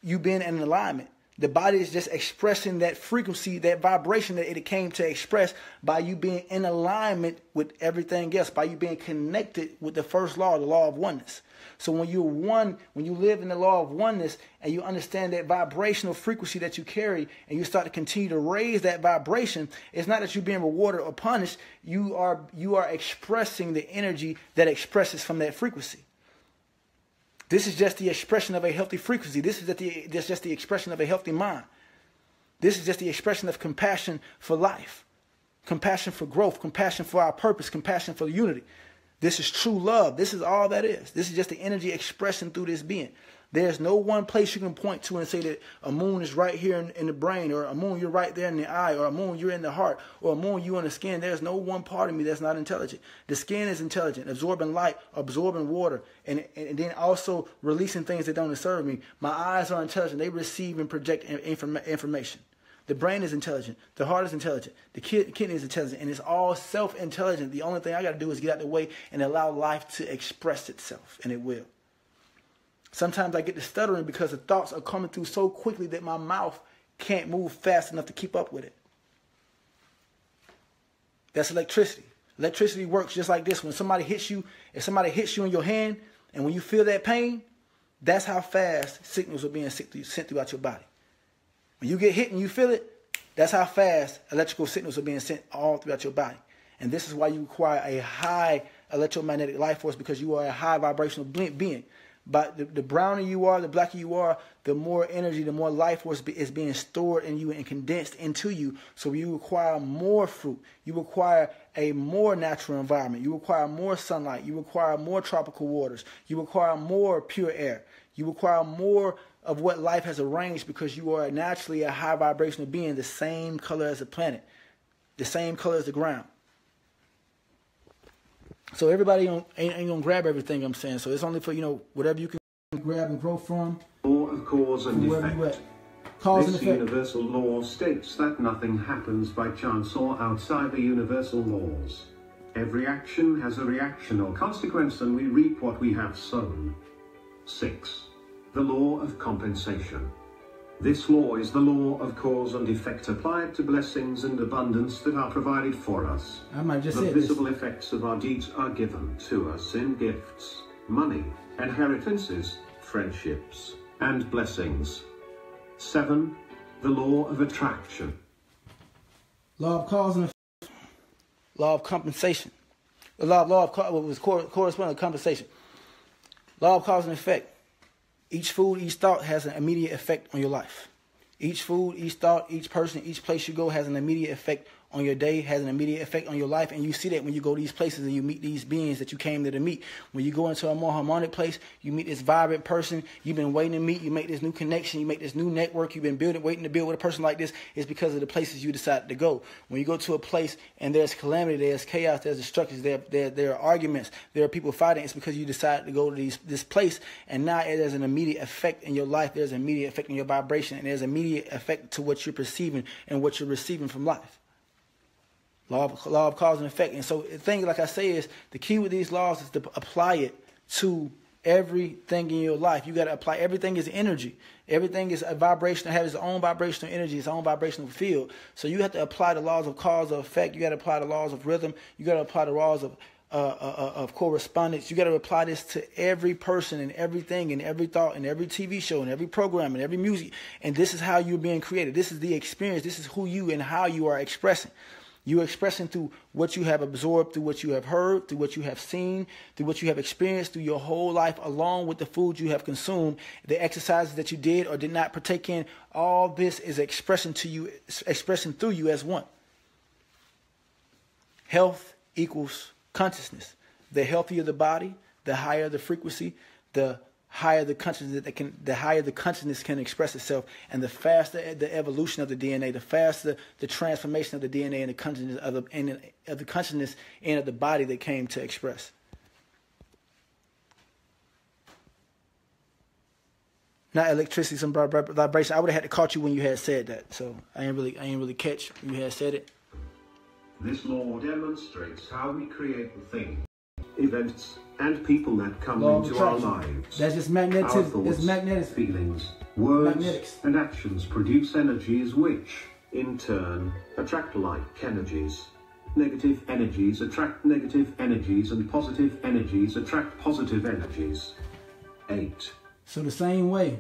you being in alignment. The body is just expressing that frequency, that vibration that it came to express by you being in alignment with everything else, by you being connected with the first law, the law of oneness. So when you're one, when you live in the law of oneness and you understand that vibrational frequency that you carry and you start to continue to raise that vibration, it's not that you're being rewarded or punished. You are expressing the energy that expresses from that frequency. This is just the expression of a healthy frequency. This is just the expression of a healthy mind. This is just the expression of compassion for life, compassion for growth, compassion for our purpose, compassion for unity. This is true love. This is all that is. This is just the energy expression through this being. There's no one place you can point to and say that a moon is right here in the brain, or a moon you're right there in the eye, or a moon you're in the heart, or a moon you in the skin. There's no one part of me that's not intelligent. The skin is intelligent, absorbing light, absorbing water, and then also releasing things that don't serve me. My eyes are intelligent. They receive and project information. The brain is intelligent. The heart is intelligent. The kidney is intelligent. And it's all self-intelligent. The only thing I got to do is get out of the way and allow life to express itself, and it will. Sometimes I get to stuttering because the thoughts are coming through so quickly that my mouth can't move fast enough to keep up with it. That's electricity. Electricity works just like this. When somebody hits you, if somebody hits you in your hand, and when you feel that pain, that's how fast signals are being sent throughout your body. When you get hit and you feel it, that's how fast electrical signals are being sent all throughout your body. And this is why you require a high electromagnetic life force, because you are a high vibrational being. But the browner you are, the blacker you are, the more energy, the more life force is being stored in you and condensed into you. So you require more fruit. You require a more natural environment. You require more sunlight. You require more tropical waters. You require more pure air. You require more of what life has arranged, because you are naturally a high vibrational being, the same color as the planet, the same color as the ground. So everybody ain't gonna grab everything I'm saying. So it's only for, whatever you can grab and grow from. Law of cause and effect. This universal law states that nothing happens by chance or outside the universal laws. Every action has a reaction or consequence, and we reap what we have sown. 6. The law of compensation. This law is the law of cause and effect applied to blessings and abundance that are provided for us. The visible effects of our deeds are given to us in gifts, money, inheritances, friendships, and blessings. 7. The law of attraction. Law of cause and effect. Law of compensation. The law of corresponding compensation. Law of cause and effect. Each food, each thought has an immediate effect on your life. Each food, each thought, each person, each place you go has an immediate effect on your day, has an immediate effect on your life. And you see that when you go to these places and you meet these beings that you came there to meet. When you go into a more harmonic place, you meet this vibrant person you've been waiting to meet. You make this new connection. You make this new network you've been waiting to build with a person like this. It's because of the places you decided to go. When you go to a place and there's calamity, there's chaos, there's destruction, there are arguments, there are people fighting, it's because you decided to go to this place. And now it has an immediate effect in your life. There's an immediate effect in your vibration. And there's an immediate effect to what you're perceiving and what you're receiving from life. Law of cause and effect. And so the thing, like I say, is the key with these laws is to apply it to everything in your life. You got to apply. Everything is energy. Everything is a vibration. It has its own vibrational energy, its own vibrational field. So you have to apply the laws of cause and effect. You got to apply the laws of rhythm. You got to apply the laws of correspondence. You got to apply this to every person and everything and every thought and every TV show and every program and every music. And this is how you're being created. This is the experience. This is who you and how you are expressing. You're expressing through what you have absorbed, through what you have heard, through what you have seen, through what you have experienced through your whole life, along with the food you have consumed, the exercises that you did or did not partake in. All this is expressing through you as one. Health equals consciousness. The healthier the body, the higher the frequency, the higher the consciousness can express itself, and the faster the evolution of the DNA, the faster the transformation of the DNA and the consciousness of the consciousness and of the body that came to express. Not electricity, some vibration. I would have had to caught you when you had said that, so I ain't really catch when you had said it. This law demonstrates how we create the thing, events, and people that come into our lives. That's just magnetic. Our thoughts, it's magnetic. Feelings, words, Magnetics. and actions produce energies which, in turn, attract like energies. Negative energies attract negative energies, and positive energies attract positive energies. 8. So the same way,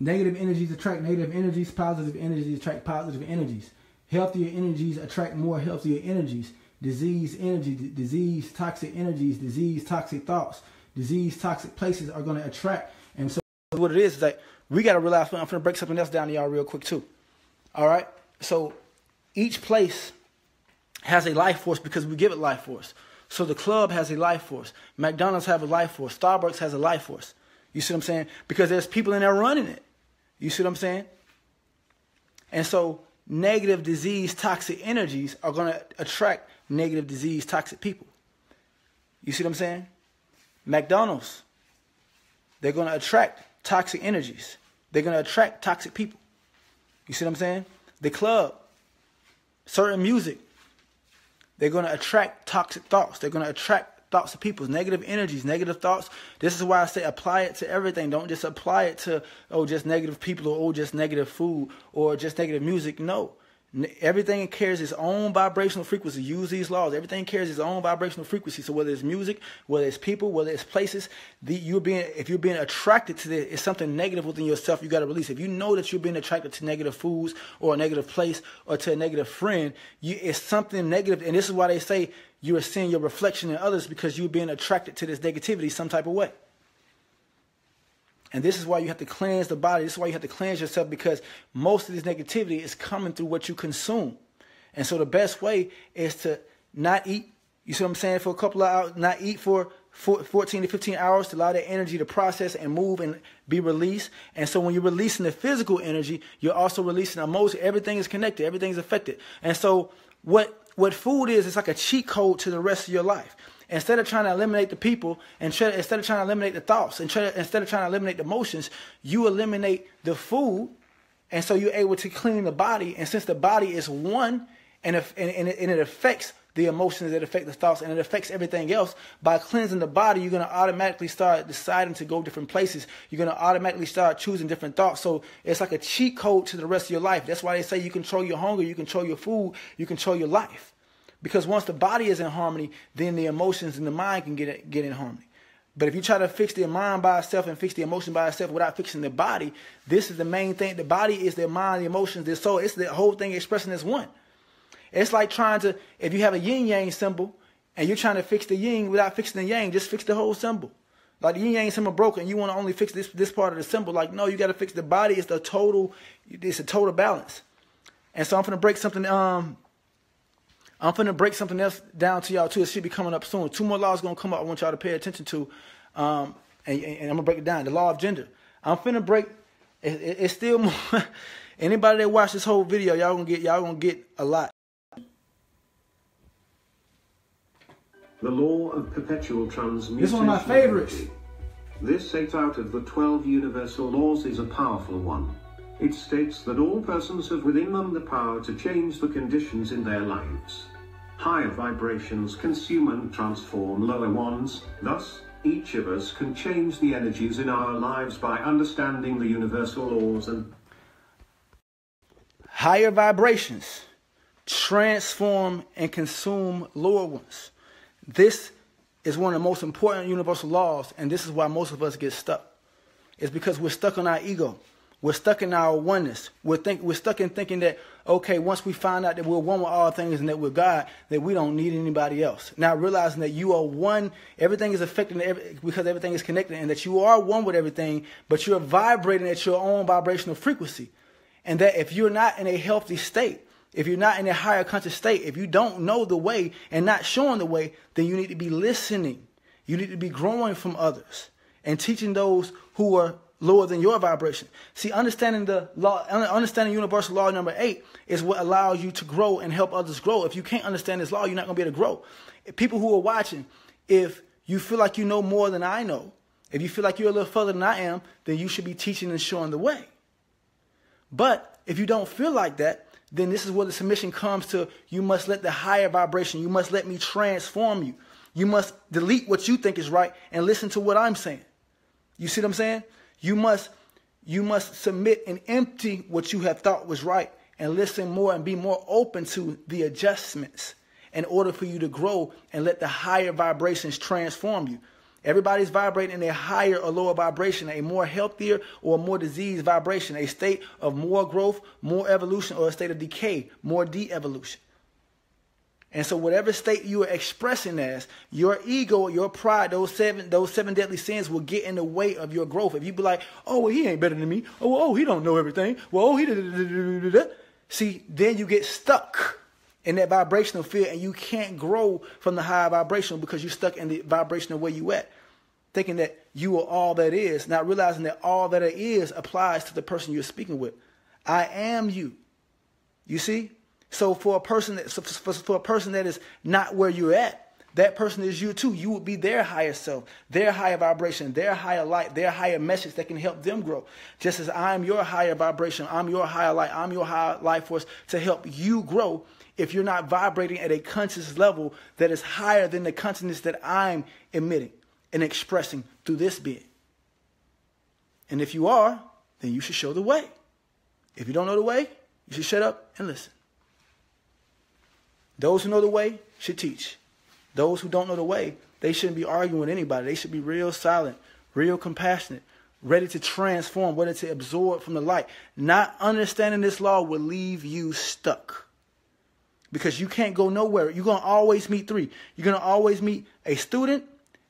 negative energies attract negative energies, positive energies attract positive energies. Healthier energies attract more healthier energies. Disease energy, disease toxic energies, disease toxic thoughts, disease toxic places are going to attract. And so what it is that we got to realize, I'm going to break something else down to y'all real quick too. All right. So each place has a life force because we give it life force. So the club has a life force. McDonald's have a life force. Starbucks has a life force. You see what I'm saying? Because there's people in there running it. You see what I'm saying? And so negative disease toxic energies are going to attract negative disease toxic people. You see what I'm saying? McDonald's, they're going to attract toxic energies. They're going to attract toxic people. You see what I'm saying? The club, certain music, they're going to attract toxic thoughts. They're going to attract thoughts of people, negative energies, negative thoughts. This is why I say apply it to everything. Don't just apply it to, just negative people or just negative food or just negative music. No. Everything carries its own vibrational frequency. Use these laws. Everything carries its own vibrational frequency. So whether it's music, whether it's people, whether it's places, if you're being attracted to this, it's something negative within yourself. You got to release. If you know that you're being attracted to negative foods or a negative place or to a negative friend, it's something negative. And this is why they say you are seeing your reflection in others, because you're being attracted to this negativity some type of way. And this is why you have to cleanse the body. This is why you have to cleanse yourself, because most of this negativity is coming through what you consume. And so the best way is to not eat, you see what I'm saying, for a couple of hours, not eat for 14 to 15 hours to allow that energy to process and move and be released. And so when you're releasing the physical energy, you're also releasing emotion. Everything is connected. Everything is affected. And so what food is, it's like a cheat code to the rest of your life. Instead of trying to eliminate the people, instead of trying to eliminate the thoughts, instead of trying to eliminate the emotions, you eliminate the food, and so you're able to clean the body. And since the body is one, and it affects the emotions, it affects the thoughts, and it affects everything else, by cleansing the body, you're going to automatically start deciding to go different places. You're going to automatically start choosing different thoughts. So it's like a cheat code to the rest of your life. That's why they say you control your hunger, you control your food, you control your life. Because once the body is in harmony, then the emotions and the mind can get in harmony. But if you try to fix the mind by itself and fix the emotion by itself without fixing the body, this is the main thing. The body is their mind, the emotions, their soul. It's the whole thing expressing as one. It's like trying to, if you have a yin-yang symbol and you're trying to fix the yin without fixing the yang, just fix the whole symbol. Like the yin-yang symbol broken, you want to only fix this part of the symbol. Like, no, you got to fix the body. It's a total balance. And so I'm going to break something I'm finna break something else down to y'all too. It should be coming up soon. 2 more laws gonna come up I want y'all to pay attention to. And I'm gonna break it down. The law of gender. I'm finna break. It's still more. Anybody that watch this whole video, y'all gonna get a lot. The law of perpetual transmutation. This is one of my favorites. This 8 out of the 12 universal laws is a powerful one. It states that all persons have within them the power to change the conditions in their lives. Higher vibrations consume and transform lower ones. Thus, each of us can change the energies in our lives by understanding the universal laws and higher vibrations transform and consume lower ones. This is one of the most important universal laws, and this is why most of us get stuck. It's because we're stuck on our ego. We're stuck in our oneness. We're stuck in thinking that, okay, once we find out that we're one with all things and that we're God, that we don't need anybody else. Now realizing that you are one, everything is affected because everything is connected, and that you are one with everything, but you're vibrating at your own vibrational frequency. And that if you're not in a healthy state, if you're not in a higher conscious state, if you don't know the way and not showing the way, then you need to be listening. You need to be growing from others and teaching those who are lower than your vibration. See, understanding the law, understanding universal law number 8 is what allows you to grow and help others grow. If you can't understand this law, you're not going to be able to grow. People who are watching, if you feel like you know more than I know, if you feel like you're a little further than I am, then you should be teaching and showing the way. But if you don't feel like that, then this is where the submission comes to. You must let the higher vibration, you must let me transform you. You must delete what you think is right and listen to what I'm saying. You see what I'm saying? You must submit and empty what you have thought was right and listen more and be more open to the adjustments in order for you to grow and let the higher vibrations transform you. Everybody's vibrating in a higher or lower vibration, a more healthier or more diseased vibration, a state of more growth, more evolution, or a state of decay, more de-evolution. And so whatever state you are expressing as, your ego, your pride, those seven deadly sins will get in the way of your growth. If you be like, oh, well, he ain't better than me. Oh, he don't know everything. Well, he da-da-da-da-da-da. See, then you get stuck in that vibrational field and you can't grow from the higher vibrational because you're stuck in the vibrational where you at, thinking that you are all that is, not realizing that all that it is applies to the person you're speaking with. I am you. You see? So for a person that is not where you're at, that person is you too. You would be their higher self, their higher vibration, their higher light, their higher message that can help them grow. Just as I'm your higher vibration, I'm your higher light, I'm your higher life force to help you grow. If you're not vibrating at a conscious level that is higher than the consciousness that I'm emitting and expressing through this being. And if you are, then you should show the way. If you don't know the way, you should shut up and listen. Those who know the way should teach. Those who don't know the way, they shouldn't be arguing with anybody. They should be real silent, real compassionate, ready to transform, ready to absorb from the light. Not understanding this law will leave you stuck. Because you can't go nowhere. You're going to always meet 3. You're going to always meet a student,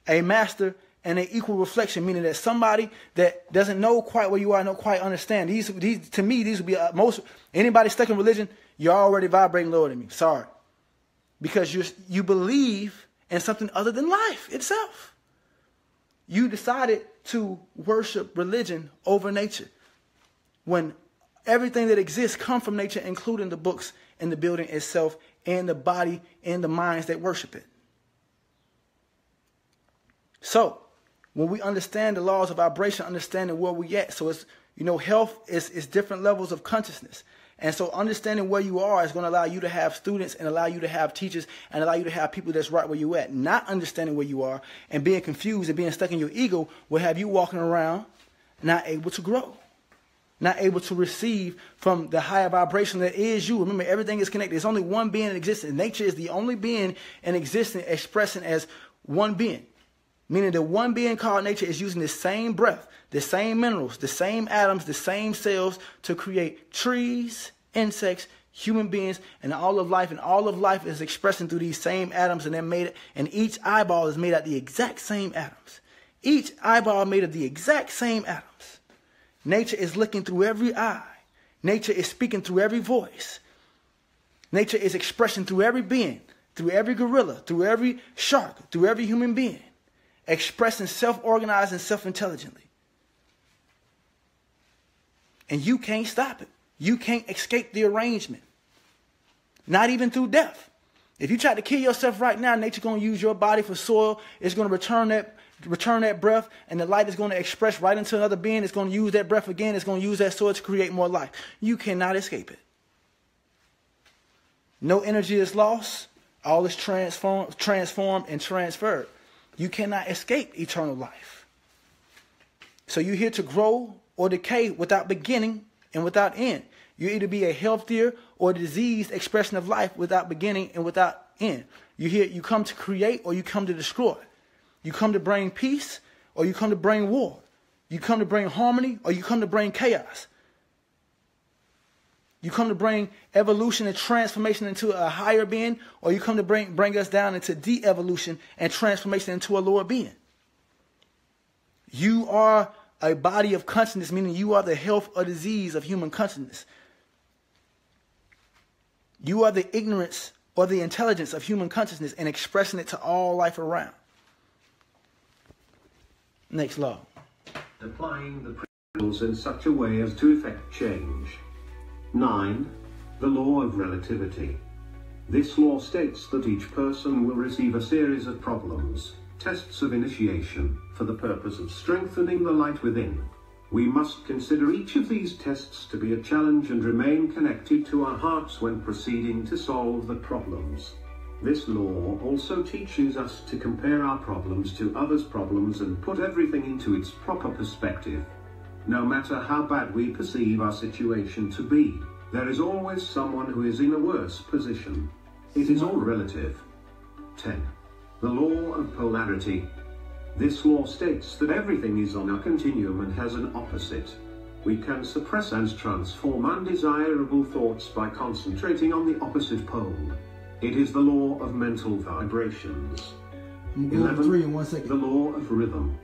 a master, and an equal reflection, meaning that somebody that doesn't know quite where you are, don't quite understand. These to me, these would be most, anybody stuck in religion, you're already vibrating lower than me. Sorry. Because you believe in something other than life itself. You decided to worship religion over nature when everything that exists comes from nature, including the books and the building itself and the body and the minds that worship it. So when we understand the laws of vibration, understanding where we at. So it's, health is different levels of consciousness. And so understanding where you are is going to allow you to have students and allow you to have teachers and allow you to have people that's right where you at. Not understanding where you are and being confused and being stuck in your ego will have you walking around not able to grow, not able to receive from the higher vibration that is you. Remember, everything is connected. There's only one being in existence. Nature is the only being in existence expressing as one being. Meaning the one being called nature is using the same breath, the same minerals, the same atoms, the same cells to create trees, insects, human beings, and all of life. And all of life is expressing through these same atoms, and they're made. And each eyeball is made out of the exact same atoms. Each eyeball made of the exact same atoms. Nature is looking through every eye. Nature is speaking through every voice. Nature is expression through every being, through every gorilla, through every shark, through every human being, expressing self-organized and self-intelligently. And you can't stop it. You can't escape the arrangement. Not even through death. If you try to kill yourself right now, nature's going to use your body for soil. It's going to return that breath, and the light is going to express right into another being. It's going to use that breath again. It's going to use that soil to create more life. You cannot escape it. No energy is lost. All is transformed and transferred. You cannot escape eternal life. So you're here to grow or decay without beginning and without end. You either be a healthier or diseased expression of life without beginning and without end. You come to create or you come to destroy. You come to bring peace or you come to bring war. You come to bring harmony or you come to bring chaos. You come to bring evolution and transformation into a higher being, or you come to bring us down into de-evolution and transformation into a lower being. You are a body of consciousness, meaning you are the health or disease of human consciousness. You are the ignorance or the intelligence of human consciousness and expressing it to all life around. Next law. Applying the principles in such a way as to effect change. 9. The law of relativity. This law states that each person will receive a series of problems, tests of initiation, for the purpose of strengthening the light within. We must consider each of these tests to be a challenge and remain connected to our hearts when proceeding to solve the problems. This law also teaches us to compare our problems to others' problems and put everything into its proper perspective. No matter how bad we perceive our situation to be, there is always someone who is in a worse position. It is all relative. 10. The law of polarity. This law states that everything is on a continuum and has an opposite. We can suppress and transform undesirable thoughts by concentrating on the opposite pole. It is the law of mental vibrations. 11. The law of rhythm.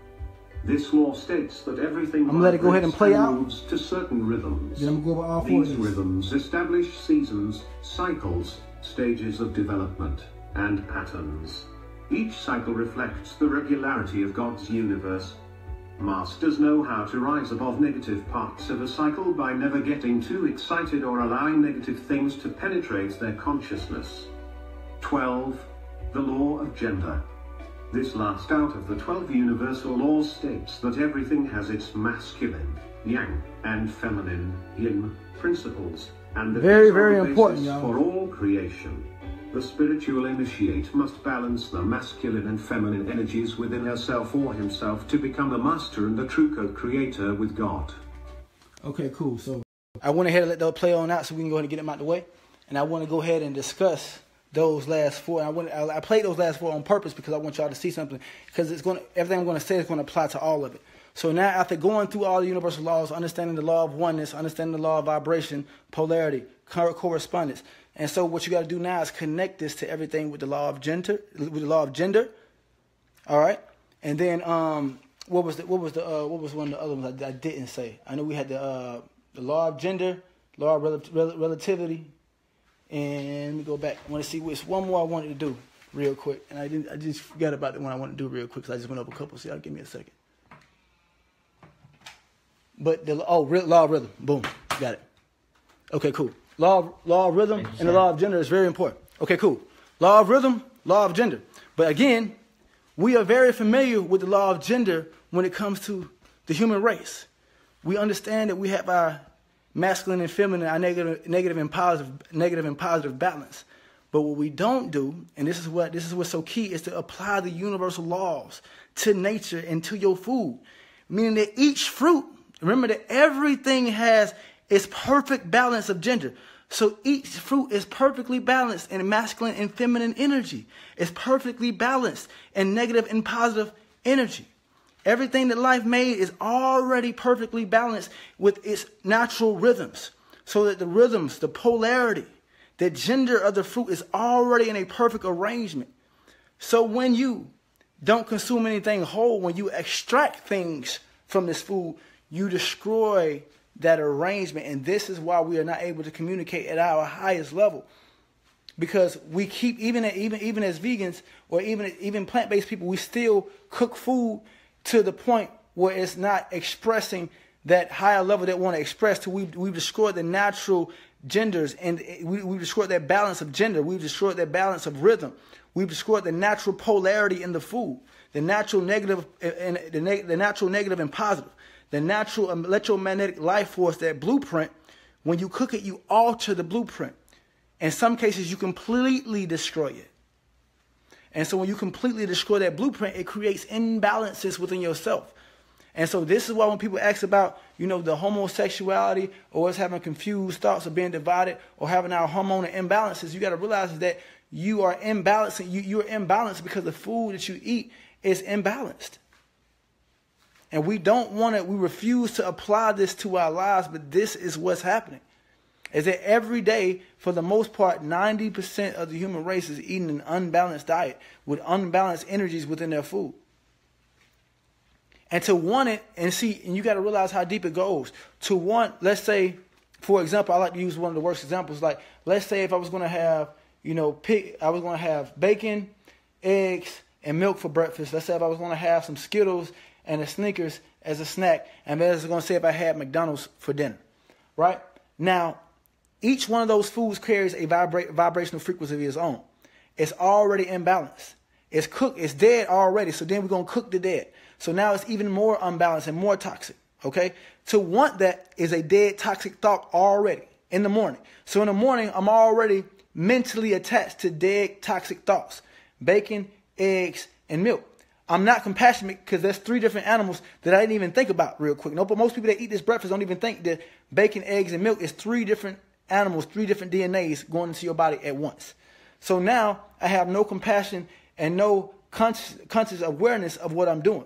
This law states that everything I'm gonna let it go ahead and play out. Moves to certain rhythms. Then I'm gonna go over all four These rhythms establish seasons, cycles, stages of development, and patterns. Each cycle reflects the regularity of God's universe. Masters know how to rise above negative parts of a cycle by never getting too excited or allowing negative things to penetrate their consciousness. 12. The law of gender. This last out of the 12 universal laws states that everything has its masculine, yang, and feminine, yin, principles, and that very, these are very the important, basis for all creation. The spiritual initiate must balance the masculine and feminine energies within herself or himself to become the master and the true co-creator with God. Okay, cool. So I went ahead and let those play on out so we can go ahead and get them out the way. And I want to go ahead and discuss those last four. I played those last four on purpose because I want y'all to see something. Because everything I'm going to say is going to apply to all of it. So now after going through all the universal laws, understanding the law of oneness, understanding the law of vibration, polarity, correspondence. And so what you got to do now is connect this to everything with the law of gender, All right. And then what was one of the other ones I didn't say? I know we had the law of gender, law of relativity. And let me go back. I want to see which one more I wanted to do real quick. And I just forgot about the one I wanted to do real quick because I just went over a couple. So y'all give me a second. But law of rhythm. Boom. Got it. Okay, cool. Law of rhythm and the law of gender is very important. Okay, cool. Law of rhythm, law of gender. But again, we are very familiar with the law of gender when it comes to the human race. We understand that we have our masculine and feminine, our negative and positive balance. But what we don't do, and this is what's so key, is to apply the universal laws to nature and to your food. Meaning that each fruit, remember that everything has its perfect balance of gender. So each fruit is perfectly balanced in masculine and feminine energy. It's perfectly balanced in negative and positive energy. Everything that life made is already perfectly balanced with its natural rhythms. So that the rhythms, the polarity, the gender of the fruit is already in a perfect arrangement. So when you don't consume anything whole, when you extract things from this food, you destroy that arrangement. And this is why we are not able to communicate at our highest level. because we keep, even as vegans or even plant-based people, we still cook food to the point where it's not expressing that higher level that we want to express. Till we've destroyed the natural genders, and we've destroyed that balance of gender. We've destroyed that balance of rhythm. We've destroyed the natural polarity in the food, the natural negative and the natural negative and positive, the natural electromagnetic life force, that blueprint. When you cook it, you alter the blueprint. In some cases, you completely destroy it. And so when you completely destroy that blueprint, it creates imbalances within yourself. And so this is why when people ask about, the homosexuality, or us having confused thoughts, or being divided, or having our hormonal imbalances, you got to realize that you are imbalanced. You're imbalanced because the food that you eat is imbalanced. And we refuse to apply this to our lives, but this is what's happening. Is that every day, for the most part, 90% of the human race is eating an unbalanced diet with unbalanced energies within their food. And to want it, and you got to realize how deep it goes. To want, let's say, for example, I like to use one of the worst examples. Like, let's say if I was going to have, I was going to have bacon, eggs, and milk for breakfast. Let's say if I was going to have some Skittles and a Snickers as a snack, and then I was going to say if I had McDonald's for dinner, right? Now, each one of those foods carries a vibrational frequency of its own. It's already imbalanced. It's cooked. It's dead already. So then we're going to cook the dead. So now it's even more unbalanced and more toxic. Okay? To want that is a dead, toxic thought already in the morning. So in the morning, I'm already mentally attached to dead, toxic thoughts. Bacon, eggs, and milk. I'm not compassionate because there's 3 different animals that I didn't even think about real quick. No, but most people that eat this breakfast don't even think that bacon, eggs, and milk is 3 different animals, 3 different DNAs going into your body at once. So now I have no compassion and no conscious awareness of what I'm doing.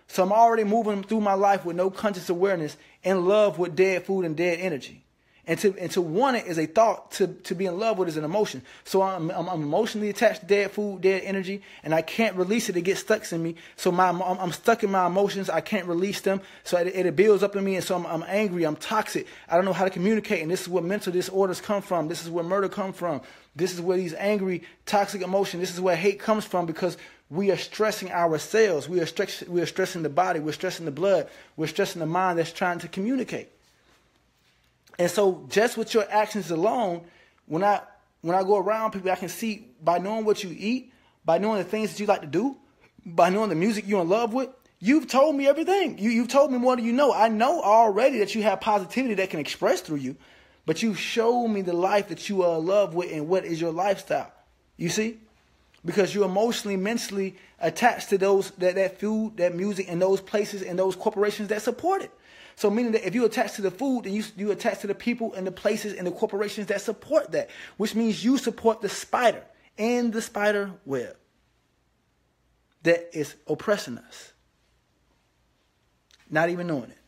So I'm already moving through my life with no conscious awareness, in love with dead food and dead energy. And to want it is a thought. To be in love with is an emotion. So I'm emotionally attached to dead food, dead energy, and I can't release it. It gets stuck in me. So I'm stuck in my emotions. I can't release them. So it builds up in me, and so I'm angry. I'm toxic. I don't know how to communicate, and this is where mental disorders come from. This is where murder comes from. This is where these angry, toxic emotions. This is where hate comes from, because we are stressing ourselves. We are stressing the body. We're stressing the blood. We're stressing the mind that's trying to communicate. And so just with your actions alone, when I go around people, I can see by knowing what you eat, by knowing the things that you like to do, by knowing the music you're in love with, you've told me everything. You've told me more than you know. I know already that you have positivity that can express through you, but you show me the life that you are in love with and what is your lifestyle. You see? Because you're emotionally, mentally attached to that food, that music, and those places and those corporations that support it. So meaning that if you attach to the food, then you attach to the people and the places and the corporations that support that, which means you support the spider and the spider web that is oppressing us, not even knowing it.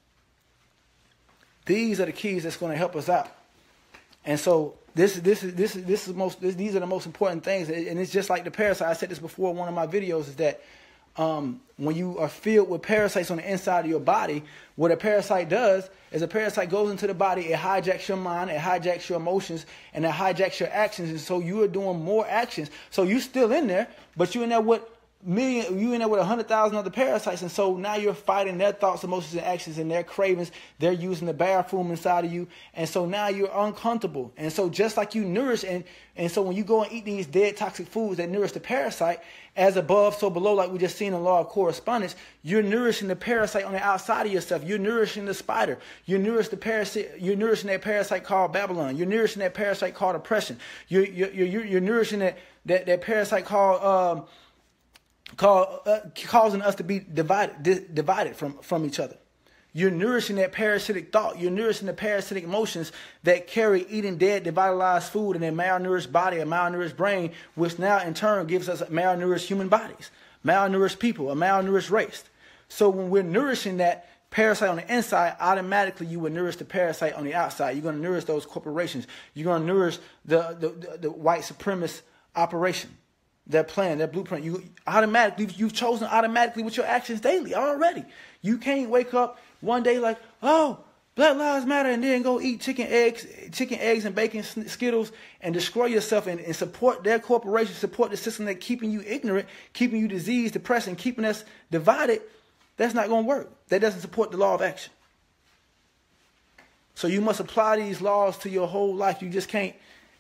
These are the keys that's going to help us out. And so these are the most important things. And it's just like the parasite. I said this before in one of my videos, is that when you are filled with parasites on the inside of your body, what a parasite does is a parasite goes into the body, it hijacks your mind, it hijacks your emotions, and it hijacks your actions. And so you are doing more actions. So you're still in there, but you're in there with 100,000 other parasites. And so now you're fighting their thoughts, emotions, and actions and their cravings. They're using the bathroom inside of you. And so now you're uncomfortable. And so just like you nourish, and so when you go and eat these dead toxic foods that nourish the parasite, as above, so below, like we just seen in Law of Correspondence, you're nourishing the parasite on the outside of yourself. You're nourishing the spider. You're nourishing the parasite. You're nourishing that parasite called Babylon. You're nourishing that parasite called oppression. You're nourishing that parasite called causing us to be divided from each other. You're nourishing that parasitic thought. You're nourishing the parasitic emotions that carry eating dead, devitalized food in a malnourished body, a malnourished brain, which now in turn gives us malnourished human bodies, malnourished people, a malnourished race. So when we're nourishing that parasite on the inside, automatically you will nourish the parasite on the outside. You're going to nourish those corporations. You're going to nourish the white supremacist operation. Their plan, their blueprint. You've chosen automatically with your actions daily already. You can't wake up one day like, oh, Black Lives Matter, and then go eat chicken eggs and bacon Skittles and destroy yourself and support their corporation, support the system that's keeping you ignorant, keeping you diseased, depressed, and keeping us divided, that's not going to work. That doesn't support the law of action. So you must apply these laws to your whole life. You just can't.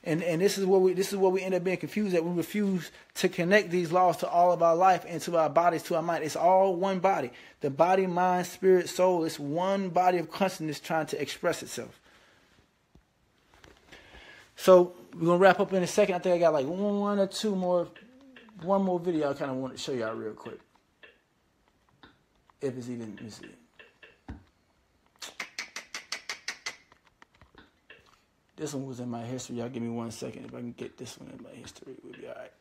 And this is where we end up being confused, that we refuse to connect these laws to all of our life and to our bodies, to our mind. It's all one body. The body, mind, spirit, soul. It's one body of consciousness trying to express itself. So we're going to wrap up in a second. I think I got like one more video I kind of want to show y'all real quick. If it's even, let me see. This one was in my history. Y'all give me 1 second. If I can get this one in my history, we'll be all right.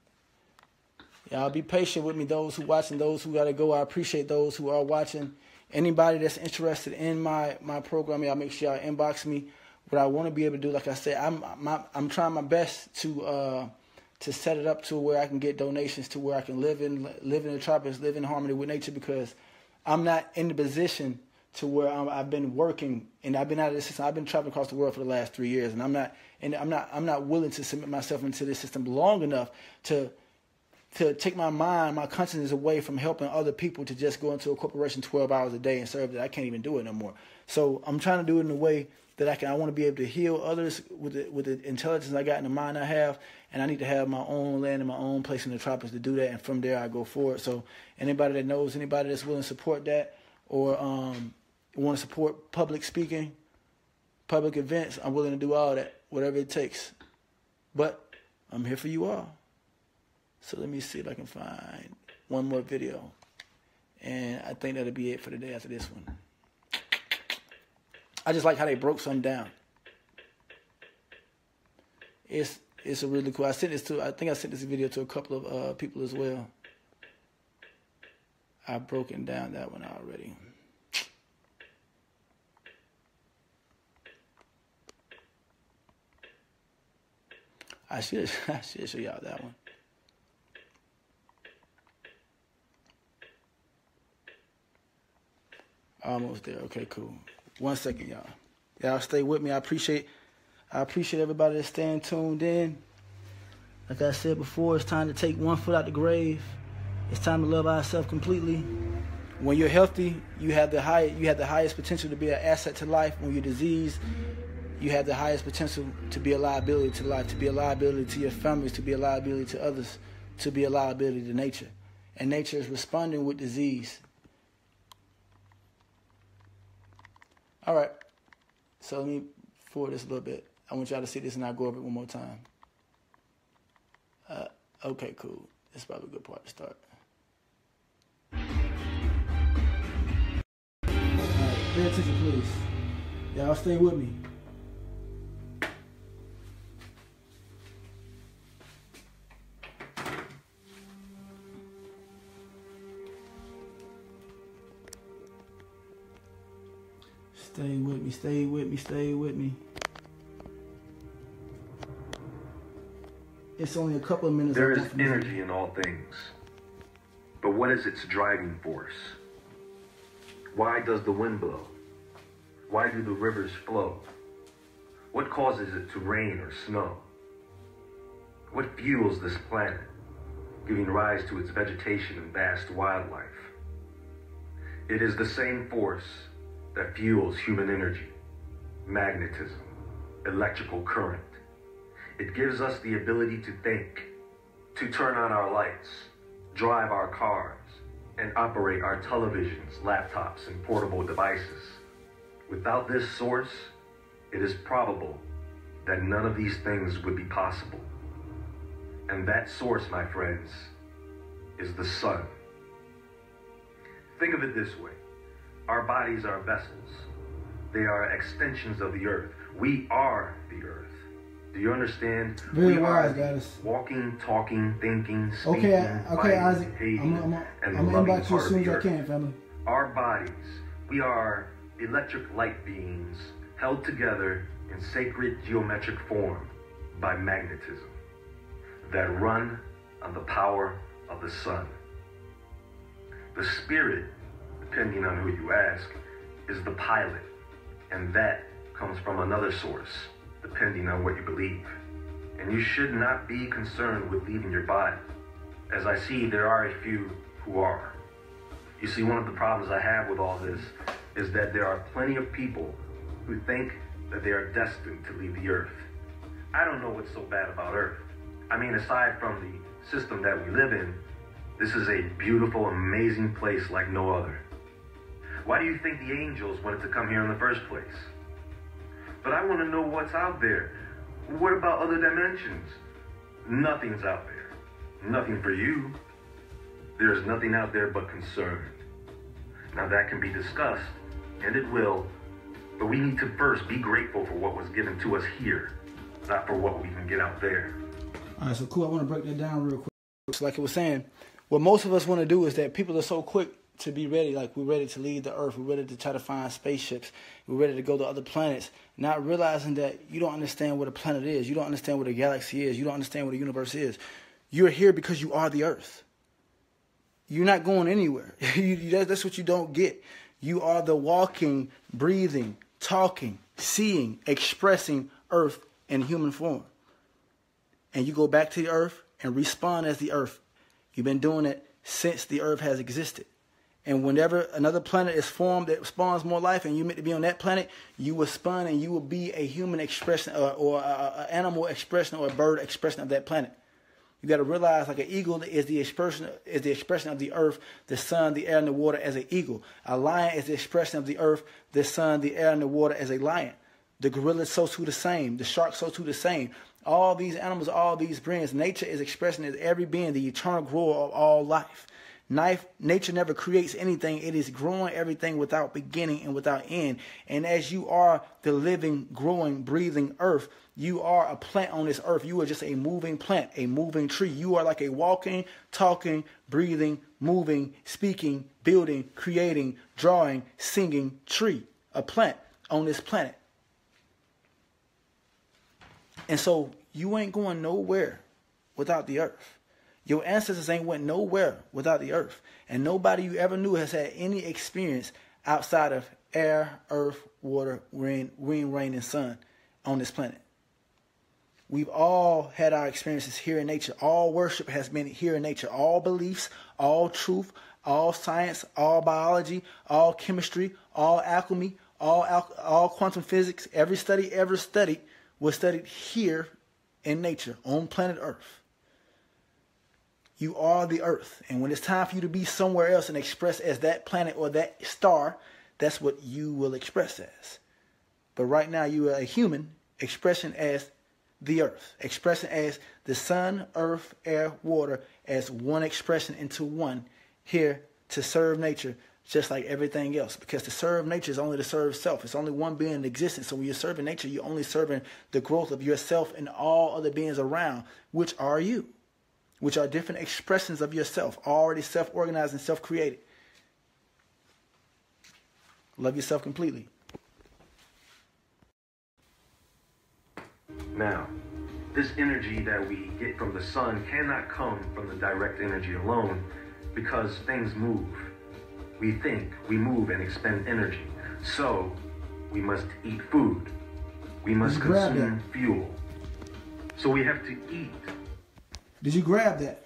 Y'all be patient with me, those who watching, those who got to go. I appreciate those who are watching. Anybody that's interested in my program, y'all make sure y'all inbox me. What I want to be able to do, like I said, I'm trying my best to set it up to where I can get donations, to where I can live in the tropics, live in harmony with nature, because I'm not in the position to where I've been working and I've been out of this system. I've been traveling across the world for the last 3 years, and I'm not willing to submit myself into this system long enough to take my mind, my consciousness away from helping other people to just go into a corporation 12 hours a day and serve that. I can't even do it no more. So I'm trying to do it in a way that I can. I want to be able to heal others with the intelligence I got and the mind I have, and I need to have my own land and my own place in the tropics to do that, and from there I go forward. So anybody that knows, anybody that's willing to support that, or want to support public speaking, public events, I'm willing to do all that, whatever it takes. But I'm here for you all. So let me see if I can find one more video. And I think that'll be it for the day after this one. I just like how they broke something down. It's a really cool. I think I sent this video to a couple of people as well. I've broken down that one already. I should show y'all that one. Almost there. Okay, cool. 1 second, y'all. Y'all stay with me. I appreciate everybody that's staying tuned in. Like I said before, it's time to take one foot out the grave. It's time to love ourselves completely. When you're healthy, you have the highest potential to be an asset to life. When you're diseased, you have the highest potential to be a liability to life, to be a liability to your families, to be a liability to others, to be a liability to nature. And nature is responding with disease. All right. So let me forward this a little bit. I want y'all to see this and I'll go over it one more time. Okay, cool. That's probably a good part to start. All right, pay attention, please. Y'all stay with me. Stay with me, stay with me, stay with me. It's only a couple of minutes. There is energy in all things. But what is its driving force? Why does the wind blow? Why do the rivers flow? What causes it to rain or snow? What fuels this planet, giving rise to its vegetation and vast wildlife? It is the same force that fuels human energy, magnetism, electrical current. It gives us the ability to think, to turn on our lights, drive our cars, and operate our televisions, laptops, and portable devices. Without this source, it is probable that none of these things would be possible. And that source, my friends, is the sun. Think of it this way. Our bodies are vessels. They are extensions of the earth. We are the earth. Do you understand? Very we wise, are guys. Walking, talking, thinking, speaking, okay, Isaac. I'm gonna invite you as soon as I can, family. Our bodies, we are electric light beings held together in sacred geometric form by magnetism that run on the power of the sun. The spirit, depending on who you ask, is the pilot, and that comes from another source, depending on what you believe. And you should not be concerned with leaving your body, as I see there are a few who are. You see, one of the problems I have with all this is that there are plenty of people who think that they are destined to leave the earth. I don't know what's so bad about Earth. I mean, aside from the system that we live in, this is a beautiful, amazing place like no other. Why do you think the angels wanted to come here in the first place? But I want to know what's out there. What about other dimensions? Nothing's out there. Nothing for you. There's nothing out there but concern. Now that can be discussed, and it will, but we need to first be grateful for what was given to us here, not for what we can get out there. All right, so cool. I want to break that down real quick. So like it was saying, what most of us want to do is that people are so quick to be ready, like we're ready to leave the earth, we're ready to try to find spaceships, we're ready to go to other planets, not realizing that you don't understand what a planet is, you don't understand what a galaxy is, you don't understand what a universe is. You're here because you are the earth. You're not going anywhere. That's what you don't get. You are the walking, breathing, talking, seeing, expressing earth in human form. And you go back to the earth and respawn as the earth. You've been doing it since the earth has existed. And whenever another planet is formed that spawns more life and you're meant to be on that planet, you will spawn and you will be a human expression or an animal expression or a bird expression of that planet. You got to realize, like an eagle is the expression of the earth, the sun, the air, and the water as an eagle. A lion is the expression of the earth, the sun, the air, and the water as a lion. The gorilla is so too the same. The shark so too the same. All these animals, all these beings, nature is expressing as every being, the eternal grower of all life. Nature never creates anything. It is growing everything without beginning and without end. And as you are the living, growing, breathing earth, you are a plant on this earth. You are just a moving plant, a moving tree. You are like a walking, talking, breathing, moving, speaking, building, creating, drawing, singing tree, a plant on this planet. And so you ain't going nowhere without the earth. Your ancestors ain't went nowhere without the earth. And nobody you ever knew has had any experience outside of air, earth, water, wind, rain, and sun on this planet. We've all had our experiences here in nature. All worship has been here in nature. All beliefs, all truth, all science, all biology, all chemistry, all alchemy, all quantum physics, every study ever studied was studied here in nature, on planet Earth. You are the earth. And when it's time for you to be somewhere else and express as that planet or that star, that's what you will express as. But right now you are a human expressing as the earth, expressing as the sun, earth, air, water as one expression into one here to serve nature just like everything else. Because to serve nature is only to serve self. It's only one being in existence. So when you're serving nature, you're only serving the growth of yourself and all other beings around, which are you. Which are different expressions of yourself, already self-organized and self-created. Love yourself completely. Now, this energy that we get from the sun cannot come from the direct energy alone because things move. We think, we move and expend energy. So, we must eat food. We must consume fuel. So we have to eat. Did you grab that?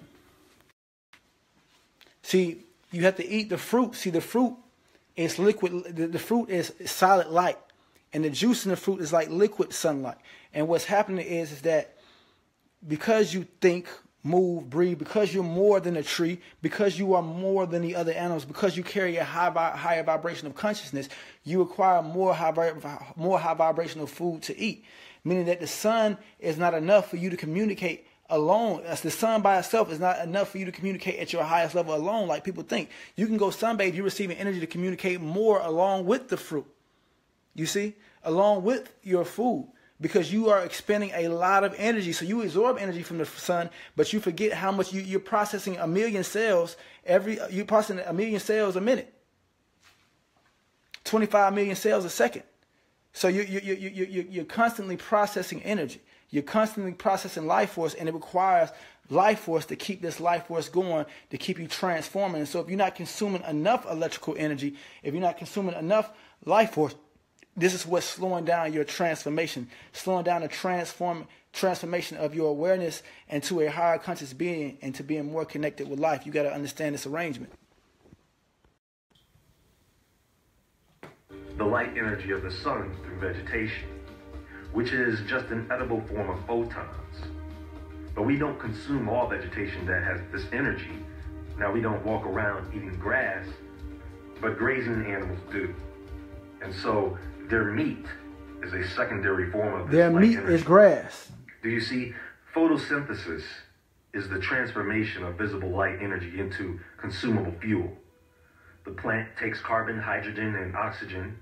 See, you have to eat the fruit. See, the fruit is liquid. The fruit is solid light. And the juice in the fruit is like liquid sunlight. And what's happening is that because you think, move, breathe, because you're more than a tree, because you are more than the other animals, because you carry a higher vibration of consciousness, you require more high vibrational food to eat. Meaning that the sun is not enough for you to communicate alone. As the sun by itself is not enough for you to communicate at your highest level alone, like people think. You can go sunbathe, you're receiving energy to communicate more along with the fruit. You see? Along with your food. Because you are expending a lot of energy. So you absorb energy from the sun, but you forget how much you're processing 1 million cells you're processing 1 million cells a minute. 25 million cells a second. So you're constantly processing energy. You're constantly processing life force, and it requires life force to keep this life force going, to keep you transforming. And so if you're not consuming enough electrical energy, if you're not consuming enough life force This is what's slowing down your transformation, slowing down the transformation of your awareness into a higher conscious being and to being more connected with life. You got to understand this arrangement. The light energy of the sun through vegetation, which is just an edible form of photons. But we don't consume all vegetation that has this energy. Now, we don't walk around eating grass, but grazing animals do. And so their meat is a secondary form of this Their meat energy. is grass. Do you see? Photosynthesis is the transformation of visible light energy into consumable fuel. The plant takes carbon, hydrogen, and oxygen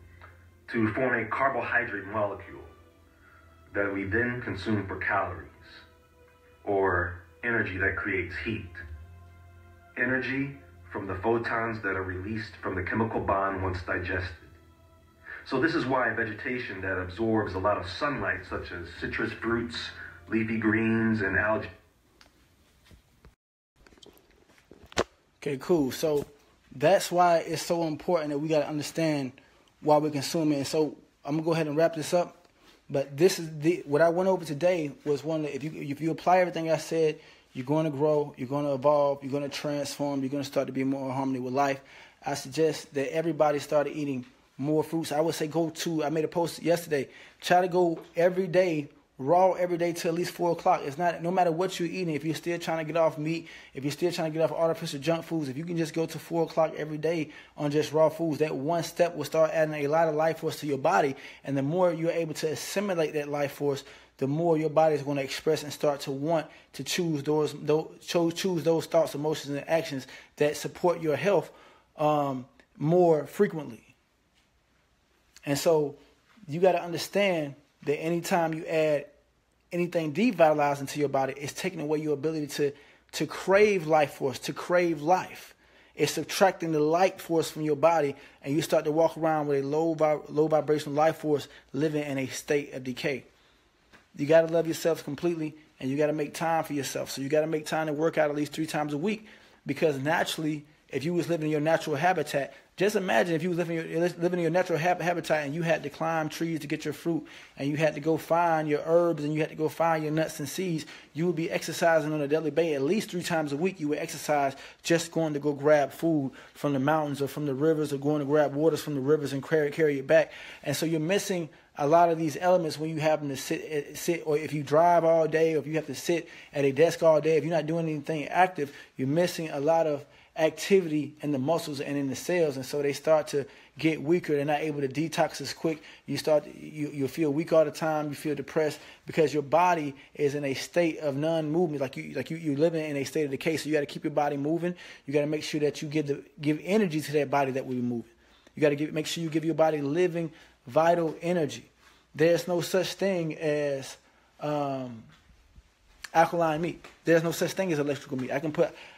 to form a carbohydrate molecule that we then consume for calories, or energy that creates heat. Energy from the photons that are released from the chemical bond once digested. So this is why vegetation that absorbs a lot of sunlight, such as citrus fruits, leafy greens, and algae. Okay, cool. So that's why it's so important that we got to understand why we're consuming. And so I'm going to go ahead and wrap this up. But this is what I went over today was one that if you apply everything I said, you're going to grow, you're going to evolve, you're going to transform, you're going to start to be more in harmony with life. I suggest that everybody started eating more fruits. I would say I made a post yesterday, try to go every day, raw every day till at least 4 o'clock. It's not, no matter what you're eating, if you're still trying to get off meat, if you're still trying to get off artificial junk foods, if you can just go to 4 o'clock every day on just raw foods, that one step will start adding a lot of life force to your body. And the more you're able to assimilate that life force, the more your body is going to express and start to want to choose those thoughts, emotions, and actions that support your health more frequently. And so you got to understand that anytime you add anything devitalizing to your body, it's taking away your ability to crave life force, to crave life. It's subtracting the light force from your body, and you start to walk around with a low vibrational life force living in a state of decay. You got to love yourself completely, and you got to make time for yourself. So you got to make time to work out at least 3 times a week, because naturally, if you was living in your natural habitat, just imagine if you was living in your natural habitat and you had to climb trees to get your fruit, and you had to go find your herbs, and you had to go find your nuts and seeds, you would be exercising on a daily basis. At least 3 times a week you would exercise just going to go grab food from the mountains or from the rivers, or going to grab waters from the rivers and carry it back. And so you're missing a lot of these elements when you happen to sit, or if you drive all day, or if you have to sit at a desk all day, if you're not doing anything active, you're missing a lot of activity in the muscles and in the cells, and so they start to get weaker. They're not able to detox as quick. You feel weak all the time. You feel depressed because your body is in a state of non-movement, like you're living in a state of decay. So you got to keep your body moving. You got to make sure that you give energy to that body that will be moving. You got to make sure you give your body living, vital energy. There's no such thing as alkaline meat. There's no such thing as electrical meat.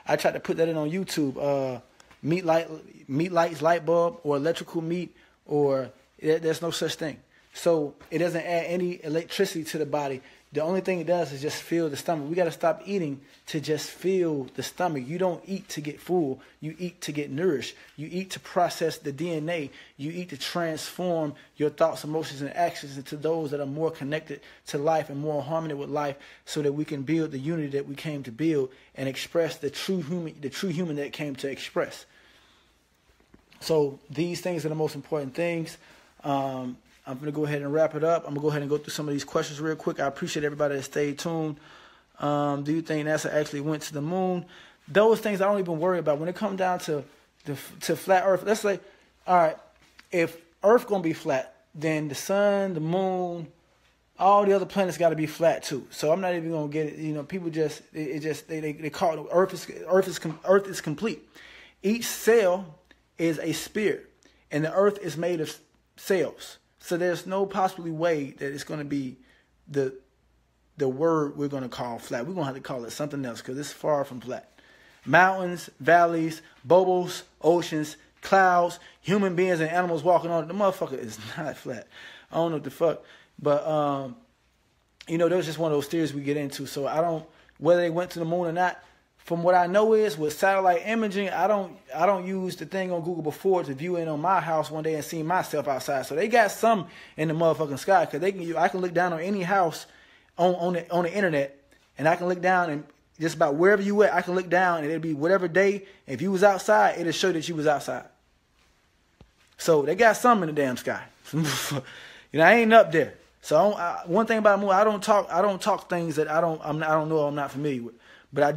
I tried to put that in on YouTube. Meat lights light bulb, or electrical meat, or there's no such thing. So it doesn't add any electricity to the body. The only thing it does is just fill the stomach. We got to stop eating to just fill the stomach. You don't eat to get full. You eat to get nourished. You eat to process the DNA. You eat to transform your thoughts, emotions, and actions into those that are more connected to life and more in harmony with life, so that we can build the unity that we came to build and express the true human that came to express. So these things are the most important things. I'm going to go ahead and wrap it up. I'm going to go ahead and go through some of these questions real quick. I appreciate everybody that stayed tuned. Do you think NASA actually went to the moon? Those things I don't even worry about. When it comes down to flat Earth, let's say, all right, if Earth going to be flat, then the sun, the moon, all the other planets got to be flat too. So I'm not even going to get it. You know, people they call it Earth is complete. Each cell is a spirit, and the Earth is made of cells. So there's no possibly way that it's going to be the word we're going to call flat. We're going to have to call it something else, because it's far from flat. Mountains, valleys, bubbles, oceans, clouds, human beings and animals walking on it. The motherfucker is not flat. I don't know what the fuck. But, that was just one of those theories we get into. So whether they went to the moon or not, from what I know is with satellite imaging, I don't use the thing on Google before to view in on my house one day and see myself outside. So they got some in the motherfucking sky, because I can look down on any house on the internet, and I can look down and just about wherever you at, I can look down and it'll be whatever day. If you was outside, it'll show that you was outside. So they got some in the damn sky. I ain't up there. So one thing about moon, I don't talk things that I don't know, I'm not familiar with. But I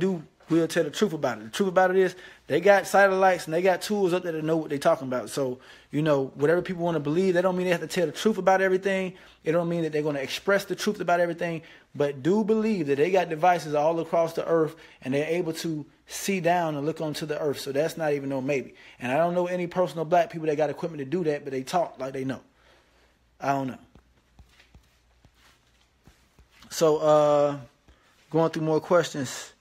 will tell the truth about it. The truth about it is they got satellites and they got tools up there to know what they're talking about. So, whatever people want to believe, that don't mean they have to tell the truth about everything. It don't mean that they're going to express the truth about everything. But do believe that they got devices all across the earth and they're able to see down and look onto the earth. So that's not even no maybe. And I don't know any personal black people that got equipment to do that, but they talk like they know. I don't know. So, going through more questions.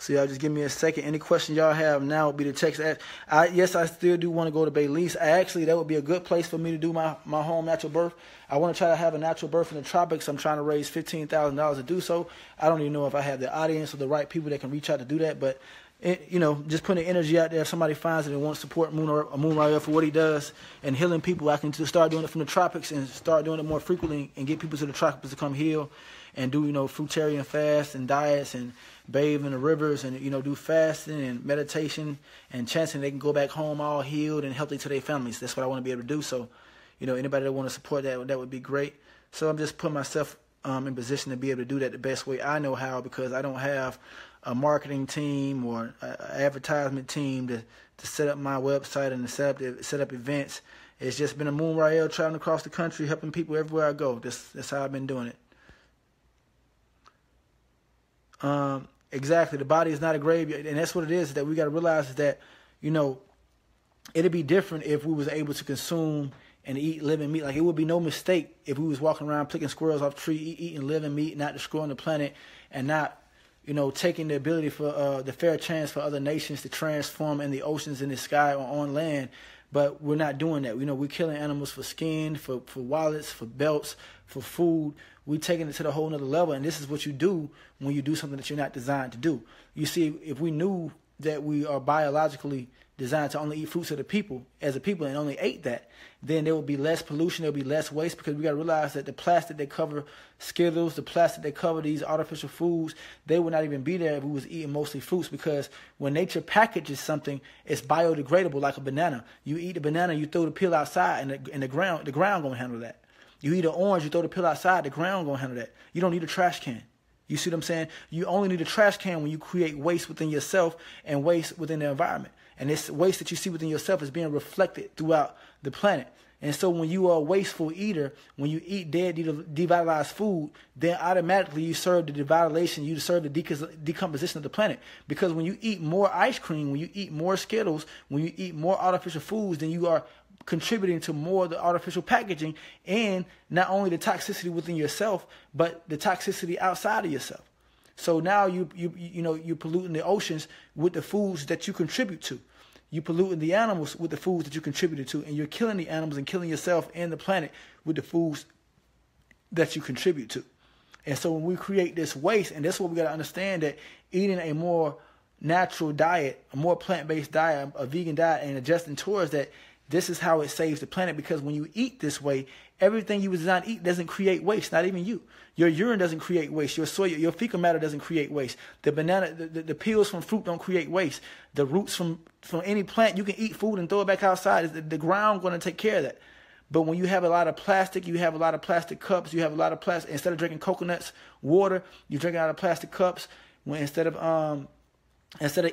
So y'all just give me a second. Any question y'all have now would be the text. Yes, I still do want to go to Belize. That would be a good place for me to do my home natural birth. I want to try to have a natural birth in the tropics. I'm trying to raise $15,000 to do so. I don't even know if I have the audience or the right people that can reach out to do that. But, just putting energy out there. If somebody finds it and wants to support Moon Rael for what he does and healing people, I can just start doing it from the tropics and start doing it more frequently and get people to the tropics to come heal and do, fruitarian fasts and diets and bathe in the rivers and, do fasting and meditation and chanting. They can go back home all healed and healthy to their families. That's what I want to be able to do. So, anybody that want to support that would be great. So I'm just putting myself in position to be able to do that the best way I know how, because I don't have a marketing team or an advertisement team to set up my website and to set up events. It's just been a Moon Rael traveling across the country, helping people everywhere I go. That's how I've been doing it. Exactly. The body is not a graveyard. And that's what it is, that we got to realize is that, it'd be different if we was able to consume and eat living meat. Like, it would be no mistake if we was walking around picking squirrels off trees, eating living meat, not destroying the planet, and not, taking the ability for the fair chance for other nations to transform in the oceans, in the sky, or on land. But we're not doing that. We're killing animals for skin, for wallets, for belts, for food. We're taking it to the whole nother level. And this is what you do when you do something that you're not designed to do. You see, if we knew that we are biologically designed to only eat fruits of the people, as a people, and only ate that, then there would be less pollution, there would be less waste, because we got to realize that the plastic that cover Skittles, the plastic that cover these artificial foods, they would not even be there if we was eating mostly fruits, because when nature packages something, it's biodegradable like a banana. You eat the banana, you throw the peel outside, and the ground gonna handle that. You eat an orange, you throw the peel outside, the ground gonna handle that. You don't need a trash can. You see what I'm saying? You only need a trash can when you create waste within yourself and waste within the environment. And this waste that you see within yourself is being reflected throughout the planet. And so when you are a wasteful eater, when you eat dead, devitalized food, then automatically you serve the devitalization, you serve the decomposition of the planet. Because when you eat more ice cream, when you eat more Skittles, when you eat more artificial foods, then you are contributing to more of the artificial packaging, and not only the toxicity within yourself, but the toxicity outside of yourself. So now you're polluting the oceans with the foods that you contribute to. You polluting the animals with the foods that you contributed to, and you're killing the animals and killing yourself and the planet with the foods that you contribute to. And so when we create this waste, and that's what we got to understand, that eating a more natural diet, a more plant-based diet, a vegan diet, and adjusting towards that, this is how it saves the planet. Because when you eat this way, everything you was designed to eat doesn't create waste, not even you. Your urine doesn't create waste. Your soil, your fecal matter doesn't create waste. The banana, the peels from fruit don't create waste. The roots from any plant, you can eat food and throw it back outside. The ground going to take care of that. But when you have a lot of plastic, you have a lot of plastic cups, you have a lot of plastic. Instead of drinking coconuts, water, you're drinking out of plastic cups. When instead of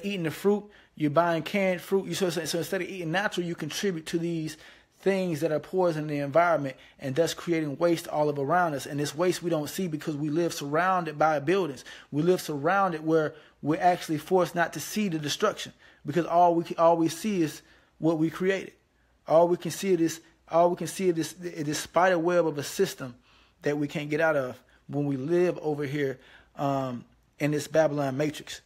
eating the fruit, you're buying canned fruit. So instead of eating natural, you contribute to these things that are poisoning the environment, and thus creating waste all around us. And this waste we don't see because we live surrounded by buildings. We live surrounded where we're actually forced not to see the destruction, because all we see is what we created. All we can see is this spider web of a system that we can't get out of when we live over here in this Babylon matrix.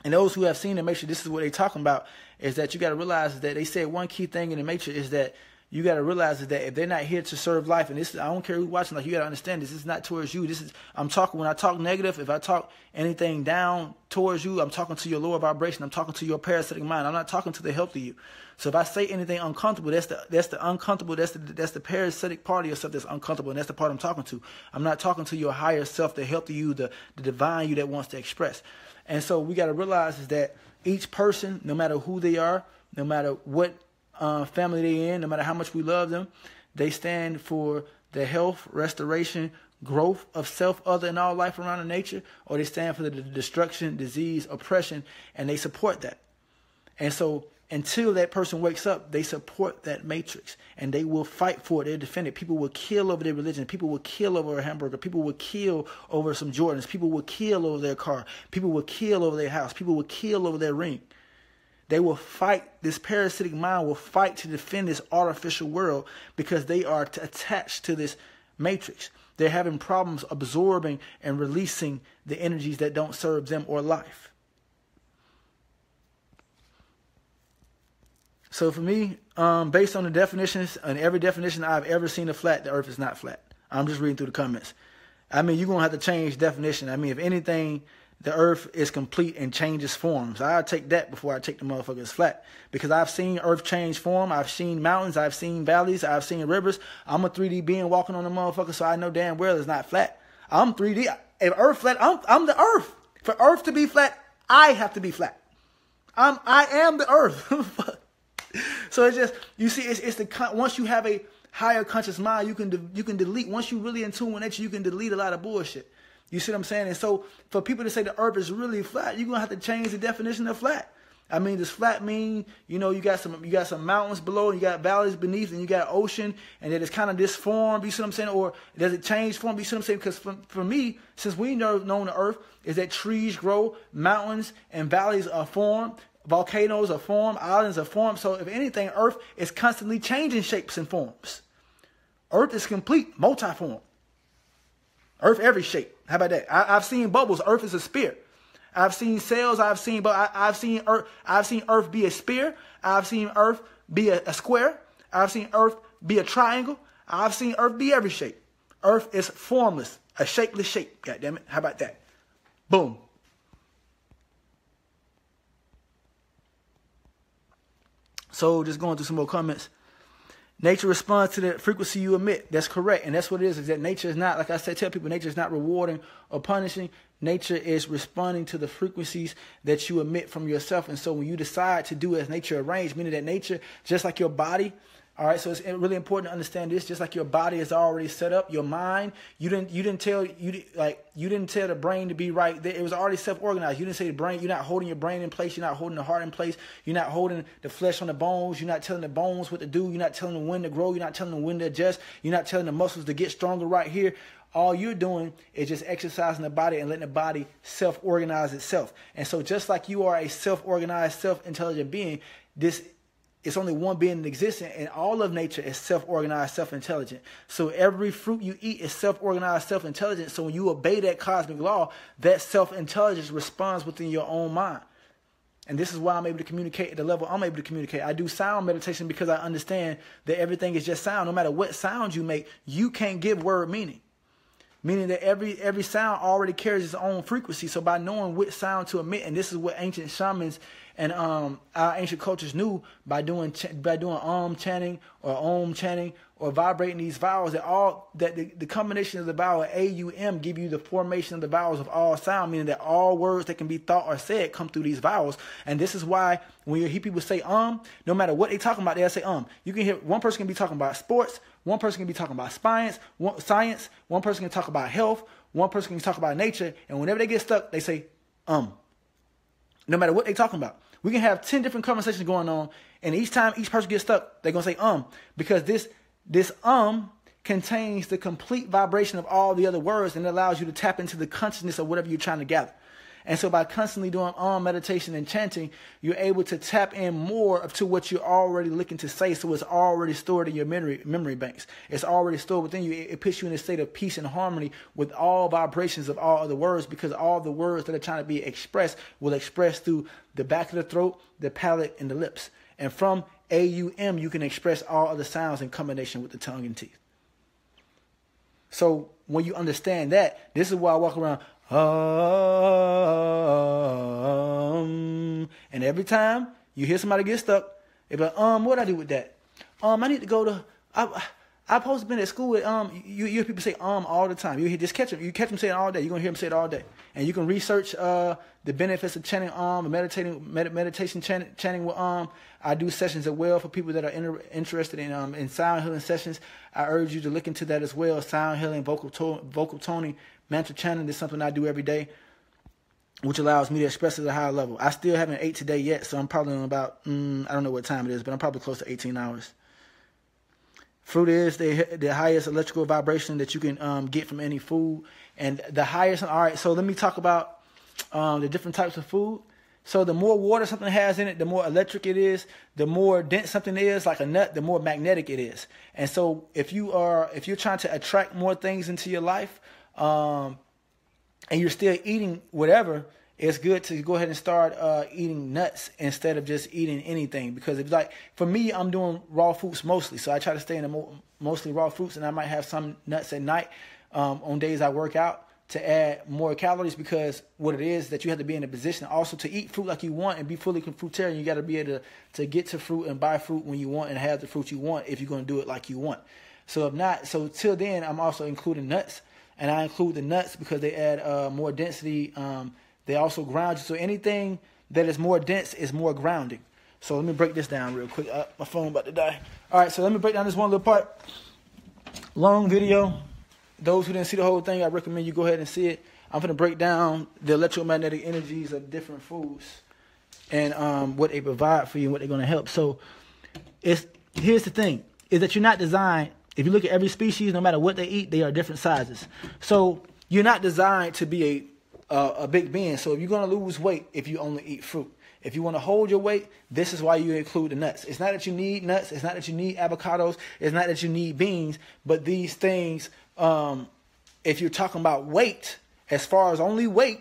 And those who have seen the matrix, this is what they're talking about, is that you got to realize that they said one key thing in the matrix is that you got to realize is that if they're not here to serve life, and this, I don't care who's watching, like, you got to understand this is not towards you. This is, I'm talking, when I talk negative, if I talk anything down towards you, I'm talking to your lower vibration. I'm talking to your parasitic mind. I'm not talking to the healthy you. So if I say anything uncomfortable, that's the uncomfortable, that's the parasitic part of yourself that's uncomfortable, and that's the part I'm talking to. I'm not talking to your higher self, the healthy you, the divine you that wants to express. And so we got to realize is that each person, no matter who they are, no matter what family they're in, no matter how much we love them, they stand for the health, restoration, growth of self, other, and all life around in nature, or they stand for the destruction, disease, oppression, and they support that. And so until that person wakes up, they support that matrix, and they will fight for it. They defend it. People will kill over their religion. People will kill over a hamburger. People will kill over some Jordans. People will kill over their car. People will kill over their house. People will kill over their ring. They will fight. This parasitic mind will fight to defend this artificial world because they are attached to this matrix. They're having problems absorbing and releasing the energies that don't serve them or life. So for me, based on the definitions, and every definition I've ever seen of flat, the earth is not flat. I'm just reading through the comments. I mean, you're going to have to change definition. I mean, if anything, the earth is complete and changes forms. I'll take that before I take the motherfuckers flat. Because I've seen earth change form. I've seen mountains. I've seen valleys. I've seen rivers. I'm a 3D being walking on the motherfucker, so I know damn well it's not flat. I'm 3D. If earth flat, I'm the earth. For earth to be flat, I have to be flat. I am the earth. So it's just, you see, it's the, once you have a higher conscious mind, you can delete, once you really in tune with nature, you can delete a lot of bullshit. You see what I'm saying? And so for people to say the earth is really flat, you're going to have to change the definition of flat. I mean, does flat mean, you know, you got some mountains below, and you got valleys beneath, and you got ocean, and that it's kind of disformed, you see what I'm saying? Or does it change form, you see what I'm saying? Because for me, since we know the earth, is that trees grow, mountains and valleys are formed, volcanoes are formed, islands are formed. So if anything, earth is constantly changing shapes and forms. Earth is complete, multiform. Earth every shape. How about that? I've seen bubbles. Earth is a sphere. I've seen cells. I've seen Earth be a sphere. I've seen Earth be a square. I've seen Earth be a triangle. I've seen Earth be every shape. Earth is formless, a shapeless shape. God damn it. How about that? Boom. So just going through some more comments. Nature responds to the frequency you emit. That's correct. And that's what it is that nature is not, like I said, tell people, nature is not rewarding or punishing. Nature is responding to the frequencies that you emit from yourself. And so when you decide to do as nature arranged, meaning that nature, just like your body, all right, so it's really important to understand this. Just like your body is already set up, your mind, you didn't tell the brain to be right. It was already self-organized. You didn't say the brain. You're not holding your brain in place. You're not holding the heart in place. You're not holding the flesh on the bones. You're not telling the bones what to do. You're not telling them when to grow. You're not telling them when to adjust. You're not telling the muscles to get stronger right here. All you're doing is just exercising the body and letting the body self-organize itself. And so just like you are a self-organized, self-intelligent being, it's only one being that exists, and all of nature is self-organized, self-intelligent. So every fruit you eat is self-organized, self-intelligent. So when you obey that cosmic law, that self-intelligence responds within your own mind. And this is why I'm able to communicate at the level I'm able to communicate. I do sound meditation because I understand that everything is just sound. No matter what sound you make, you can't give word meaning. Meaning that every sound already carries its own frequency. So by knowing which sound to emit, and this is what ancient shamans and our ancient cultures knew by doing chanting or om chanting or vibrating these vowels, that the combination of the vowel A-U-M give you the formation of the vowels of all sound, meaning that all words that can be thought or said come through these vowels. And this is why when you hear people say no matter what they're talking about, they'll say You can hear one person can be talking about sports, one person can be talking about science, one person can talk about health, one person can talk about nature, and whenever they get stuck, they say No matter what they're talking about. We can have 10 different conversations going on, and each time each person gets stuck, they're going to say because this contains the complete vibration of all the other words, and it allows you to tap into the consciousness of whatever you're trying to gather. And so by constantly doing meditation and chanting, you're able to tap in more to what you're already looking to say. So it's already stored in your memory banks. It's already stored within you. It puts you in a state of peace and harmony with all vibrations of all other words, because all the words that are trying to be expressed will express through the back of the throat, the palate, and the lips. And from A-U-M, you can express all other sounds in combination with the tongue and teeth. So when you understand that, this is why I walk around, and every time you hear somebody get stuck, they be like, what do I do with that? I need to go to, I supposed to been at school. You hear people say all the time. You just catch them. You catch them saying it all day. You're gonna hear them say it all day. And you can research the benefits of chanting meditation chanting with I do sessions as well for people that are interested in sound healing sessions. I urge you to look into that as well. Sound healing, vocal toning, mantra chanting is something I do every day, which allows me to express at a higher level. I still haven't ate today yet, so I'm probably on about I don't know what time it is, but I'm probably close to 18 hours. Fruit is the highest electrical vibration that you can get from any food. And the highest, all right, so let me talk about the different types of food. So the more water something has in it, the more electric it is. The more dense something is, like a nut, the more magnetic it is. And so if you're trying to attract more things into your life, and you're still eating whatever, it's good to go ahead and start eating nuts instead of just eating anything. Because it's like, for me, I'm doing raw fruits mostly. So I try to stay in mostly raw fruits, and I might have some nuts at night on days I work out to add more calories, because what it is that you have to be in a position also to eat fruit like you want and be fully fruitarian. You got to be able to get to fruit and buy fruit when you want and have the fruit you want if you're going to do it like you want. So if not, so till then, I'm also including nuts. And I include the nuts because they add more density. They also ground you. So anything that is more dense is more grounding. So let me break this down real quick. My phone about to die. All right, so let me break down this one little part. Long video. Those who didn't see the whole thing, I recommend you go ahead and see it. I'm going to break down the electromagnetic energies of different foods and what they provide for you and what they're going to help. So here's the thing, is that you're not designed, if you look at every species, no matter what they eat, they are different sizes. So you're not designed to be a big being. So if you're going to lose weight, if you only eat fruit, if you want to hold your weight, this is why you include the nuts. It's not that you need nuts. It's not that you need avocados. It's not that you need beans. But these things, if you're talking about weight, as far as only weight,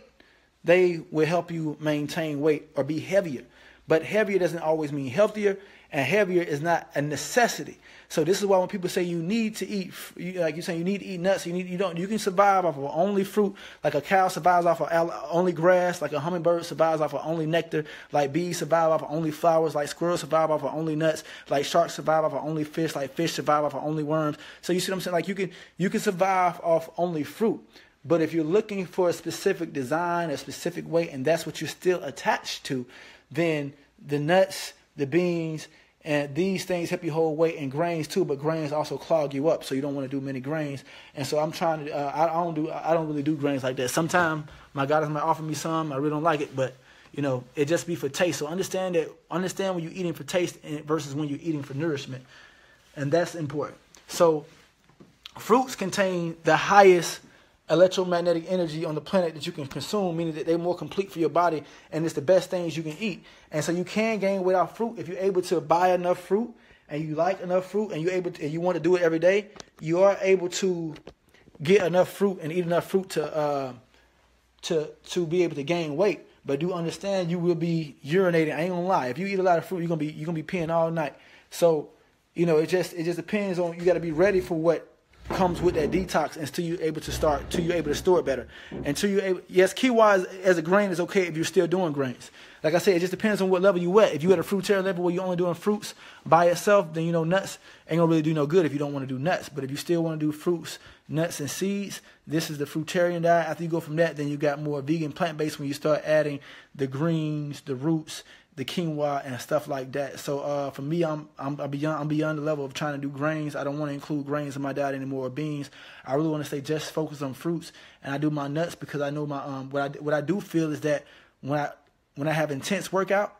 they will help you maintain weight or be heavier. But heavier doesn't always mean healthier, and heavier is not a necessity. So this is why when people say you need to eat, like you're saying, you need to eat nuts, you can survive off of only fruit, like a cow survives off of only grass, like a hummingbird survives off of only nectar, like bees survive off of only flowers, like squirrels survive off of only nuts, like sharks survive off of only fish, like fish survive off of only worms. So you see what I'm saying? Like you can survive off only fruit. But if you're looking for a specific design, a specific weight, and that's what you're still attached to, then the nuts, the beans, and these things help you hold weight, and grains too, but grains also clog you up, so you don't want to do many grains. And so I'm trying to, I don't really do grains like that. Sometimes my goddess might offer me some, I really don't like it, but it just be for taste. So understand when you're eating for taste versus when you're eating for nourishment, and that's important. So fruits contain the highest electromagnetic energy on the planet that you can consume, meaning that they're more complete for your body, and it's the best things you can eat. And so you can gain weight off fruit if you're able to buy enough fruit and you like enough fruit and you want to do it every day. You are able to get enough fruit and eat enough fruit to be able to gain weight. But do understand you will be urinating. I ain't gonna lie. If you eat a lot of fruit, you're gonna be peeing all night. So it just depends on, you got to be ready for what comes with that detox until you're able to store it better. Yes, quinoa as a grain is okay if you're still doing grains. Like I said, it just depends on what level you at. If you're at a fruitarian level where you're only doing fruits by itself, then nuts ain't gonna really do no good if you don't want to do nuts. But if you still want to do fruits, nuts, and seeds, this is the fruitarian diet. After you go from that, then you got more vegan, plant-based when you start adding the greens, the roots, the quinoa, and stuff like that. So for me, I'm beyond the level of trying to do grains. I don't want to include grains in my diet anymore, or beans. I really want to stay just focused on fruits, and I do my nuts because I know my what I do feel is that when I have intense workout,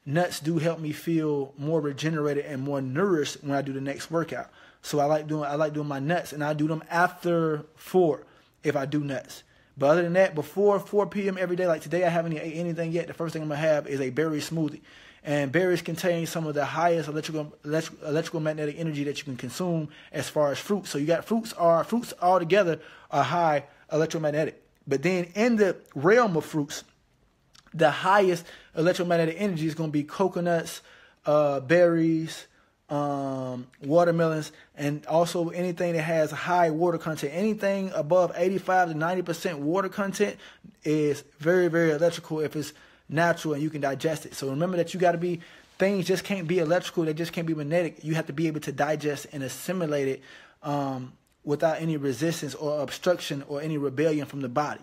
nuts do help me feel more regenerated and more nourished when I do the next workout. So I like doing my nuts, and I do them after 4 if I do nuts. But other than that, before 4 p.m. every day, like today I haven't ate anything yet, the first thing I'm going to have is a berry smoothie. And berries contain some of the highest electrical magnetic energy that you can consume as far as fruits. So you got fruits altogether are high electromagnetic. But then in the realm of fruits, the highest electromagnetic energy is going to be coconuts, berries, watermelons, and also anything that has high water content. Anything above 85 to 90% water content is very, very electrical if it's natural and you can digest it. So remember that you got to be, things just can't be electrical, they just can't be magnetic. You have to be able to digest and assimilate it without any resistance or obstruction or any rebellion from the body.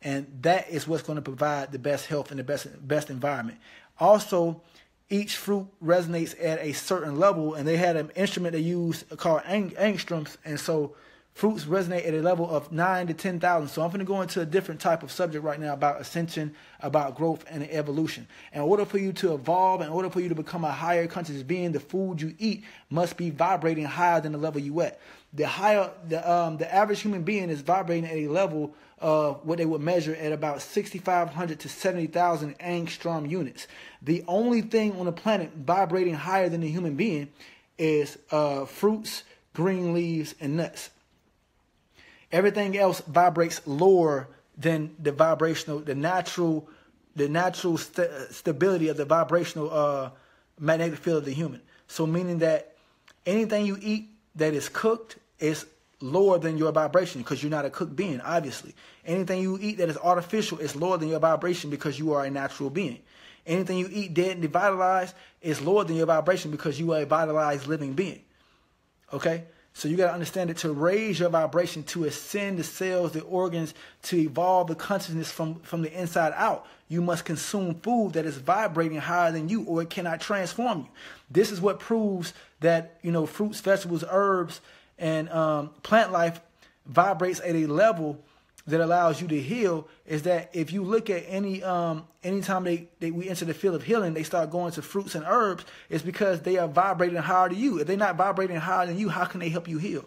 And that is what's going to provide the best health and the best environment. Also, each fruit resonates at a certain level, and they had an instrument they used called angstroms, and so fruits resonate at a level of 9 to 10,000. So I'm going to go into a different type of subject right now about ascension, about growth and evolution. In order for you to evolve, in order for you to become a higher conscious being, the food you eat must be vibrating higher than the level you at. The average human being is vibrating at a level of what they would measure at about 6,500 to 70,000 angstrom units. The only thing on the planet vibrating higher than the human being is fruits, green leaves, and nuts. Everything else vibrates lower than the natural stability of the vibrational magnetic field of the human. So meaning that anything you eat that is cooked is lower than your vibration because you're not a cooked being, obviously. Anything you eat that is artificial is lower than your vibration because you are a natural being. Anything you eat dead and devitalized is lower than your vibration because you are a vitalized living being. Okay? So you got to understand that to raise your vibration, to ascend the cells, the organs, to evolve the consciousness from the inside out, you must consume food that is vibrating higher than you, or it cannot transform you. This is what proves that, fruits, vegetables, herbs, and plant life vibrates at a level that allows you to heal. Is that if you look at anytime we enter the field of healing, they start going to fruits and herbs, it's because they are vibrating higher than you. If they're not vibrating higher than you, how can they help you heal?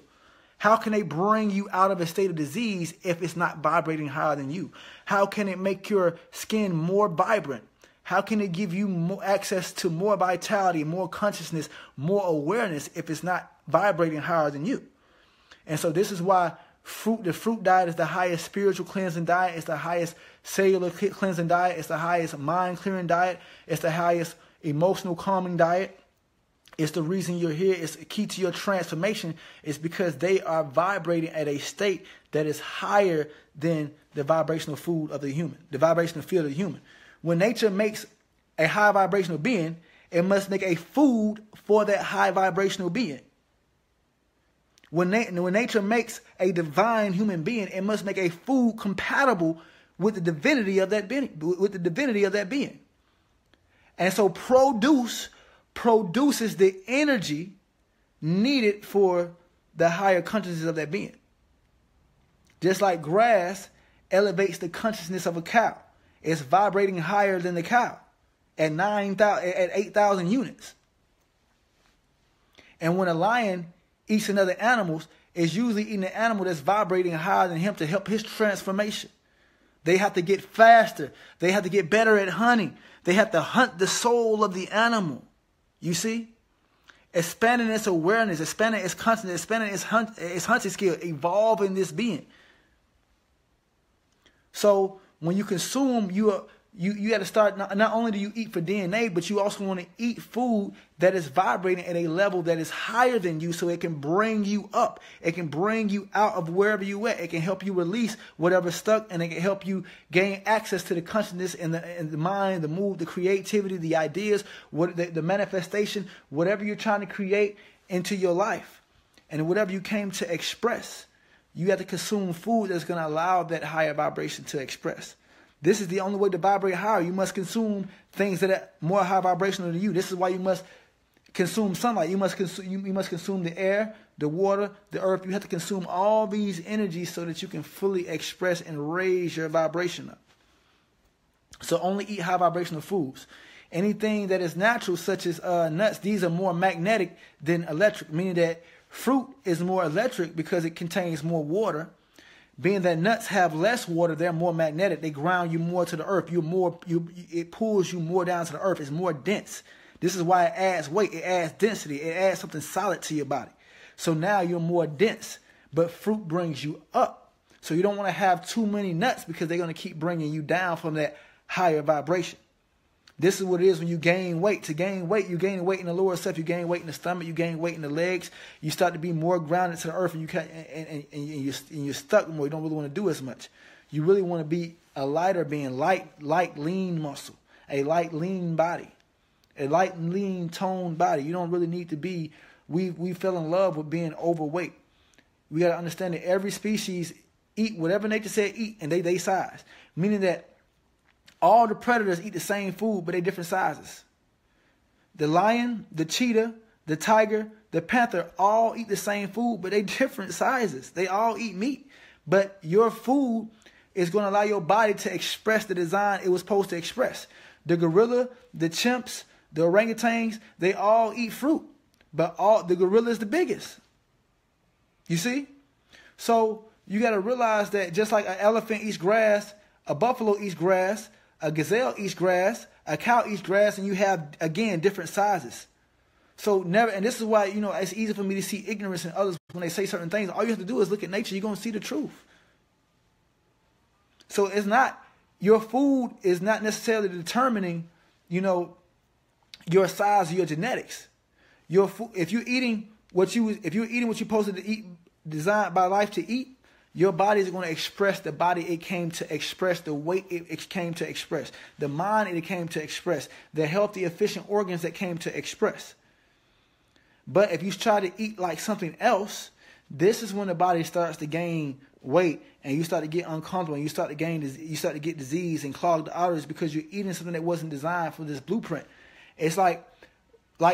How can they bring you out of a state of disease if it's not vibrating higher than you? How can it make your skin more vibrant? How can it give you more access to more vitality, more consciousness, more awareness if it's not vibrating higher than you? And so this is why the fruit diet is the highest spiritual cleansing diet. It's the highest cellular cleansing diet. It's the highest mind clearing diet. It's the highest emotional calming diet. It's the reason you're here. It's key to your transformation. It's because they are vibrating at a state that is higher than the vibrational food of the human, the vibrational field of the human. When nature makes a high vibrational being, it must make a food for that high vibrational being. When nature makes a divine human being, it must make a food compatible with the divinity of that being. And so produces the energy needed for the higher consciousness of that being. Just like grass elevates the consciousness of a cow. It's vibrating higher than the cow at 8,000 units. And when a lion eats another animal, it's usually eating an animal that's vibrating higher than him to help his transformation. They have to get faster. They have to get better at hunting. They have to hunt the soul of the animal. You see? Expanding its awareness, expanding its consciousness, expanding its hunting skill, evolving this being. So when you consume, you got to start, not only do you eat for DNA, but you also want to eat food that is vibrating at a level that is higher than you so it can bring you up. It can bring you out of wherever you at. It can help you release whatever's stuck, and it can help you gain access to the consciousness and the mind, the mood, the creativity, the ideas, the manifestation, whatever you're trying to create into your life and whatever you came to express. You have to consume food that's going to allow that higher vibration to express. This is the only way to vibrate higher. You must consume things that are more high vibrational than you. This is why you must consume sunlight. You must consume the air, the water, the earth. You have to consume all these energies so that you can fully express and raise your vibration up. So only eat high vibrational foods. Anything that is natural, such as nuts, these are more magnetic than electric, meaning that fruit is more electric because it contains more water. Being that nuts have less water, they're more magnetic. They ground you more to the earth. It pulls you more down to the earth. It's more dense. This is why it adds weight. It adds density. It adds something solid to your body. So now you're more dense, but fruit brings you up. So you don't want to have too many nuts because they're going to keep bringing you down from that higher vibration. This is what it is when you gain weight. To gain weight, you gain weight in the lower self, you gain weight in the stomach, you gain weight in the legs. You start to be more grounded to the earth, and you can't, and you're stuck more. You don't really want to do as much. You really want to be a lighter being, light, lean muscle, a light, lean body, a light, lean, toned body. You don't really need to be. We fell in love with being overweight. We got to understand that every species eat whatever nature said eat, and they size, meaning that all the predators eat the same food, but they're different sizes. The lion, the cheetah, the tiger, the panther all eat the same food, but they're different sizes. They all eat meat. But your food is going to allow your body to express the design it was supposed to express. The gorilla, the chimps, the orangutans, they all eat fruit. But the gorilla is the biggest. You see? So you got to realize that just like an elephant eats grass, a buffalo eats grass, a gazelle eats grass, a cow eats grass, and you have, again, different sizes. So never, and this is why, it's easy for me to see ignorance in others when they say certain things. All you have to do is look at nature. You're going to see the truth. So it's not, your food is not necessarily determining, your size or your genetics. Your food, if you're eating what you're supposed to eat, designed by life to eat, your body is going to express the body it came to express, the weight it came to express, the mind it came to express, the healthy, efficient organs that came to express. But if you try to eat like something else, this is when the body starts to gain weight, and you start to get uncomfortable, and you start to get disease and clogged arteries because you're eating something that wasn't designed for this blueprint. It's like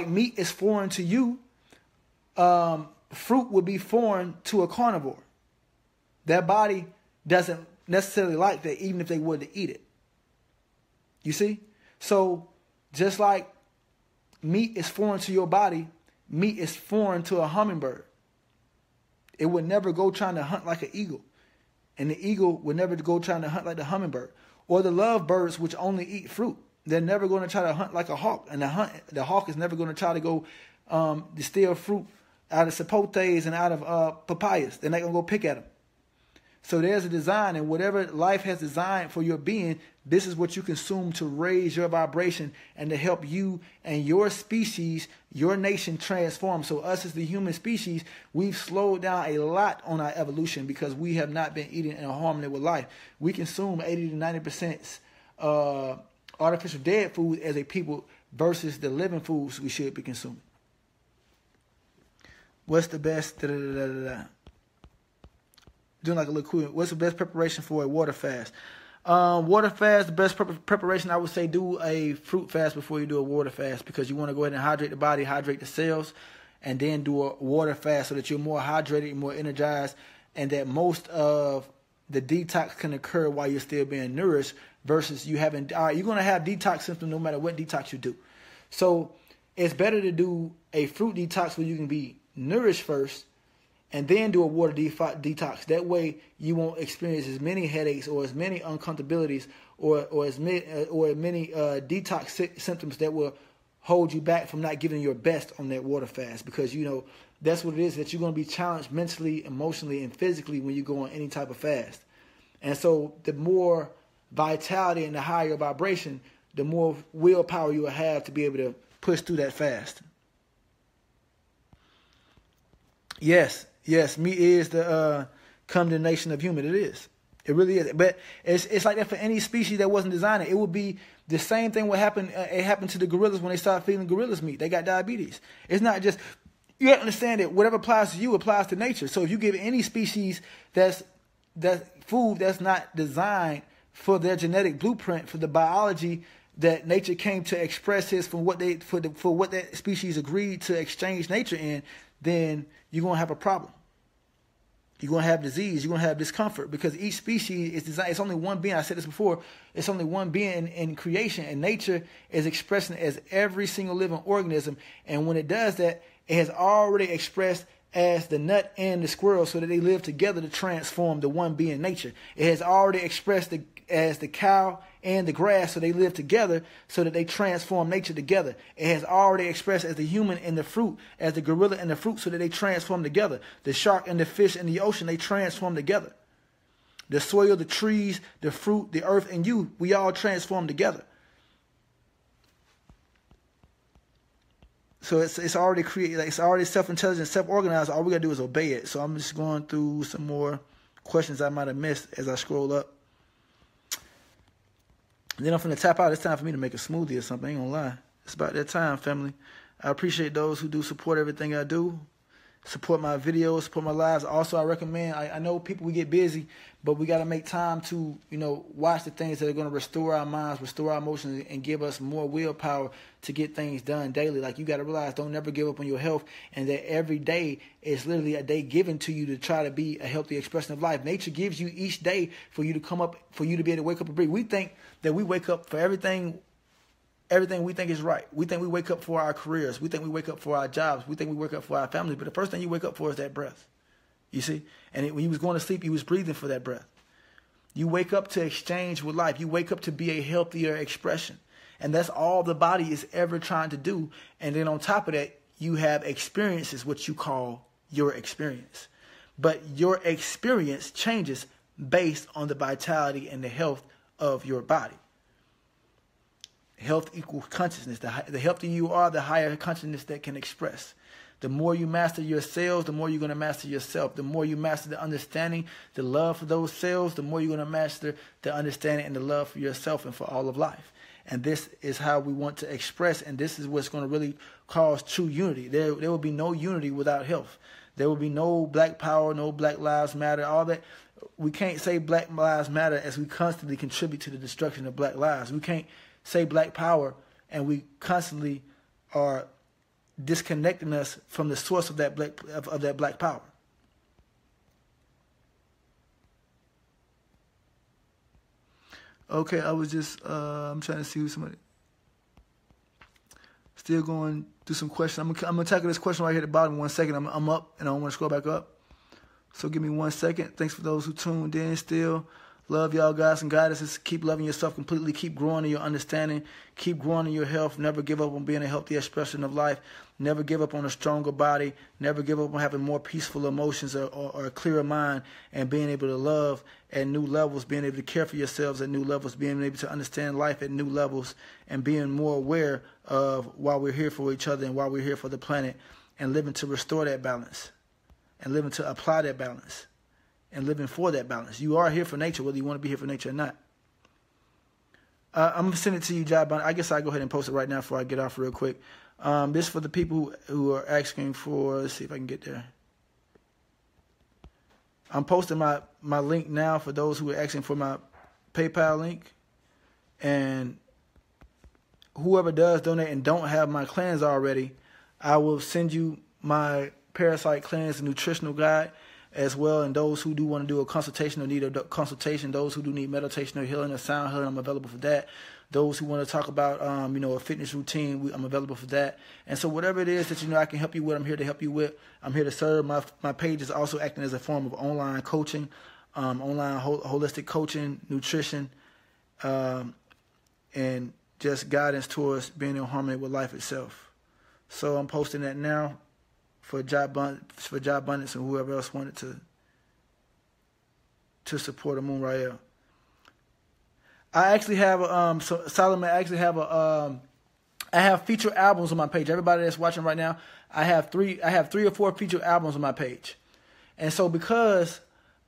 meat is foreign to you. Fruit would be foreign to a carnivore. Their body doesn't necessarily like that, even if they were to eat it. You see? So just like meat is foreign to your body, meat is foreign to a hummingbird. It would never go trying to hunt like an eagle. And the eagle would never go trying to hunt like the hummingbird. Or the lovebirds, which only eat fruit. They're never going to try to hunt like a hawk. And the hawk is never going to try to go to steal fruit out of sapotes and out of papayas. They're not going to go pick at them. So there's a design, and whatever life has designed for your being, this is what you consume to raise your vibration and to help you and your species, your nation transform. So us as the human species, we've slowed down a lot on our evolution because we have not been eating in harmony with life. We consume 80 to 90% artificial dead food as a people versus the living foods we should be consuming. What's the best? Doing like a little cool. What's the best preparation for a water fast? Water fast, the best preparation, I would say do a fruit fast before you do a water fast, because you want to go ahead and hydrate the body, hydrate the cells, and then do a water fast so that you're more hydrated, more energized, and that most of the detox can occur while you're still being nourished versus you having, you're going to have detox symptoms no matter what detox you do. So it's better to do a fruit detox where you can be nourished first, and then do a water detox. That way you won't experience as many headaches or as many uncomfortabilities or as many detox symptoms that will hold you back from not giving your best on that water fast. Because, that's what it is, that you're going to be challenged mentally, emotionally, and physically when you go on any type of fast. And so the more vitality and the higher vibration, the more willpower you will have to be able to push through that fast. Yes, meat is the condemnation of human. It is. It really is. But it's like that for any species that wasn't designed. It would be the same thing what happened. It happened to the gorillas when they started feeding gorillas meat. They got diabetes. It's not just, you have to understand that whatever applies to you applies to nature. So if you give any species that food that's not designed for their genetic blueprint, for the biology that nature came to express is for what that species agreed to exchange nature in, then you're going to have a problem. You're going to have disease. You're going to have discomfort, because each species is designed. It's only one being. I said this before. It's only one being in creation, and nature is expressing as every single living organism. And when it does that, it has already expressed as the nut and the squirrel, so that they live together to transform the one being nature. It has already expressed as the cow and the grass, so they live together, so that they transform nature together. It has already expressed as the human and the fruit, as the gorilla and the fruit, so that they transform together. The shark and the fish in the ocean, they transform together. The soil, the trees, the fruit, the earth, and you, we all transform together. So it's already created, like it's already self-intelligent, self-organized. All we gotta do is obey it. So I'm just going through some more questions I might have missed as I scroll up. And then I'm finna tap out. It's time for me to make a smoothie or something. I ain't gonna lie. It's about that time, family. I appreciate those who do support everything I do. Support my videos, support my lives. Also, I recommend, I know people, we get busy, but we got to make time to, you know, watch the things that are going to restore our minds, restore our emotions, and give us more willpower to get things done daily. Like, you got to realize, don't never give up on your health, and that every day is literally a day given to you to try to be a healthy expression of life. Nature gives you each day for you to come up, for you to be able to wake up and breathe. We think that we wake up for everything we think is right. We think we wake up for our careers. We think we wake up for our jobs. We think we wake up for our families. But the first thing you wake up for is that breath. You see? And when you was going to sleep, you was breathing for that breath. You wake up to exchange with life. You wake up to be a healthier expression. And that's all the body is ever trying to do. And then on top of that, you have experiences, what you call your experience. But your experience changes based on the vitality and the health of your body. Health equals consciousness. The healthier you are, the higher consciousness that can express. The more you master your cells, the more you're going to master yourself. The more you master the understanding, the love for those cells, the more you're going to master the understanding and the love for yourself and for all of life. And this is how we want to express, and this is what's going to really cause true unity. There will be no unity without health. There will be no Black Power, no Black Lives Matter, all that. We can't say Black Lives Matter as we constantly contribute to the destruction of Black lives. We can't say Black Power and we constantly are disconnecting us from the source of that Black Power. Okay, I was just I'm trying to see who somebody still going through some questions. I'm gonna tackle this question right here at the bottom in 1 second. I'm up and I don't want to scroll back up. So give me 1 second. Thanks for those who tuned in still. Love y'all, guys and goddesses. Keep loving yourself completely. Keep growing in your understanding. Keep growing in your health. Never give up on being a healthy expression of life. Never give up on a stronger body. Never give up on having more peaceful emotions or a clearer mind and being able to love at new levels, being able to care for yourselves at new levels, being able to understand life at new levels, and being more aware of why we're here for each other and why we're here for the planet, and living to restore that balance and living to apply that balance. And living for that balance. You are here for nature, whether you want to be here for nature or not. I'm going to send it to you, Job. I guess I'll go ahead and post it right now before I get off real quick. This is for the people who are asking for, let's see if I can get there. I'm posting my link now for those who are asking for my PayPal link. And whoever does donate and don't have my cleanse already, I will send you my Parasite Cleanse and Nutritional Guide as well. And those who do want to do a consultation or need a consultation, those who do need meditation or healing or sound healing, I'm available for that. Those who want to talk about, a fitness routine, I'm available for that. And so whatever it is that, I can help you with, I'm here to help you with. I'm here to serve. My page is also acting as a form of online coaching, online holistic coaching, nutrition, and just guidance towards being in harmony with life itself. So I'm posting that now for Job Abundance and whoever else wanted to support a Moon Rael. I actually have Solomon. I have featured albums on my page. Everybody that's watching right now, I have three or four featured albums on my page. And so because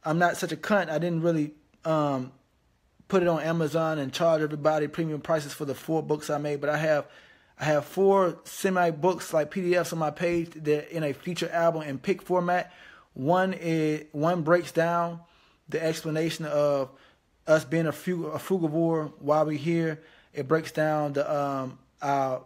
I'm not such a cunt, I didn't really put it on Amazon and charge everybody premium prices for the 4 books I made. But I have 4 semi-books like PDFs on my page that in a feature album in pick format. One breaks down the explanation of us being a frugivore, why we're here. It breaks down the our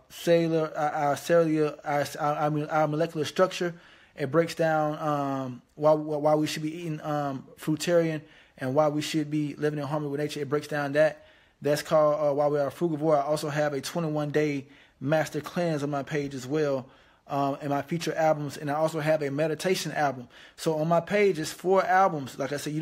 molecular structure. It breaks down why we should be eating fruitarian and why we should be living in harmony with nature. It breaks down that. That's called Why We Are a Frugivore. I also have a 21-day master cleanse on my page as well, and my feature albums, and I also have a meditation album. So on my page, it's 4 albums. Like I said,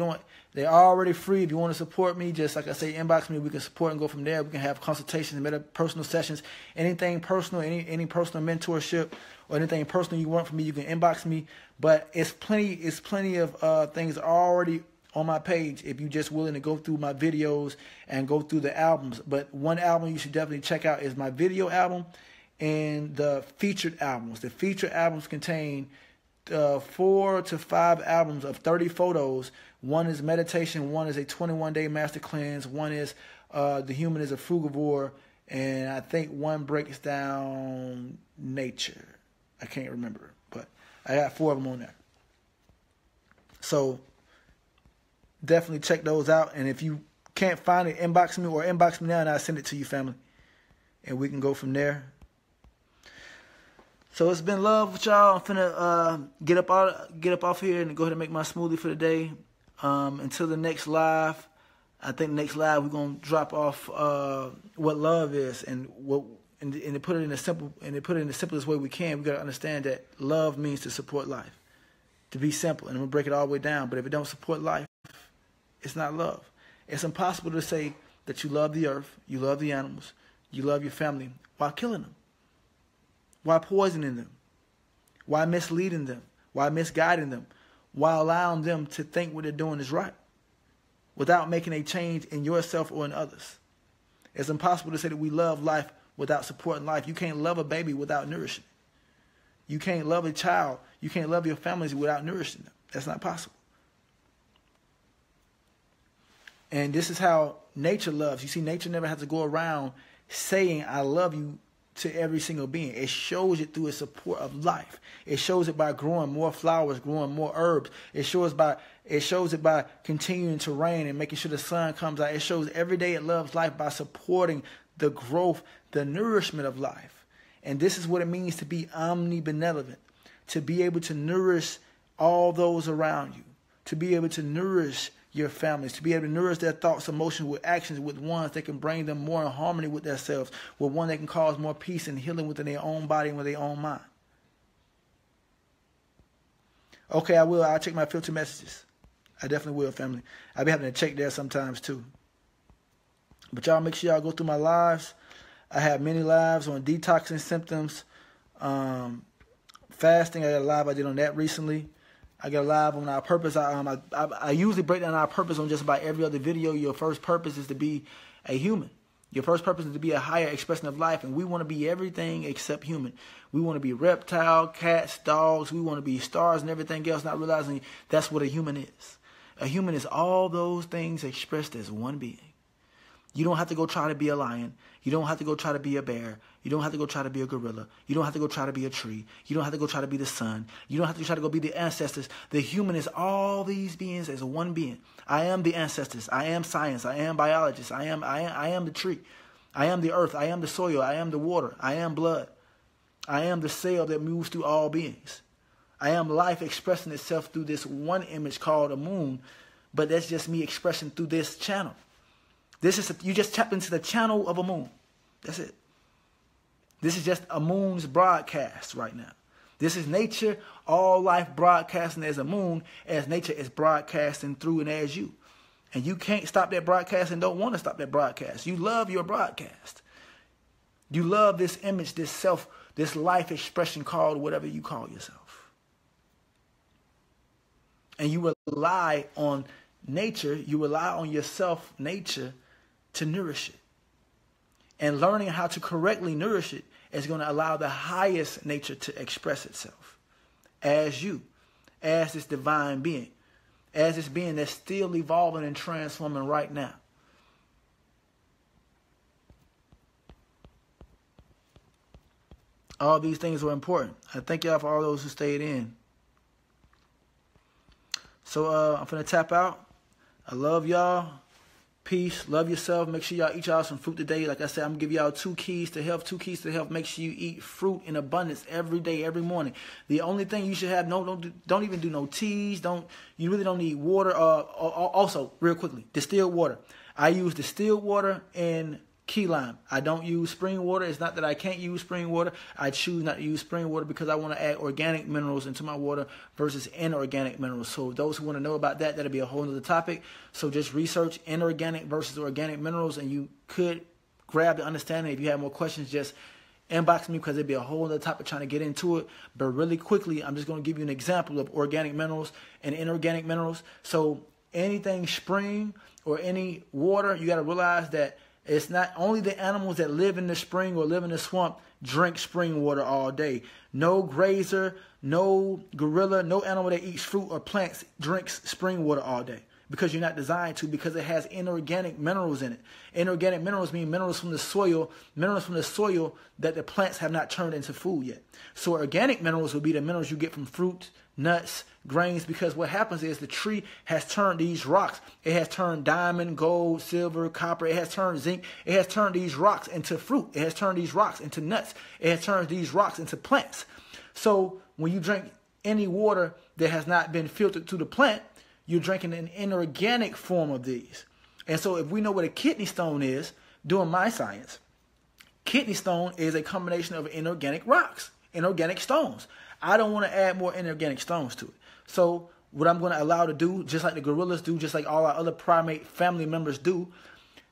they're already free. If you want to support me, just like I say, inbox me. We can support and go from there. We can have consultations, personal sessions, anything personal, any personal mentorship or anything personal you want from me, you can inbox me. But it's plenty of things already on my page if you're just willing to go through my videos and go through the albums. But one album you should definitely check out is my video album, in the featured albums. The featured albums contain 4 to 5 albums of 30 photos. One is meditation, one is a 21-day master cleanse, one is the human is a frugivore, and I think one breaks down nature. I can't remember, but I got 4 of them on there. So definitely check those out, and if you can't find it, inbox me now and I'll send it to you, family, and we can go from there. So it's been love with y'all. I'm finna get up off here and go ahead and make my smoothie for the day. Until the next live, I think the next live we're gonna drop off what love is and to put it in the simplest way we can. We gotta understand that love means to support life, to be simple, and I'm gonna break it all the way down. But if it don't support life, it's not love. It's impossible to say that you love the earth, you love the animals, you love your family while killing them. Why poisoning them? Why misleading them? Why misguiding them? Why allowing them to think what they're doing is right without making a change in yourself or in others? It's impossible to say that we love life without supporting life. You can't love a baby without nourishing it. You can't love a child. You can't love your families without nourishing them. That's not possible. And this is how nature loves. You see, nature never has to go around saying, I love you, to every single being. It shows it through its support of life. It shows it by growing more flowers, growing more herbs. It shows it by continuing to rain and making sure the sun comes out. It shows every day it loves life by supporting the growth, the nourishment of life. And this is what it means to be omnibenevolent, to be able to nourish all those around you, to be able to nourish your families, to be able to nourish their thoughts, emotions, with actions, with ones that can bring them more in harmony with themselves, with one that can cause more peace and healing within their own body and with their own mind. Okay, I will. I'll check my filter messages. I definitely will, family. I'll be having to check there sometimes too. But y'all make sure y'all go through my lives. I have many lives on detoxing symptoms, fasting. I got a live I did on that recently. I got a live on our purpose. I usually break down our purpose on just about every other video. Your first purpose is to be a human. Your first purpose is to be a higher expression of life, and we want to be everything except human. We want to be reptile, cats, dogs. We want to be stars and everything else, not realizing that's what a human is. A human is all those things expressed as one being. You don't have to go try to be a lion. You don't have to go try to be a bear. You don't have to go try to be a gorilla. You don't have to go try to be a tree. You don't have to go try to be the sun. You don't have to try to go be the ancestors. The human is all these beings as one being. I am the ancestors. I am science. I am biologist. I am the tree. I am the earth. I am the soil. I am the water. I am blood. I am the cell that moves through all beings. I am life expressing itself through this one image called a moon, but that's just me expressing through this channel. You just tapped into the channel of a moon. That's it. This is just a moon's broadcast right now. This is nature, all life broadcasting as a moon, as nature is broadcasting through and as you. And you can't stop that broadcast and don't want to stop that broadcast. You love your broadcast. You love this image, this self, this life expression called whatever you call yourself. And you rely on nature, you rely on yourself, nature, to nourish it. And learning how to correctly nourish it is going to allow the highest nature to express itself as you, as this divine being, as this being that's still evolving and transforming right now. All these things are important. I thank y'all for all those who stayed in. So I'm going to tap out. I love y'all. Peace. Love yourself. Make sure y'all eat y'all some fruit today. Like I said, I'm going to give y'all 2 keys to health. 2 keys to health. Make sure you eat fruit in abundance every day, every morning. The only thing you should have, don't even do no teas. You really don't need water. Also, real quickly, distilled water. I use distilled water and key lime. I don't use spring water. It's not that I can't use spring water. I choose not to use spring water because I want to add organic minerals into my water versus inorganic minerals. So those who want to know about that, that'll be a whole other topic. So just research inorganic versus organic minerals, and you could grab the understanding. If you have more questions, just inbox me because it'd be a whole other topic trying to get into it. But really quickly, I'm just going to give you an example of organic minerals and inorganic minerals. So anything spring or any water, you got to realize that It's not only the animals that live in the spring or live in the swamp drink spring water all day. No grazer, no gorilla, no animal that eats fruit or plants drinks spring water all day, because you're not designed to, because it has inorganic minerals in it. Inorganic minerals mean minerals from the soil that the plants have not turned into food yet. So organic minerals will be the minerals you get from fruit, nuts, grains, because what happens is the tree has turned these rocks. It has turned diamond, gold, silver, copper. It has turned zinc. It has turned these rocks into fruit. It has turned these rocks into nuts. It has turned these rocks into plants. So when you drink any water that has not been filtered to the plant, you're drinking an inorganic form of these. And so if we know what a kidney stone is, doing my science, kidney stone is a combination of inorganic rocks, inorganic stones. I don't want to add more inorganic stones to it. So what I'm going to allow to do, just like the gorillas do, just like all our other primate family members do,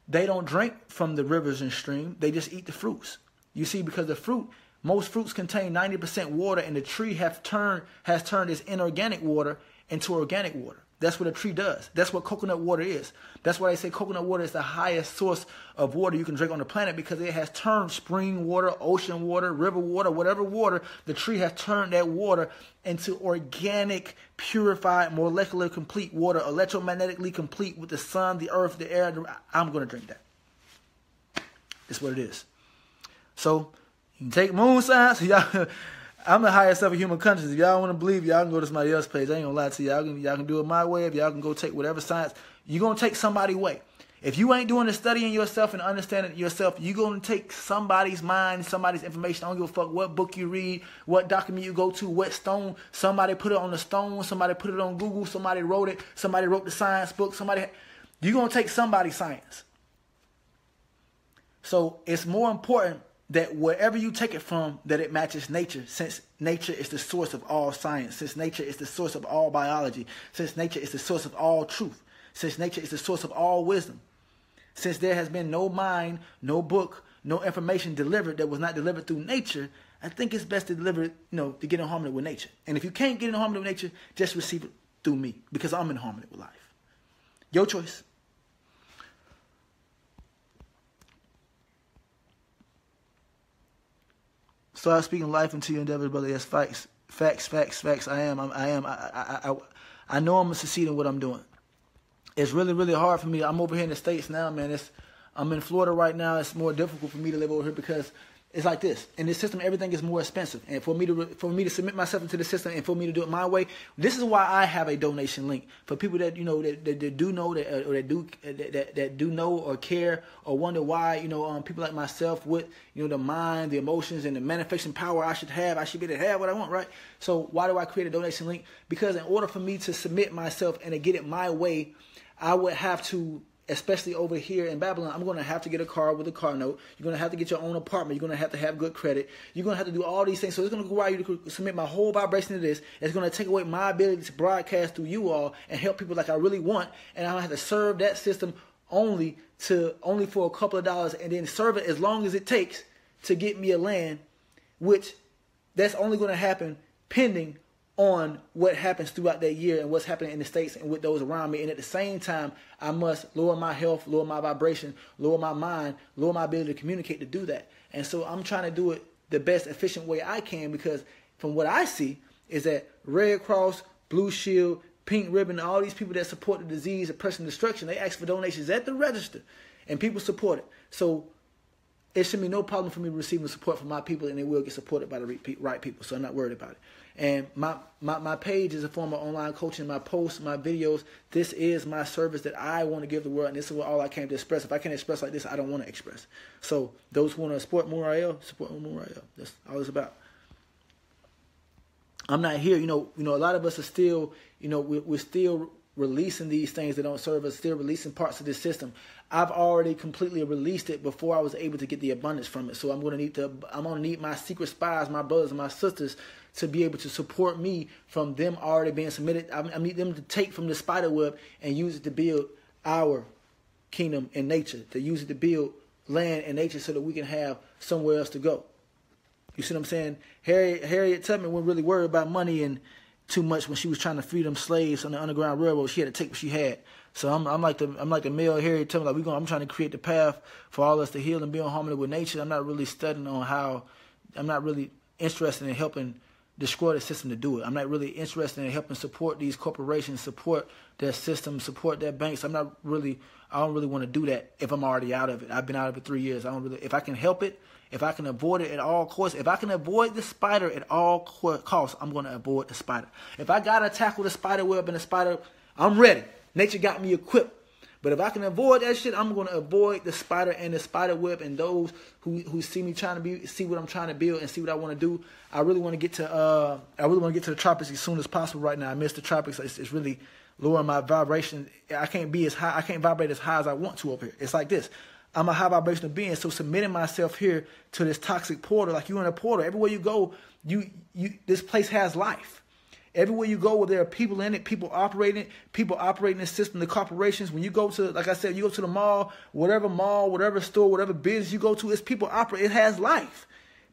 they don't drink from the rivers and stream. They just eat the fruits. You see, because the fruit, most fruits contain 90% water, and the tree has turned its inorganic water into organic water. That's what a tree does. That's what coconut water is. That's why they say coconut water is the highest source of water you can drink on the planet, because it has turned spring water, ocean water, river water, whatever water, the tree has turned that water into organic, purified, molecular complete water, electromagnetically complete with the sun, the earth, the air. I'm going to drink that. That's what it is. So you can take moon science. Y'all, I'm the highest of human consciousness. If y'all want to believe, y'all can go to somebody else's page. I ain't gonna lie to y'all. Y'all can do it my way. If y'all can go take whatever science, you're gonna take somebody's way. If you ain't doing the studying yourself and understanding yourself, you're gonna take somebody's mind, somebody's information. I don't give a fuck what book you read, what document you go to, what stone. Somebody put it on the stone. Somebody put it on Google. Somebody wrote it. Somebody wrote the science book. You're gonna take somebody's science. So it's more important that wherever you take it from, that it matches nature, since nature is the source of all science, since nature is the source of all biology, since nature is the source of all truth, since nature is the source of all wisdom, since there has been no mind, no book, no information delivered that was not delivered through nature. I think it's best to deliver it, to get in harmony with nature. And if you can't get in harmony with nature, just receive it through me, because I'm in harmony with life. Your choice. Start speaking life into your endeavors, brother. Yes, facts. I am. I know I'm gonna succeed in what I'm doing. It's really, really hard for me. I'm over here in the States now, man. I'm in Florida right now. It's more difficult for me to live over here because it's like this. In this system, everything is more expensive. And for me to submit myself into the system and for me to do it my way, this is why I have a donation link for people that that do know that do know or care or wonder why people like myself with the mind, the emotions, and the manifestation power I should be able to have what I want, right? So why do I create a donation link? Because in order for me to submit myself and to get it my way, I would have to. Especially over here in Babylon, I'm going to have to get a car with a car note. You're going to have to get your own apartment. You're going to have good credit. You're going to have to do all these things. So it's going to require you to submit my whole vibration to this. It's going to take away my ability to broadcast through you all and help people like I really want. And I'm going to have to serve that system only for a couple of dollars, and then serve it as long as it takes to get me a land, which that's only going to happen pending on what happens throughout that year and what's happening in the States and with those around me. And at the same time, I must lower my health, lower my vibration, lower my mind, lower my ability to communicate to do that. And so I'm trying to do it the best efficient way I can, because from what I see is that Red Cross, Blue Shield, Pink Ribbon, all these people that support the disease, oppression, destruction, they ask for donations at the register and people support it. So it should be no problem for me receiving support from my people, and they will get supported by the right people. So I'm not worried about it. And my page is a form of online coaching. My posts, my videos, this is my service that I want to give the world, and this is all I came to express. If I can't express like this, I don't want to express. So those who want to support Moon Rael, support Moon Rael. That's all it's about. I'm not here, a lot of us are still, we're still releasing these things that don't serve us, still releasing parts of this system. I've already completely released it before I was able to get the abundance from it. So I'm going to need my secret spies, my brothers and my sisters, to be able to support me from them already being submitted. I need them to take from the spider web and use it to build our kingdom in nature, to use it to build land and nature so that we can have somewhere else to go. You see what I'm saying? Harriet Tubman wasn't really worried about money and too much when she was trying to free them slaves on the Underground Railroad. She had to take what she had. So I'm like the male Harry telling me, like, I'm trying to create the path for all us to heal and be in harmony with nature. I'm not really studying on how, I'm not really interested in helping destroy the system to do it. I'm not really interested in helping support these corporations, support their systems, support their banks. I don't really want to do that if I'm already out of it. I've been out of it 3 years. If I can help it, if I can avoid it at all costs, if I can avoid the spider at all costs, I'm going to avoid the spider. If I got to tackle the spider web and the spider, I'm ready. Nature got me equipped. But if I can avoid that shit, I'm going to avoid the spider and the spider web and those who see me see what I'm trying to build and see what I want to do. I really want to get to the tropics as soon as possible right now. I miss the tropics. It's really lowering my vibration. I can't be as high. I can't vibrate as high as I want to over here. It's like this. I'm a high vibrational being, so submitting myself here to this toxic portal, like you're in a portal. Everywhere you go, this place has life. Everywhere you go, where there are people in it, people operating the system, the corporations. When you go to, like I said, you go to the mall, whatever store, whatever business you go to, it's people operate. It has life.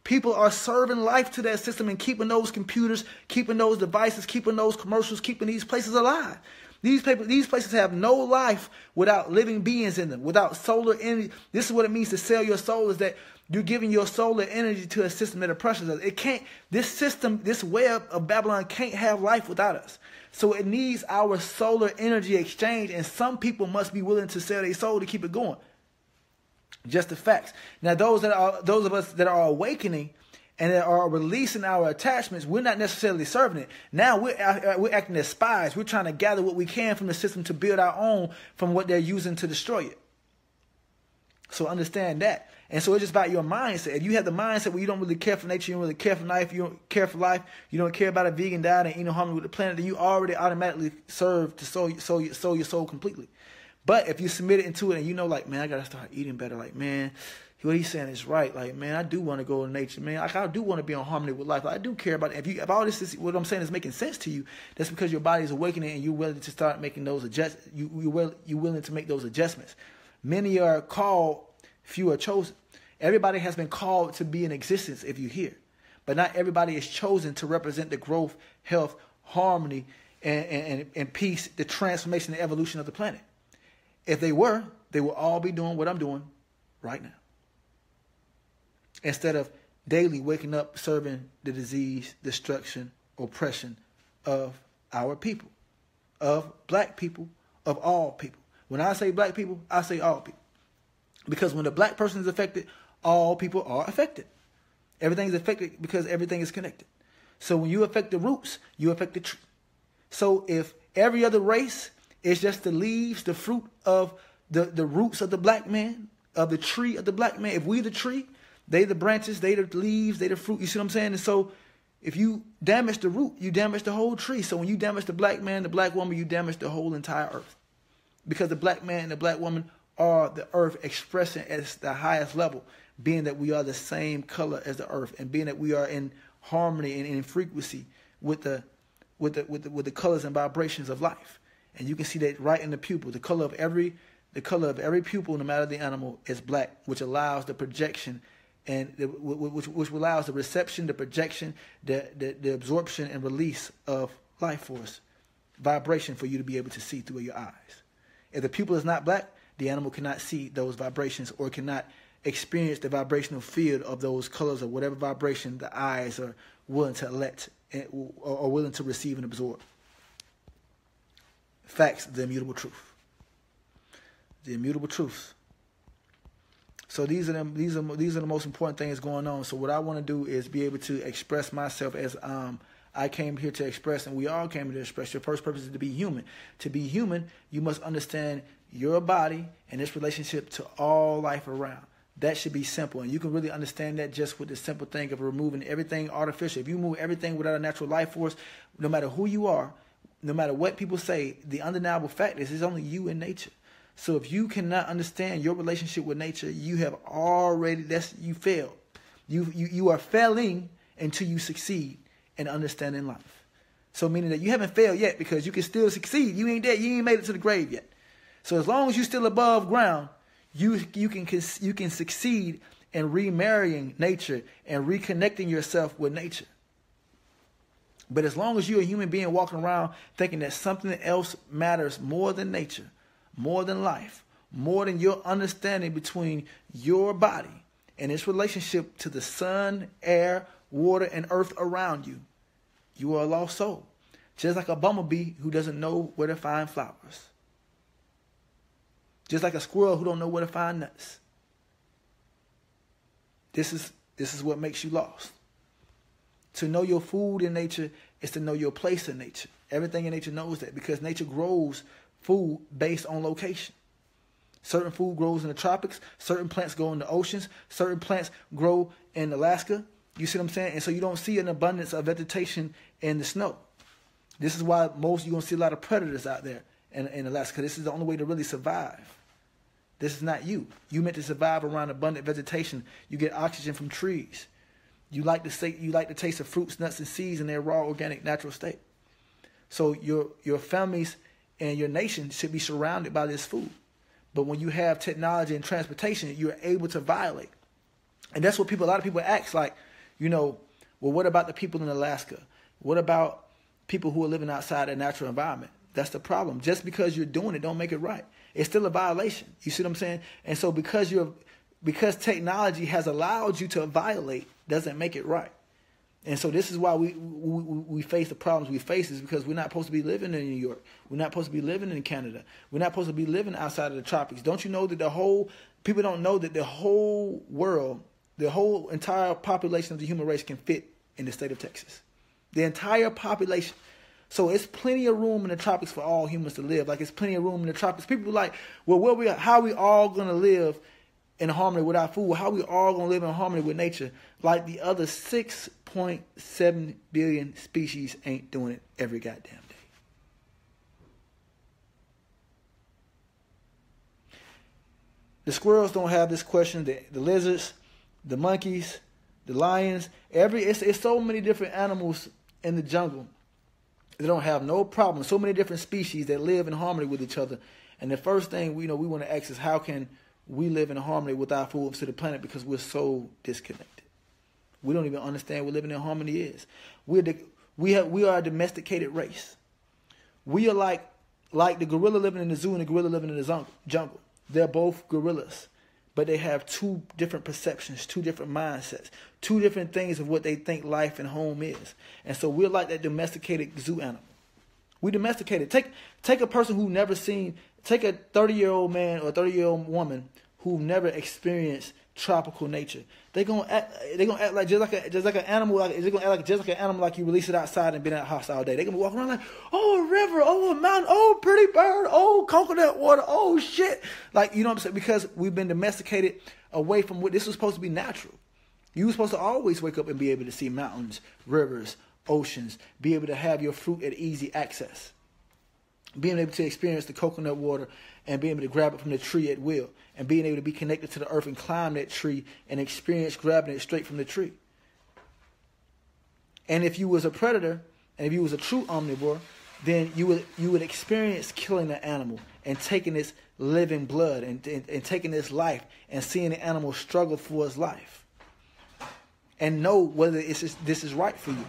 People are serving life to that system and keeping those computers, keeping those devices, keeping those commercials, keeping these places alive. These places have no life without living beings in them, without solar energy. This is what it means to sell your soul, is that you're giving your solar energy to a system that oppresses us. It can't, this system, this web of Babylon can't have life without us. So it needs our solar energy exchange, and some people must be willing to sell their soul to keep it going. Just the facts. Now, those of us that are awakening and that are releasing our attachments, we're not necessarily serving it. Now we're acting as spies. We're trying to gather what we can from the system to build our own from what they're using to destroy it. So understand that. And so it's just about your mindset. If you have the mindset where you don't really care for nature, you don't really care for life, you don't care for life, you don't care about a vegan diet and eating harmony with the planet, then you already automatically serve to soul your soul completely. But if you submit it into it and you know, like, man, I got to start eating better. Like, man, what he's saying is right. Like, man, I do want to go to nature, man. Like, I do want to be in harmony with life. Like, I do care about it. If all this is, what I'm saying is making sense to you, that's because your body is awakening and you're willing to start making those adjustments. You're willing to make those adjustments. Many are called, few are chosen. Everybody has been called to be in existence if you're here. But not everybody is chosen to represent the growth, health, harmony, and peace, the transformation and evolution of the planet. If they were, they would all be doing what I'm doing right now. Instead of daily waking up serving the disease, destruction, oppression of our people, of black people, of all people. When I say black people, I say all people. Because when the black person is affected, all people are affected. Everything is affected because everything is connected. So when you affect the roots, you affect the tree. So if every other race is just the leaves, the fruit of the roots of the black man, of the tree of the black man, if we the tree, they the branches, they the leaves, they the fruit. You see what I'm saying? And so if you damage the root, you damage the whole tree. So when you damage the black man, the black woman, you damage the whole entire earth. Because the black man and the black woman are the earth expressing at the highest level, being that we are the same color as the earth, and being that we are in harmony and in frequency with the colors and vibrations of life. And you can see that right in the pupil. The color of every pupil, no matter the animal, is black, which allows the projection and which allows the reception, the projection, the absorption and release of life force, vibration for you to be able to see through your eyes. If the pupil is not black, the animal cannot see those vibrations or cannot experience the vibrational field of those colors or whatever vibration the eyes are willing to let or willing to receive and absorb. Facts, the immutable truth. The immutable truth. So these are the most important things going on. So what I want to do is be able to express myself as I came here to express, and we all came here to express. Your first purpose is to be human. To be human, you must understand your body and its relationship to all life around. That should be simple, and you can really understand that just with the simple thing of removing everything artificial. If you remove everything without a natural life force, no matter who you are, no matter what people say, the undeniable fact is it's only you and nature. So if you cannot understand your relationship with nature, you have already, you failed. You are failing until you succeed in understanding life. So meaning that you haven't failed yet, because you can still succeed. You ain't dead. You ain't made it to the grave yet. So as long as you're still above ground, you can succeed in remarrying nature and reconnecting yourself with nature. But as long as you're a human being walking around thinking that something else matters more than nature, more than life, more than your understanding between your body and its relationship to the sun, air, water, and earth around you, you are a lost soul. Just like a bumblebee who doesn't know where to find flowers. Just like a squirrel who don't know where to find nuts. This is what makes you lost. To know your food in nature is to know your place in nature. Everything in nature knows that because nature grows food based on location. Certain food grows in the tropics. Certain plants grow in the oceans. Certain plants grow in Alaska. You see what I'm saying? And so you don't see an abundance of vegetation in the snow. This is why you're going to see a lot of predators out there in Alaska. This is the only way to really survive. This is not you. You meant to survive around abundant vegetation. You get oxygen from trees. You like to taste of fruits, nuts, and seeds in their raw, organic, natural state. So your families and your nation should be surrounded by this food. But when you have technology and transportation, you're able to violate. And that's what a lot of people ask, like, well, what about the people in Alaska? What about people who are living outside their natural environment? That's the problem. Just because you're doing it don't make it right. It's still a violation. You see what I'm saying? And so because technology has allowed you to violate doesn't make it right. And so this is why we face the problems we face, is because we're not supposed to be living in New York. We're not supposed to be living in Canada. We're not supposed to be living outside of the tropics. Don't you know that people don't know that the whole world, the whole entire population of the human race can fit in the state of Texas. The entire population. So it's plenty of room in the tropics for all humans to live. Like it's plenty of room in the tropics. People are like, well, how are we all going to live in harmony with our food? How are we all going to live in harmony with nature? Like the other 6.7 billion species ain't doing it every goddamn day. The squirrels don't have this question. The lizards, the monkeys, the lions, it's so many different animals in the jungle. They don't have no problem. So many different species that live in harmony with each other. And the first thing we want to ask is, how can we live in harmony with our food to the planet? Because we're so disconnected. We don't even understand what living in harmony is. We are a domesticated race. We are like the gorilla living in the zoo and the gorilla living in the jungle. They're both gorillas, but they have two different perceptions, two different mindsets, two different things of what they think life and home is. And so we're like that domesticated zoo animal. We domesticated. Take a person who never seen, take a 30-year-old man or a 30-year-old woman who never experienced tropical nature. They're gonna act like just like an animal. They're gonna act just like an animal, like you release it outside and been at the house all day. They're gonna be walking around like, oh, a river, oh, a mountain, oh, pretty bird, oh, coconut water, oh, shit. Like, you know what I'm saying? Because we've been domesticated away from what this was supposed to be natural. You were supposed to always wake up and be able to see mountains, rivers, oceans, be able to have your fruit at easy access, being able to experience the coconut water and being able to grab it from the tree at will, and being able to be connected to the earth and climb that tree and experience grabbing it straight from the tree. And if you was a predator, and if you was a true omnivore, then you would experience killing an animal and taking its living blood and taking its life and seeing the animal struggle for its life and know whether this is right for you.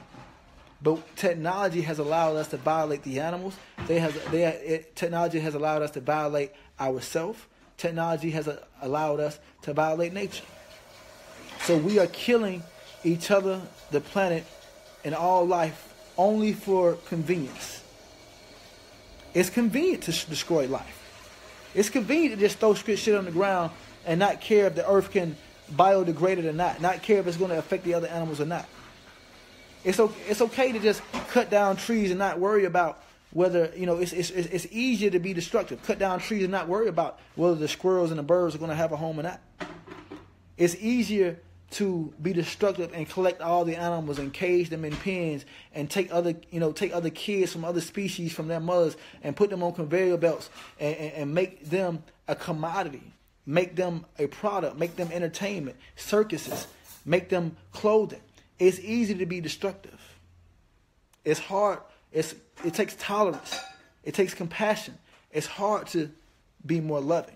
But technology has allowed us to violate the animals. Technology has allowed us to violate ourselves. Technology has allowed us to violate nature. So we are killing each other, the planet, and all life only for convenience. It's convenient to destroy life. It's convenient to just throw shit on the ground and not care if the earth can biodegrade it or not care if it's going to affect the other animals or not. It's okay to just cut down trees and not worry about whether, it's easier to be destructive. Cut down trees and not worry about whether the squirrels and the birds are going to have a home or not. It's easier to be destructive and collect all the animals and cage them in pens and take other kids from other species from their mothers and put them on conveyor belts and make them a commodity, make them a product, make them entertainment, circuses, make them clothing. It's easy to be destructive. It's hard. It takes tolerance. It takes compassion. It's hard to be more loving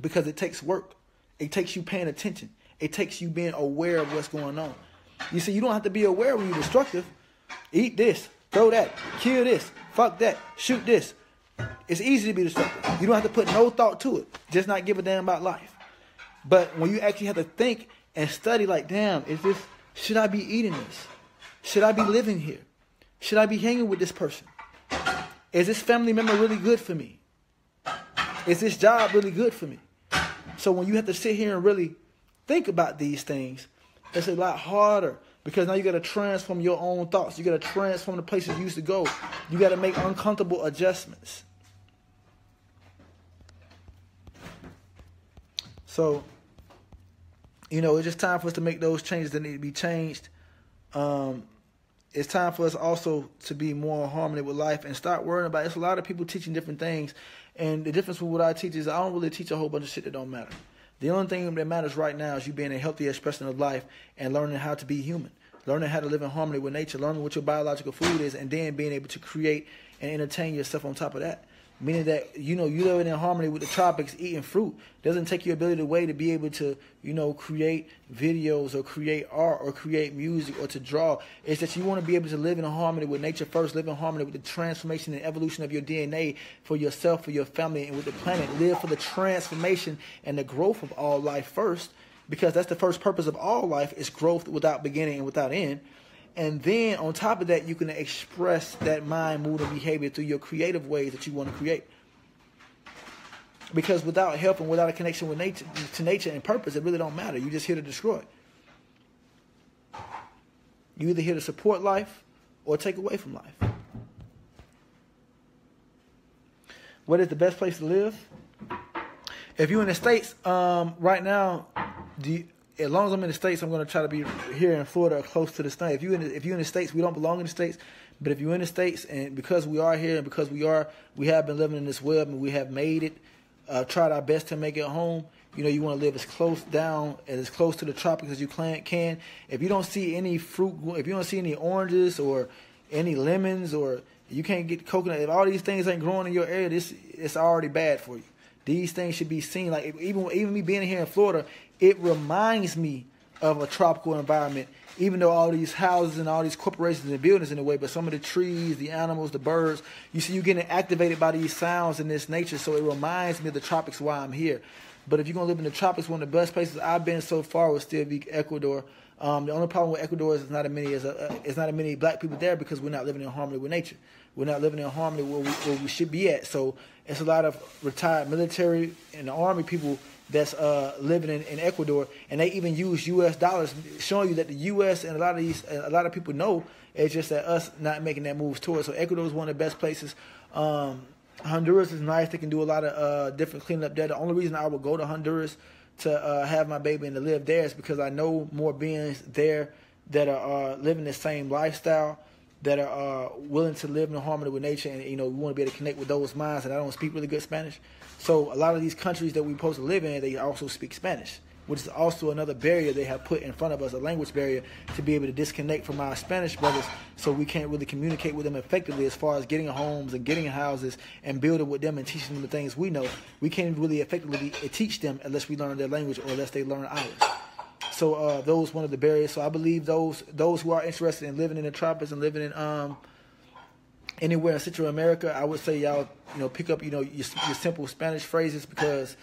because it takes work. It takes you paying attention. It takes you being aware of what's going on. You see, you don't have to be aware when you're destructive. Eat this, throw that, kill this, fuck that, shoot this. It's easy to be destructive. You don't have to put no thought to it. Just not give a damn about life. But when you actually have to think and study, like, damn, should I be eating this? Should I be living here? Should I be hanging with this person? Is this family member really good for me? Is this job really good for me? So when you have to sit here and really think about these things, it's a lot harder because now you got to transform your own thoughts. You got to transform the places you used to go. You got to make uncomfortable adjustments. So, it's just time for us to make those changes that need to be changed. It's time for us also to be more in harmony with life and start worrying about it. It's a lot of people teaching different things. And the difference with what I teach is I don't really teach a whole bunch of shit that don't matter. The only thing that matters right now is you being a healthy expression of life and learning how to be human. Learning how to live in harmony with nature. Learning what your biological food is. And then being able to create and entertain yourself on top of that. Meaning that, you living in harmony with the tropics, eating fruit, doesn't take your ability away to be able to, create videos or create art or create music or to draw. It's that you want to be able to live in harmony with nature first, live in harmony with the transformation and evolution of your DNA for yourself, for your family, and with the planet. Live for the transformation and the growth of all life first, because that's the first purpose of all life is growth without beginning and without end. And then on top of that, you can express that mind, mood, and behavior through your creative ways that you want to create. Because without help and without a connection with nature and purpose, it really don't matter. You're just here to destroy. You're either here to support life or take away from life. What is the best place to live? If you're in the States, right now, as long as I'm in the States, I'm going to try to be here in Florida or close to the state. If you're in the States, we don't belong in the States. But if you're in the States, and because we are here and because we have been living in this web and we have made it, tried our best to make it home. You want to live as close down and as close to the tropics as you can. If you don't see any fruit, if you don't see any oranges or any lemons, or you can't get coconut, if all these things ain't growing in your area, it's already bad for you. These things should be seen. Like even me being here in Florida, it reminds me of a tropical environment, even though all these houses and all these corporations and buildings in the way, but some of the trees, the animals, the birds, you see you getting activated by these sounds in this nature, so it reminds me of the tropics while I'm here. But if you're going to live in the tropics, one of the best places I've been so far would still be Ecuador. The only problem with Ecuador is there's not as many black people there because we're not living in harmony with nature. We're not living in harmony where we should be at. So it's a lot of retired military and army people that's living in Ecuador, and they even use U.S. dollars, showing you that the U.S. and a lot of people know it's just that us not making that moves towards. So Ecuador is one of the best places. Honduras is nice. They can do a lot of different cleaning up there. The only reason I would go to Honduras to have my baby and to live there is because I know more beings there that are living the same lifestyle, that are willing to live in harmony with nature, and we want to be able to connect with those minds. And I don't speak really good Spanish, so a lot of these countries that we're supposed to live in, they also speak Spanish, which is also another barrier they have put in front of us, a language barrier, to be able to disconnect from our Spanish brothers, so we can't really communicate with them effectively as far as getting homes and getting houses and building with them and teaching them the things we know. We can't really effectively teach them unless we learn their language or unless they learn ours. So those one of the barriers. So I believe those who are interested in living in the tropics and living in anywhere in Central America, I would say y'all pick up your simple Spanish phrases, because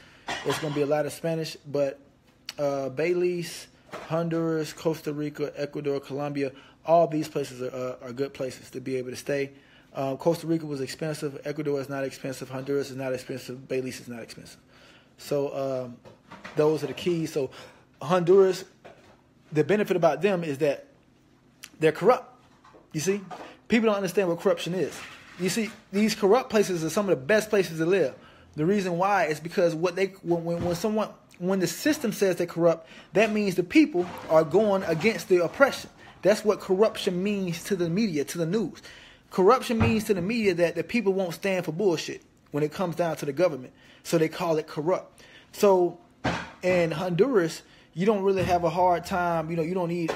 there's going to be a lot of Spanish. But Belize, Honduras, Costa Rica, Ecuador, Colombia, all these places are good places to be able to stay. Costa Rica was expensive. Ecuador is not expensive. Honduras is not expensive. Belize is not expensive. So those are the keys. So Honduras, the benefit about them is that they're corrupt. You see, people don't understand what corruption is. You see, these corrupt places are some of the best places to live. The reason why is because when the system says they're corrupt, that means the people are going against the oppression. That's what corruption means to the media, to the news. Corruption means to the media that the people won't stand for bullshit when it comes down to the government. So they call it corrupt. So in Honduras, you don't really have a hard time. You don't need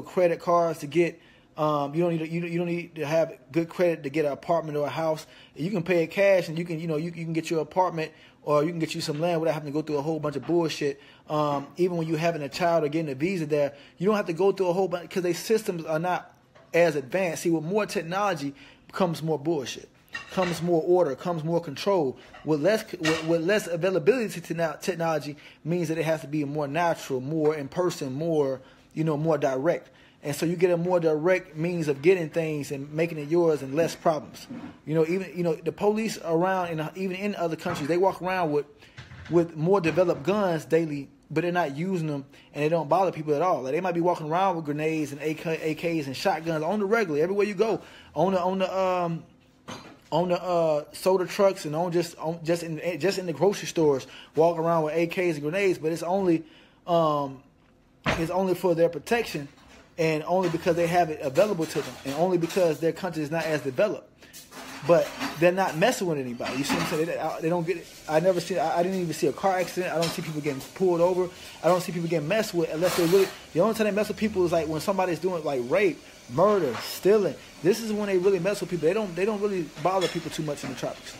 credit cards to get. You don't need to have good credit to get an apartment or a house. You can pay it cash, and you can get your apartment, or you can get you some land without having to go through a whole bunch of bullshit. Even when you're having a child or getting a visa there, you don't have to go through a whole bunch, because their systems are not as advanced. See, with more technology comes more bullshit, comes more order, comes more control. With less availability to technology means that it has to be more natural, more in person, more, more direct. And so you get a more direct means of getting things and making it yours and less problems. Even the police around, even in other countries, they walk around with more developed guns daily, but they're not using them and they don't bother people at all. Like, they might be walking around with grenades and AKs and shotguns on the regular everywhere you go, on the soda trucks and just in the grocery stores, walking around with AKs and grenades. But it's only for their protection, and only because they have it available to them, and only because their country is not as developed. But they're not messing with anybody. You see what I'm saying? They don't get it. I didn't even see a car accident. I don't see people getting pulled over. I don't see people getting messed with unless they really. The only time they mess with people is like when somebody's doing like rape, murder, stealing. This is when they really mess with people. They don't really bother people too much in the tropics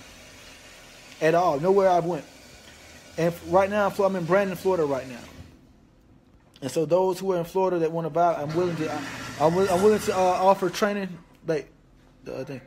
at all. Nowhere I went. And right now I'm in Brandon, Florida right now. And so those who are in Florida that want to buy, I'm willing to offer training. Like the other thing.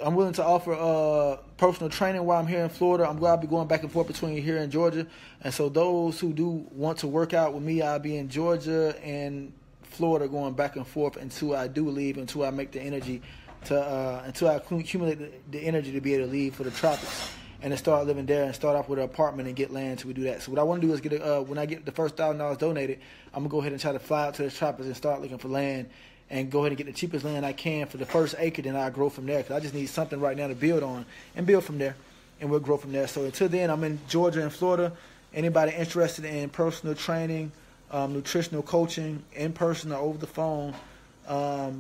I'm willing to offer personal training while I'm here in Florida. I'm glad I'll be going back and forth between here and Georgia. And so those who do want to work out with me, I'll be in Georgia and Florida going back and forth until I do leave, until I make the energy until I accumulate the energy to be able to leave for the tropics and to start living there and start off with an apartment and get land till we do that. So what I want to do is get when I get the first $1,000 donated, I'm going to go ahead and try to fly out to the tropics and start looking for land and go ahead and get the cheapest land I can for the first acre, then I'll grow from there, because I just need something right now to build on and build from there, and we'll grow from there. So until then, I'm in Georgia and Florida. Anybody interested in personal training, nutritional coaching, in person or over the phone,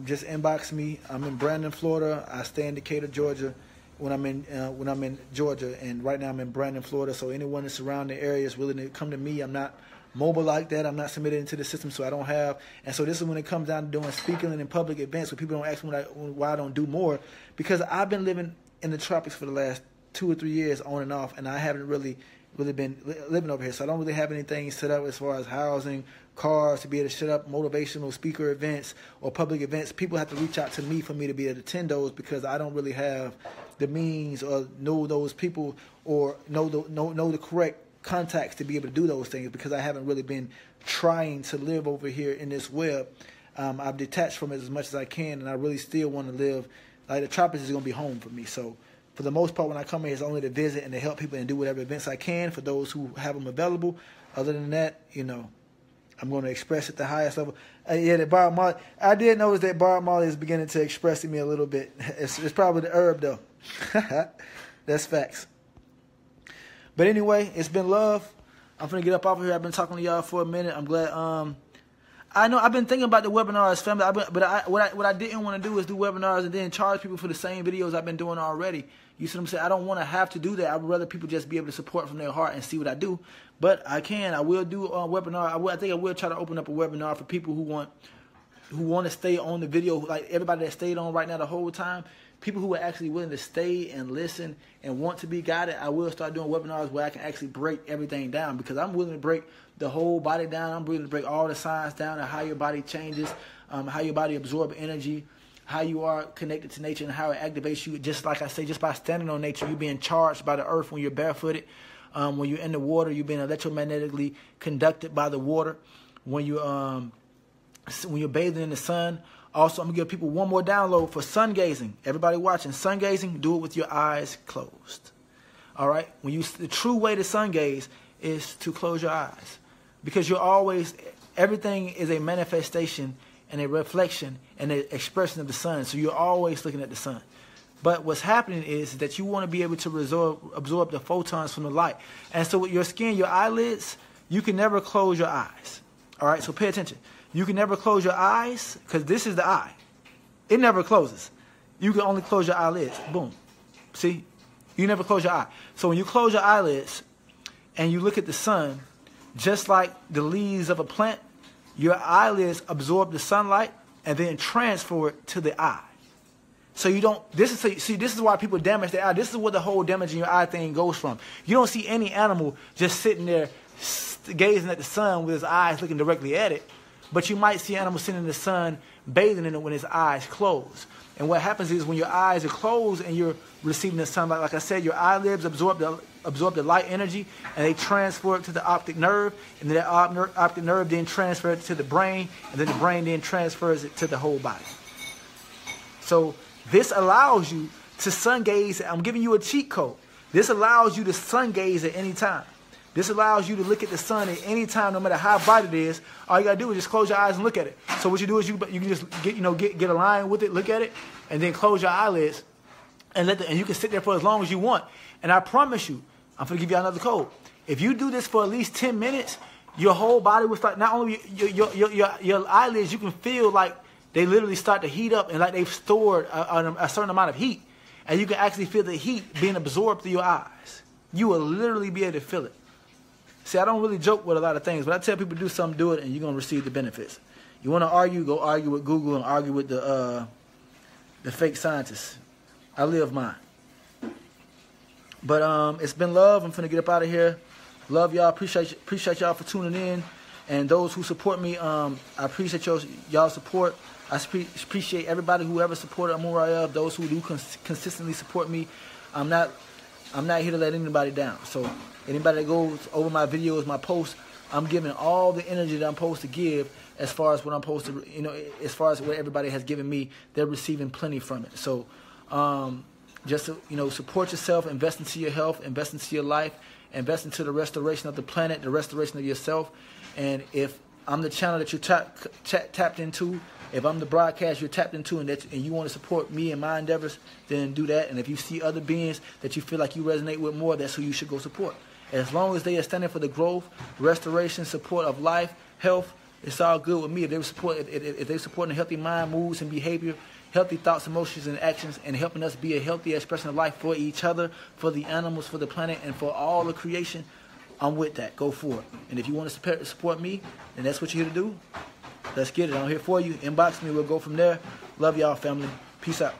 just inbox me. I'm in Brandon, Florida. I stay in Decatur, Georgia when I'm in Georgia, and right now I'm in Brandon, Florida. So anyone in the surrounding area is willing to come to me. I'm not mobile like that. I'm not submitted into the system, so I don't have. And so this is when it comes down to doing speaking in public events, where people don't ask me why I don't do more, because I've been living in the tropics for the last 2 or 3 years on and off, and I haven't really been living over here. So I don't really have anything set up as far as housing, cars, to be able to set up motivational speaker events or public events. People have to reach out to me for me to be able to attend those, because I don't really have the means or know those people or know the correct contacts to be able to do those things, because I haven't really been trying to live over here in this web. I've detached from it as much as I can, and I really still want to live. Like, the tropics is going to be home for me. So for the most part, when I come here, it's only to visit and to help people and do whatever events I can for those who have them available. Other than that, I'm going to express at the highest level. The Bob Marley, I did notice that Bob Marley is beginning to express to me a little bit. It's probably the herb, though. That's facts. But anyway, it's been love. I'm finna get up off of here. I've been talking to y'all for a minute. I'm glad. I know I've been thinking about the webinars, family. What I didn't want to do is do webinars and then charge people for the same videos I've been doing already. You see what I'm saying? I don't want to have to do that. I would rather people just be able to support from their heart and see what I do. But I can. I will do a webinar. I think I will try to open up a webinar for people who want to stay on the video, like everybody that stayed on right now the whole time. People who are actually willing to stay and listen and want to be guided, I will start doing webinars where I can actually break everything down, because I'm willing to break the whole body down. I'm willing to break all the science down and how your body changes, how your body absorbs energy, how you are connected to nature, and how it activates you. Just like I say, just by standing on nature, you're being charged by the earth when you're barefooted. When you're in the water, you're being electromagnetically conducted by the water. When you're bathing in the sun. Also, I'm going to give people one more download for Sungazing. Everybody watching, Sungazing, do it with your eyes closed. All right? The true way to sungaze is to close your eyes. Because everything is a manifestation and a reflection and an expression of the sun. So you're always looking at the sun. But what's happening is that you want to be able to absorb the photons from the light. And so with your skin, your eyelids, you can never close your eyes. All right? So pay attention. You can never close your eyes, because this is the eye. It never closes. You can only close your eyelids. Boom. See? You never close your eye. So when you close your eyelids and you look at the sun, just like the leaves of a plant, your eyelids absorb the sunlight and then transfer it to the eye. So you don't, this is why people damage their eye. This is where the whole damage in your eye thing goes from. You don't see any animal just sitting there gazing at the sun with his eyes looking directly at it. But you might see animals sitting in the sun bathing in it when his eyes closed. And what happens is when your eyes are closed and you're receiving the sunlight, like I said, your eyelids absorb the light energy and they transfer it to the optic nerve, and then that optic nerve then transfers it to the brain, and then the brain then transfers it to the whole body. So this allows you to sun gaze. I'm giving you a cheat code. This allows you to sun gaze at any time. This allows you to look at the sun at any time, no matter how bright it is. All you gotta do is just close your eyes and look at it. So what you do is you can just get aligned with it, look at it, and then close your eyelids, and you can sit there for as long as you want. And I promise you, I'm gonna give you another code. If you do this for at least 10 minutes, your whole body will start. Not only your eyelids, you can feel like they literally start to heat up, and like they've stored a certain amount of heat, and you can actually feel the heat being absorbed through your eyes. You will literally be able to feel it. See, I don't really joke with a lot of things, but I tell people to do something, do it, and you're going to receive the benefits. You want to argue, go argue with Google and argue with the fake scientists. I live mine. But it's been love. I'm finna get up out of here. Love y'all. Appreciate y'all for tuning in. And those who support me, I appreciate y'all support. I appreciate everybody who ever supported Amuraya. Those who do consistently support me. I'm not here to let anybody down. So anybody that goes over my videos, my posts, I'm giving all the energy that I'm supposed to give as far as what I'm supposed to, as far as what everybody has given me, they're receiving plenty from it. So just, support yourself, invest into your health, invest into your life, invest into the restoration of the planet, the restoration of yourself. And if I'm the channel that you're tapped into, if I'm the broadcast you're tapped into, and you want to support me and my endeavors, then do that. And if you see other beings that you feel like you resonate with more, that's who you should go support. As long as they are standing for the growth, restoration, support of life, health, it's all good with me. If they're supporting a healthy mind, moods, and behavior, healthy thoughts, emotions, and actions, and helping us be a healthy expression of life for each other, for the animals, for the planet, and for all the creation, I'm with that. Go for it. And if you want to support me, then that's what you're here to do. Let's get it. I'm here for you. Inbox me. We'll go from there. Love y'all, family. Peace out.